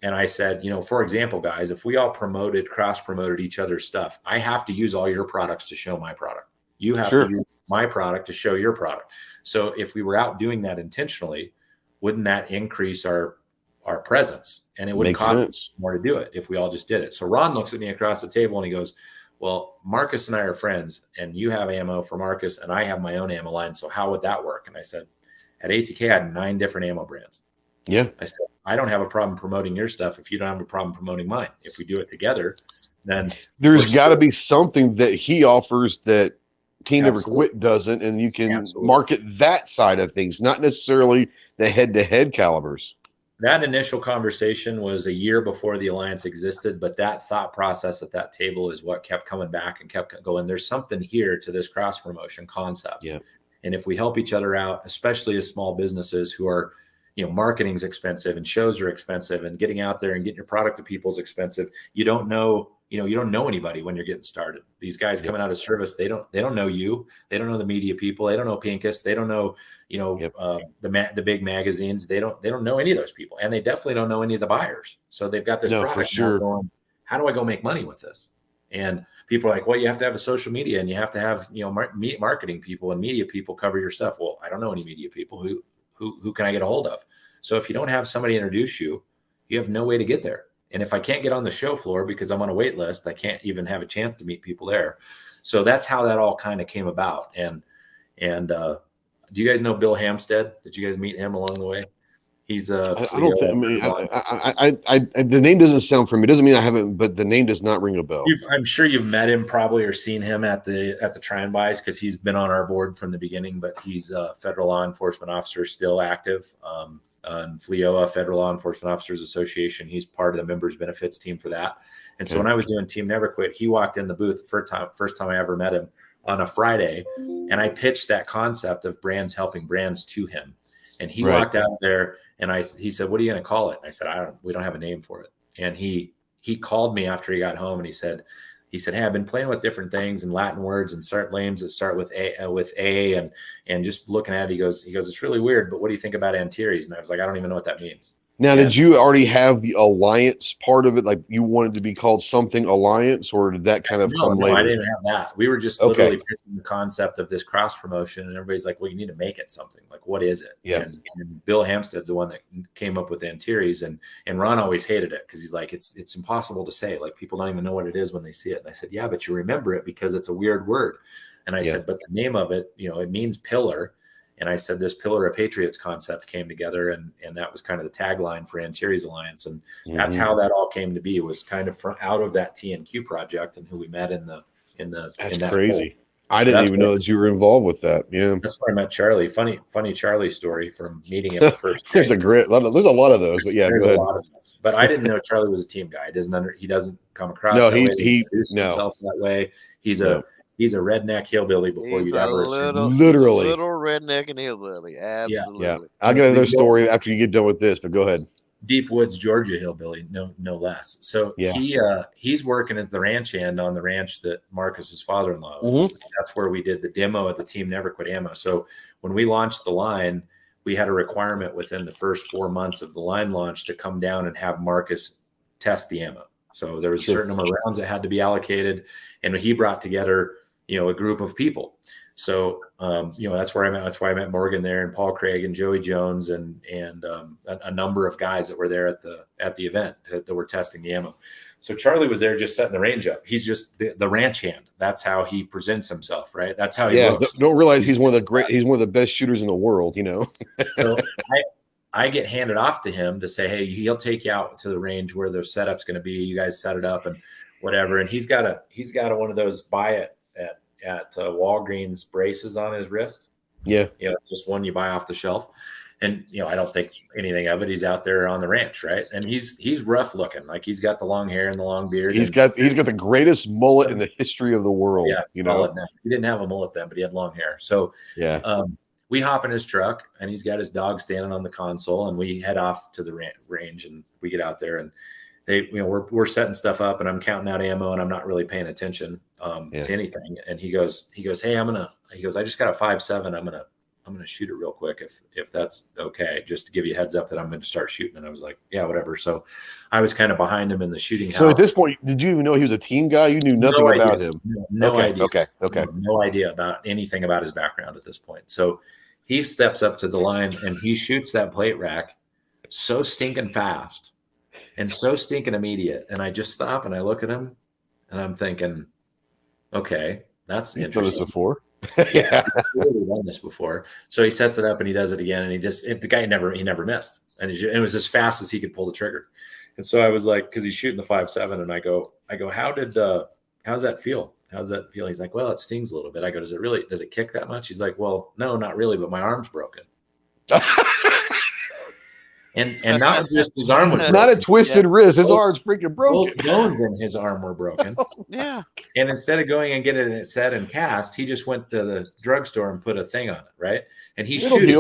I said, for example, guys, if we all cross promoted each other's stuff, I have to use all your products to show my product. You have to use my product to show your product. So if we were out doing that intentionally, wouldn't that increase our presence? And it would cost us more to do it if we all just did it. So Ron looks at me across the table and he goes, well, Marcus and I are friends, and you have ammo for Marcus and I have my own ammo line. So how would that work? And I said, at ATK, I had 9 different ammo brands. Yeah. I said, I don't have a problem promoting your stuff if you don't have a problem promoting mine. If we do it together, then there's got to be something that he offers that Team Never Quit doesn't, and you can market that side of things, not necessarily the head-to-head calibers. That initial conversation was a year before the alliance existed, but that thought process at that table is what kept coming back and kept going. There's something here to this cross promotion concept. Yeah. And if we help each other out, especially as small businesses who are, marketing's expensive and shows are expensive and getting out there and getting your product to people is expensive. You don't know anybody when you're getting started. These guys coming out of service, they don't know you. They don't know the media people. They don't know Pincus. They don't know, the big magazines. They don't know any of those people. And they definitely don't know any of the buyers. So they've got this product for sure. going, how do I go make money with this? And people are like, well, you have to have a social media and you have to have, marketing people and media people cover your stuff. Well, I don't know any media people. Who can I get a hold of? So if you don't have somebody introduce you, you have no way to get there. And if I can't get on the show floor because I'm on a wait list, I can't even have a chance to meet people there. So that's how that all kind of came about. And do you guys know Bill Hampstead? Did you guys meet him along the way? He's I don't think. I mean, I the name doesn't sound familiar. It doesn't mean I haven't, but the name does not ring a bell. I'm sure you've met him probably or seen him at the Try and Buys because he's been on our board from the beginning. But he's a federal law enforcement officer, still active on FLEOA, Federal Law Enforcement Officers Association. He's part of the members benefits team for that. And so when I was doing Team Never Quit, he walked in the booth first time I ever met him on a Friday, and I pitched that concept of brands helping brands to him. And he walked out there and he said, what are you going to call it? And I said, we don't have a name for it. And he called me after he got home and he said, hey, I've been playing with different things and Latin words and names that start with A and just looking at it, he goes, it's really weird, but what do you think about Antares? And I was like, I don't even know what that means. Now, did you already have the alliance part of it? Like you wanted to be called something alliance, or did that kind of come later? No, I didn't have that. We were just literally pitching the concept of this cross promotion, and everybody's like, well, you need to make it something. Like, what is it? Yeah. And Bill Hampstead's the one that came up with Antares, and Ron always hated it because he's like, it's impossible to say. Like, people don't even know what it is when they see it. And I said, yeah, but you remember it because it's a weird word. And I said, but the name of it, it means pillar. And I said, this Pillar of Patriots concept came together, and that was kind of the tagline for Antares Alliance. And that's how that all came to be. It was kind of from out of that TNQ project and who we met in that crazy. I didn't even know that you were involved with that. Yeah. That's where I met Charlie. Funny Charlie story from meeting him first. There's a lot of those, but yeah, there's a lot of those. But I didn't know Charlie was a team guy. He doesn't come across that way. He himself that way. He's a redneck hillbilly before you'd ever literally little redneck and hillbilly. Absolutely. Yeah. I'll get another story after you get done with this, but go ahead. Deep Woods, Georgia hillbilly, no less. So he's working as the ranch hand on the ranch that Marcus's father-in-law owns. That's where we did the demo of the Team Never Quit ammo. So when we launched the line, we had a requirement within the first 4 months of the line launch to come down and have Marcus test the ammo. So there was a certain number of rounds that had to be allocated, and he brought together a group of people. So, that's why I met Morgan there and Paul Craig and Joey Jones and a number of guys that were there at the event that were testing the ammo. So Charlie was there just setting the range up. He's just the ranch hand. That's how he presents himself, right? That's how he looks. Don't realize he's one of the best shooters in the world, So I get handed off to him to say, hey, he'll take you out to the range where the setup's going to be. You guys set it up and whatever. And he's got one of those buy it at Walgreens braces on his wrist. Yeah. Just one you buy off the shelf. And, I don't think anything of it. He's out there on the ranch. Right. And he's rough looking. Like he's got the long hair and the long beard. He's got the greatest mullet in the history of the world. Yeah. He didn't have a mullet then, but he had long hair. So we hop in his truck and he's got his dog standing on the console and we head off to the range and we get out there and we're setting stuff up and I'm counting out ammo and I'm not really paying attention to anything. And he goes, hey, I just got a 5.7. I'm going to shoot it real quick if that's okay, just to give you a heads up that I'm going to start shooting. And I was like, yeah, whatever. So I was kind of behind him in the shooting house. So at this point, did you even know he was a team guy? You knew nothing about him. No idea. Okay. No idea about anything about his background at this point. So he steps up to the line and he shoots that plate rack so stinking fast and so stinking immediate. And I just stop and I look at him and I'm thinking, okay, that's interesting. He's done this before. Yeah, he's really done this before. So he sets it up and he does it again. And the guy never missed. And it was as fast as he could pull the trigger. And so I was like, cause he's shooting the 5.7 and I go, how's that feel? How's that feel? He's like, well, it stings a little bit. I go, does it kick that much? He's like, well, no, not really, but my arm's broken. And not just his arm was broken. Not a twisted wrist. His arm's freaking broken. Both bones in his arm were broken. Yeah. And instead of going and getting it set and cast, he just went to the drugstore and put a thing on it, right? And he's shooting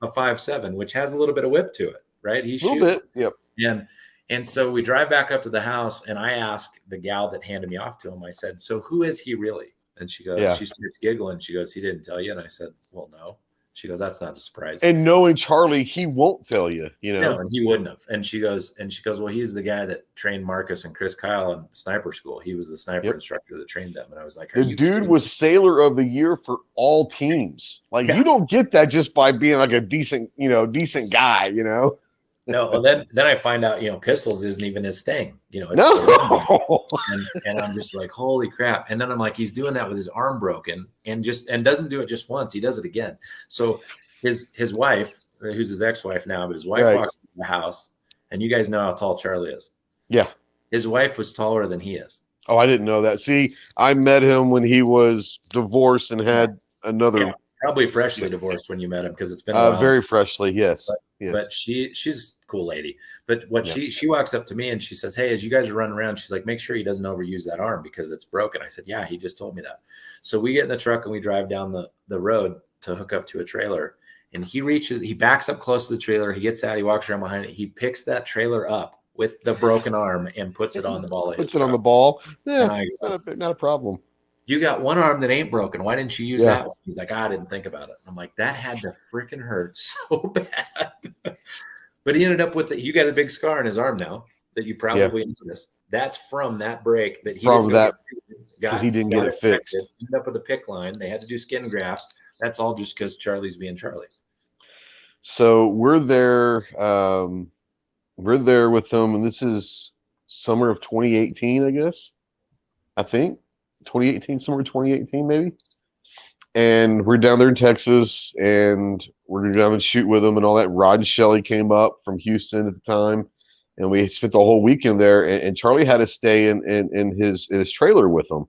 a 5.7, which has a little bit of whip to it, right? He's shooting. A little bit, yep. And so we drive back up to the house, and I asked the gal that handed me off to him, I said, so who is he really? And she goes, she starts giggling. She goes, he didn't tell you? And I said, well, no. She goes, that's not a surprise. And knowing Charlie, he won't tell you, No, and he wouldn't have. And she goes, well, he's the guy that trained Marcus and Chris Kyle in sniper school. He was the sniper instructor that trained them. And I was like, the dude was Sailor of the Year for all teams. Like, you don't get that just by being like a decent guy, No, well, then I find out, pistols isn't even his thing. It's no. And I'm just like, holy crap. And then I'm like, he's doing that with his arm broken and doesn't do it just once. He does it again. So his wife, who's his ex-wife now, but his wife walks into the house, and you guys know how tall Charlie is. Yeah. His wife was taller than he is. Oh, I didn't know that. See, I met him when he was divorced and had another. Yeah, probably freshly divorced when you met him, because it's been a while. Very freshly, yes. But she's a cool lady. But what she walks up to me and she says, hey, as you guys are running around, she's like, make sure he doesn't overuse that arm because it's broken. I said, yeah, he just told me that. So we get in the truck and we drive down the road to hook up to a trailer. And he backs up close to the trailer. He gets out, he walks around behind it. He picks that trailer up with the broken arm and puts it on the ball. Puts it on the ball. Yeah, not a problem. You got one arm that ain't broken. Why didn't you use that one? He's like, I didn't think about it. I'm like, that had to freaking hurt so bad. But he ended up with you got a big scar on his arm now that you probably noticed. That's from that break that he didn't get it fixed. Ended up with a PICC line. They had to do skin grafts. That's all just because Charlie's being Charlie. So we're there with them, and this is summer of 2018, I guess. I think 2018, summer 2018, maybe. And we're down there in Texas, and we're going to go down and shoot with them and all that. Rod and Shelley came up from Houston at the time, and we spent the whole weekend there. And Charlie had to stay in his trailer with them.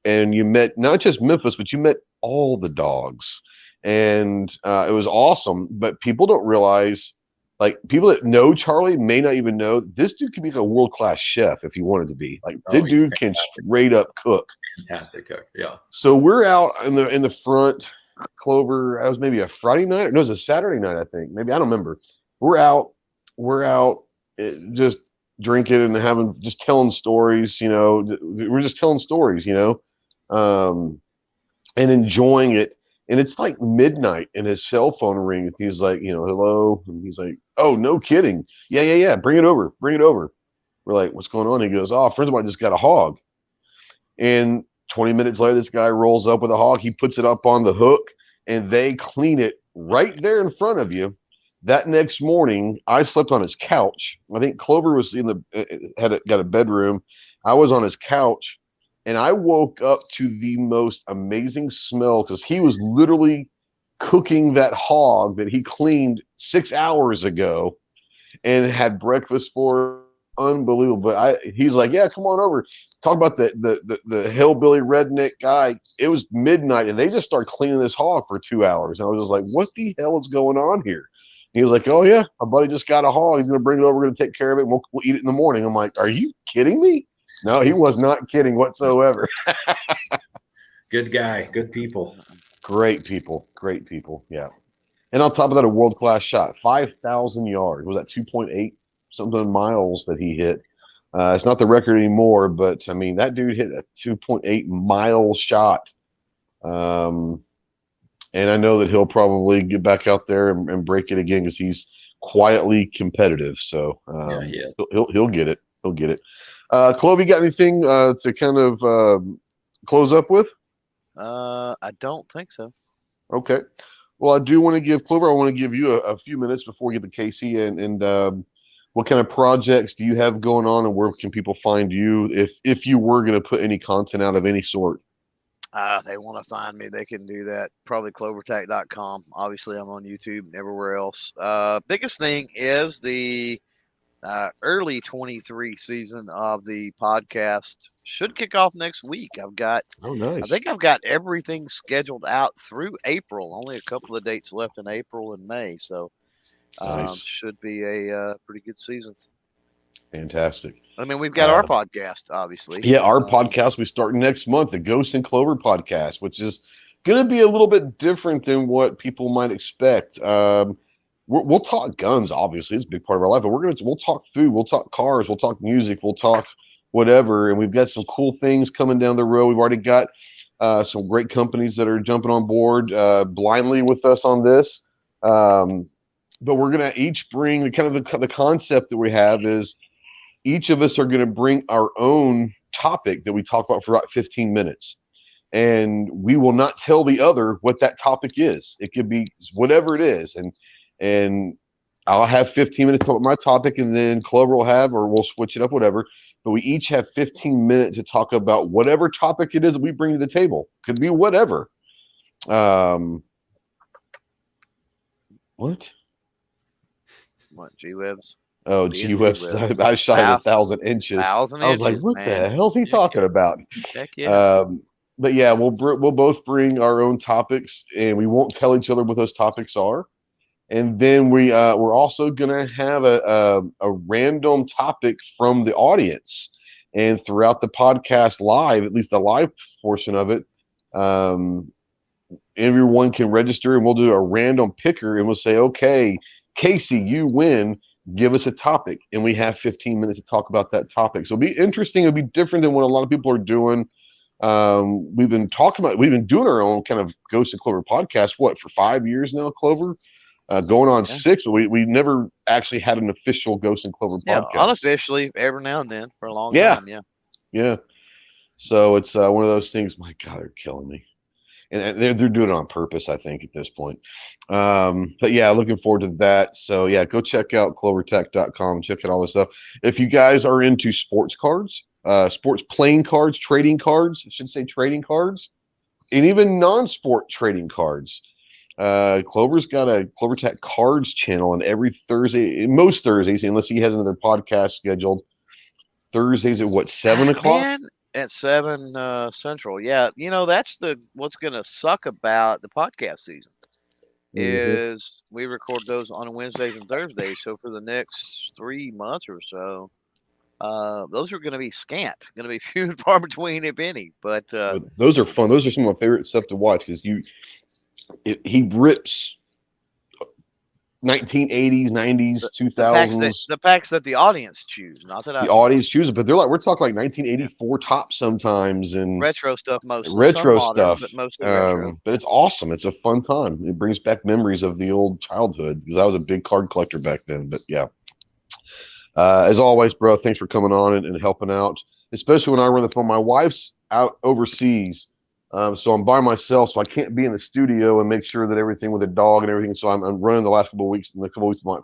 And you met not just Memphis, but you met all the dogs. And it was awesome. But people don't realize, like, people that know Charlie may not even know this dude can be a world-class chef if he wanted to be. Like, this dude can straight up cook. Fantastic cook, yeah. So we're out in the front, Clover. That was maybe a Friday night. No, it was a Saturday night, I think. Maybe, I don't remember. We're out just drinking and just telling stories. We're just telling stories, and enjoying it. And it's like midnight, and his cell phone rings. He's like, hello. And he's like, oh, no kidding. Yeah. Bring it over. We're like, what's going on? He goes, oh, a friend of mine just got a hog. And 20 minutes later, this guy rolls up with a hog. He puts it up on the hook, and they clean it right there in front of you. That next morning, I slept on his couch. I think Clover was got a bedroom. I was on his couch. And I woke up to the most amazing smell, because he was literally cooking that hog that he cleaned 6 hours ago and had breakfast for. Unbelievable. But he's like, yeah, come on over. Talk about the hillbilly redneck guy. It was midnight, and they just started cleaning this hog for 2 hours. And I was just like, what the hell is going on here? And he was like, oh, yeah, my buddy just got a hog. He's going to bring it over. We're going to take care of it. And we'll eat it in the morning. I'm like, are you kidding me? No, he was not kidding whatsoever. Good guy. Good people. Great people. Yeah. And on top of that, a world-class shot. 5,000 yards. Was that 2.8 something miles that he hit? It's not the record anymore, but, I mean, that dude hit a 2.8 mile shot. And I know that he'll probably get back out there and break it again, because he's quietly competitive. So he is. He'll get it. Clove, you got anything to kind of close up with? I don't think so. Okay. Well, I do want to give Clover. I want to give you a few minutes before we get to Casey, and what kind of projects do you have going on, and where can people find you if you were going to put any content out of any sort? They want to find me, they can do that. Probably clovertac.com. Obviously, I'm on YouTube and everywhere else. Biggest thing is the early 23 season of the podcast should kick off next week. Nice. I think I've got everything scheduled out through April. Only a couple of dates left in April and May. So Nice. Should be a pretty good season. Fantastic. I mean, we've got our podcast, obviously. Yeah, our podcast we start next month, the Ghost and Clover podcast, which is going to be a little bit different than what people might expect. We'll talk guns, obviously, it's a big part of our life, but we'll talk food, we'll talk cars, we'll talk music, we'll talk whatever, and we've got some cool things coming down the road. We've already got some great companies that are jumping on board blindly with us on this, but we're going to each bring the concept that we have is each of us are going to bring our own topic that we talk about for about 15 minutes. And we will not tell the other what that topic is. It could be whatever it is. And I'll have 15 minutes to talk about my topic, and then Clover will have, or we'll switch it up, whatever. But we each have 15 minutes to talk about whatever topic it is that we bring to the table. Could be whatever. What? G-Webs? Oh, G-Webs. I shot at 1,000 inches. I was like, what the hell's he talking about? Heck yeah. But yeah, we'll both bring our own topics, and we won't tell each other what those topics are. And then we're also gonna have a random topic from the audience, and throughout the podcast live, at least the live portion of it, everyone can register, and we'll do a random picker, and we'll say, okay, Casey, you win. Give us a topic, and we have 15 minutes to talk about that topic. So it'll be interesting. It'll be different than what a lot of people are doing. We've been doing our own kind of Ghost and Clover podcast, for 5 years now, Clover? Going on 6, but we never actually had an official Ghost and Clover podcast. Unofficially, every now and then for a long time. Yeah. So it's one of those things. My God, they're killing me. And they're doing it on purpose, I think, at this point. But yeah, looking forward to that. So yeah, go check out clovertech.com. Check out all this stuff. If you guys are into sports cards, sports playing cards, trading cards, I should say trading cards, and even non-sport trading cards, Clover's got a CloverTech Cards channel, and every Thursday, most Thursdays, unless he has another podcast scheduled, Thursdays at 7 o'clock? Man. At 7 Central. Yeah. That's what's going to suck about the podcast season is we record those on Wednesdays and Thursdays. So for the next 3 months or so, those are going to be scant, going to be few and far between, if any. But those are fun. Those are some of my favorite stuff to watch because he rips 1980s, 90s, 2000s. The packs that the audience choose, not that the audience chooses, but we're talking like 1984 tops sometimes, and retro stuff mostly. Retro stuff, but mostly retro. But it's awesome. It's a fun time. It brings back memories of the old childhood because I was a big card collector back then. But yeah, as always, bro, thanks for coming on and helping out, especially when I run the phone. My wife's out overseas. So I'm by myself, so I can't be in the studio and make sure that everything with the dog and everything. So I'm running the last couple of weeks from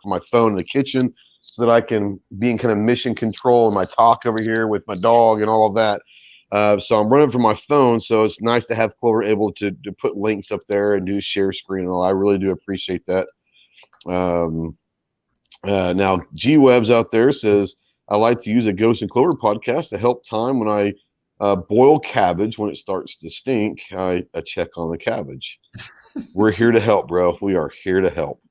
my phone in the kitchen so that I can be in kind of mission control and my talk over here with my dog and all of that. So I'm running from my phone. So it's nice to have Clover able to put links up there and do share screen and all. I really do appreciate that. Now G-Webs out there says, I like to use a Ghost and Clover podcast to help time when I boil cabbage. When it starts to stink, I check on the cabbage. We're here to help, bro. We are here to help.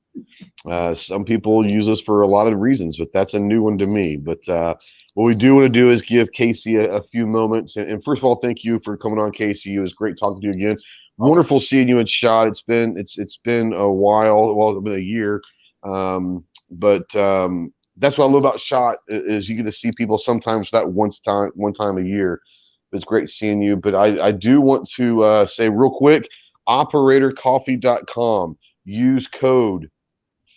Some people use us for a lot of reasons, but that's a new one to me. But what we do want to do is give Casey a few moments. And first of all, thank you for coming on, Casey. It was great talking to you again. Wonderful seeing you in shot. It's been a while. Well, it's been a year. But that's what I love about shot is you get to see people sometimes that one time a year. It's great seeing you, but I do want to say real quick, operatorcoffee.com. Use code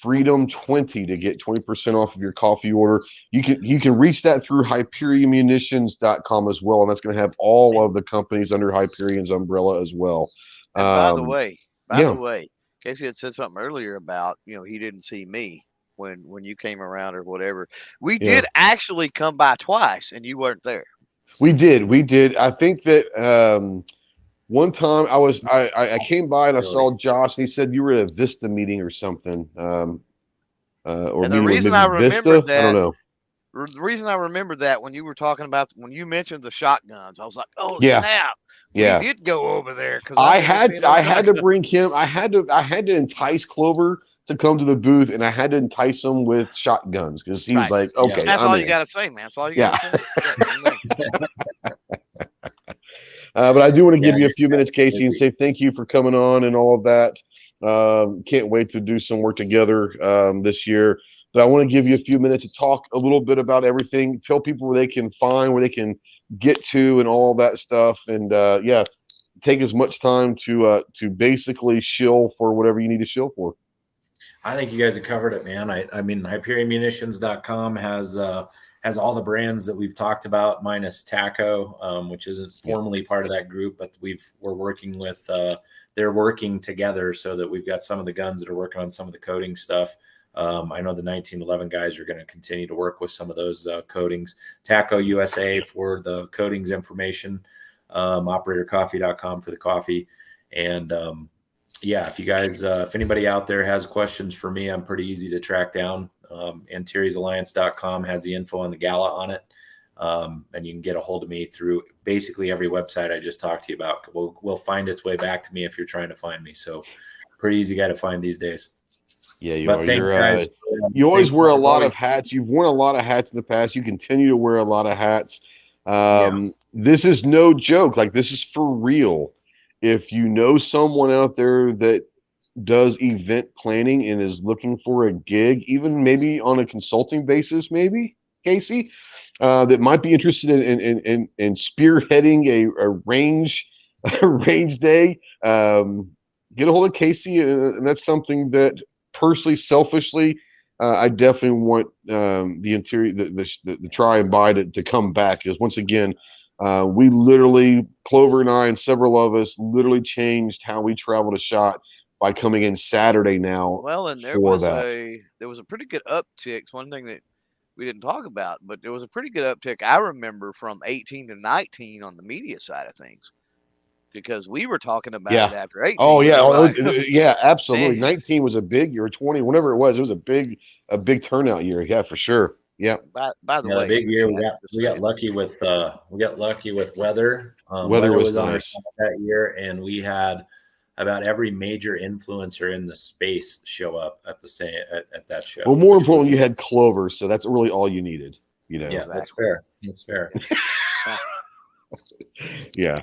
FREEDOM20 to get 20% off of your coffee order. You can reach that through HyperionMunitions.com as well, and that's going to have all of the companies under Hyperion's umbrella as well. And by the way, Casey had said something earlier about he didn't see me when you came around or whatever. We did actually come by twice, and you weren't there. We did. I think that one time I came by and I saw Josh and he said you were at a Vista meeting or something. Or and the reason I remember that, I don't know. The reason I remember that when you were talking about when you mentioned the shotguns, I was like, oh yeah. snap. Yeah, we did go over there because I had to bring him. I had to entice Clover to come to the booth, and I had to entice him with shotguns because he was like, "Okay, that's I'm all in." you got to say, man. That's all you got to say. But I do want to give you a few minutes, Casey, and say thank you for coming on and all of that. Can't wait to do some work together this year. But I want to give you a few minutes to talk a little bit about everything. Tell people where they can find, where they can get to, and all that stuff. And take as much time to basically shill for whatever you need to shill for. I think you guys have covered it, man. I mean, HyperionMunitions.com has all the brands that we've talked about, minus Taco, which isn't formally part of that group, but we're working with. They're working together so that we've got some of the guns that are working on some of the coding stuff. I know the 1911 guys are going to continue to work with some of those coatings. Taco USA for the coatings information, operatorcoffee.com for the coffee. And if you guys, if anybody out there has questions for me, I'm pretty easy to track down. AntaresAlliance.com has the info on the gala on it. And you can get a hold of me through basically every website I just talked to you about. Will find its way back to me if you're trying to find me. So pretty easy guy to find these days. Yeah, you are. Thanks, guys. You always wear a lot of hats. You've worn a lot of hats in the past. You continue to wear a lot of hats. This is no joke. Like, this is for real. If you know someone out there that does event planning and is looking for a gig, even maybe on a consulting basis, maybe, Casey, that might be interested in spearheading a range day, get a hold of Casey, and that's something that personally, selfishly, I definitely want the try and buy to come back, because once again, we literally, Clover and I and several of us, literally changed how we travel to SHOT by coming in Saturday now. Well, and there was a pretty good uptick. One thing that we didn't talk about, but there was a pretty good uptick, I remember, from 18 to 19 on the media side of things, because we were talking about it after 18. Oh yeah, absolutely. Man. 19 was a big year, 20, whatever it was a big turnout year. Yeah, for sure. Yeah. By the way, big year. We got lucky with weather. Weather was nice that year, and we had about every major influencer in the space show up at that show. Well, more importantly, you had Clover, so that's really all you needed. You know. Yeah, that's fair. That's fair. Yeah.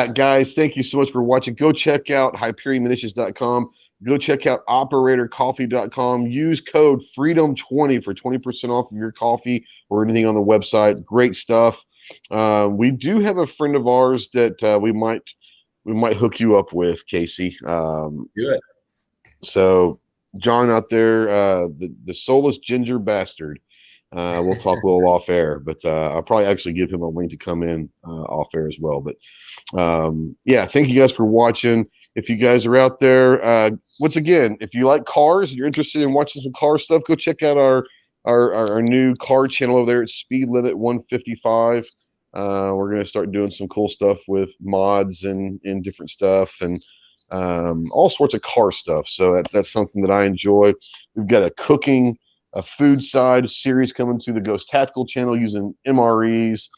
Guys, thank you so much for watching. Go check out HyperionMunitions.com. Go check out OperatorCoffee.com. Use code FREEDOM20 for 20% off of your coffee or anything on the website. Great stuff. We do have a friend of ours that we might hook you up with, Casey. Good. So John out there, the soulless ginger bastard. We'll talk a little off air, but I'll probably actually give him a link to come in off air as well. But thank you guys for watching. If you guys are out there, once again, if you like cars and you're interested in watching some car stuff, go check out our new car channel over there at Speed Limit 155. We're going to start doing some cool stuff with mods and different stuff and all sorts of car stuff. So that's something that I enjoy. We've got a food side series coming to the Ghost Tactical channel using MREs,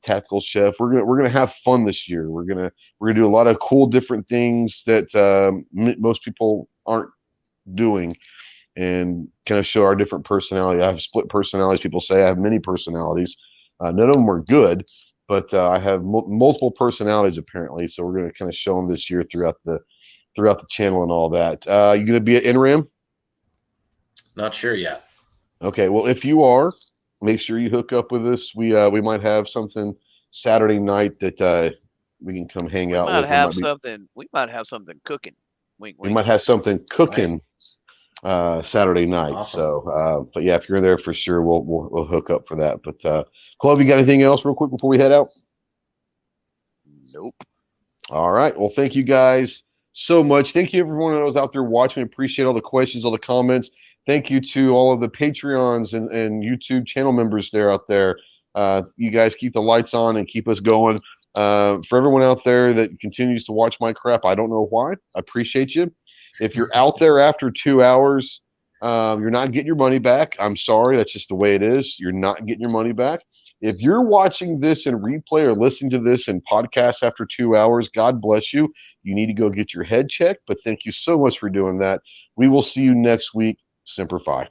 Tactical Chef. We're gonna have fun this year. We're gonna do a lot of cool different things that most people aren't doing, and kind of show our different personality. I have split personalities. People say I have many personalities. None of them are good, but I have multiple personalities apparently. So we're gonna kind of show them this year throughout the channel and all that. You gonna be at NRAM? Not sure yet. Okay, well, if you are, make sure you hook up with us. We might have something Saturday night that we can come hang out with. We might have something cooking. Wink, wink. We might have something cooking Saturday night. Awesome. So, but yeah, if you're in there for sure, we'll hook up for that. But Clove, you got anything else real quick before we head out? Nope. All right. Well, thank you guys so much. Thank you everyone that was out there watching. Appreciate all the questions, all the comments. Thank you to all of the Patreons and YouTube channel members out there. You guys keep the lights on and keep us going. For everyone out there that continues to watch my crap, I don't know why. I appreciate you. If you're out there after 2 hours, you're not getting your money back. I'm sorry. That's just the way it is. You're not getting your money back. If you're watching this in replay or listening to this in podcast after 2 hours, God bless you. You need to go get your head checked, but thank you so much for doing that. We will see you next week. Semper Fi.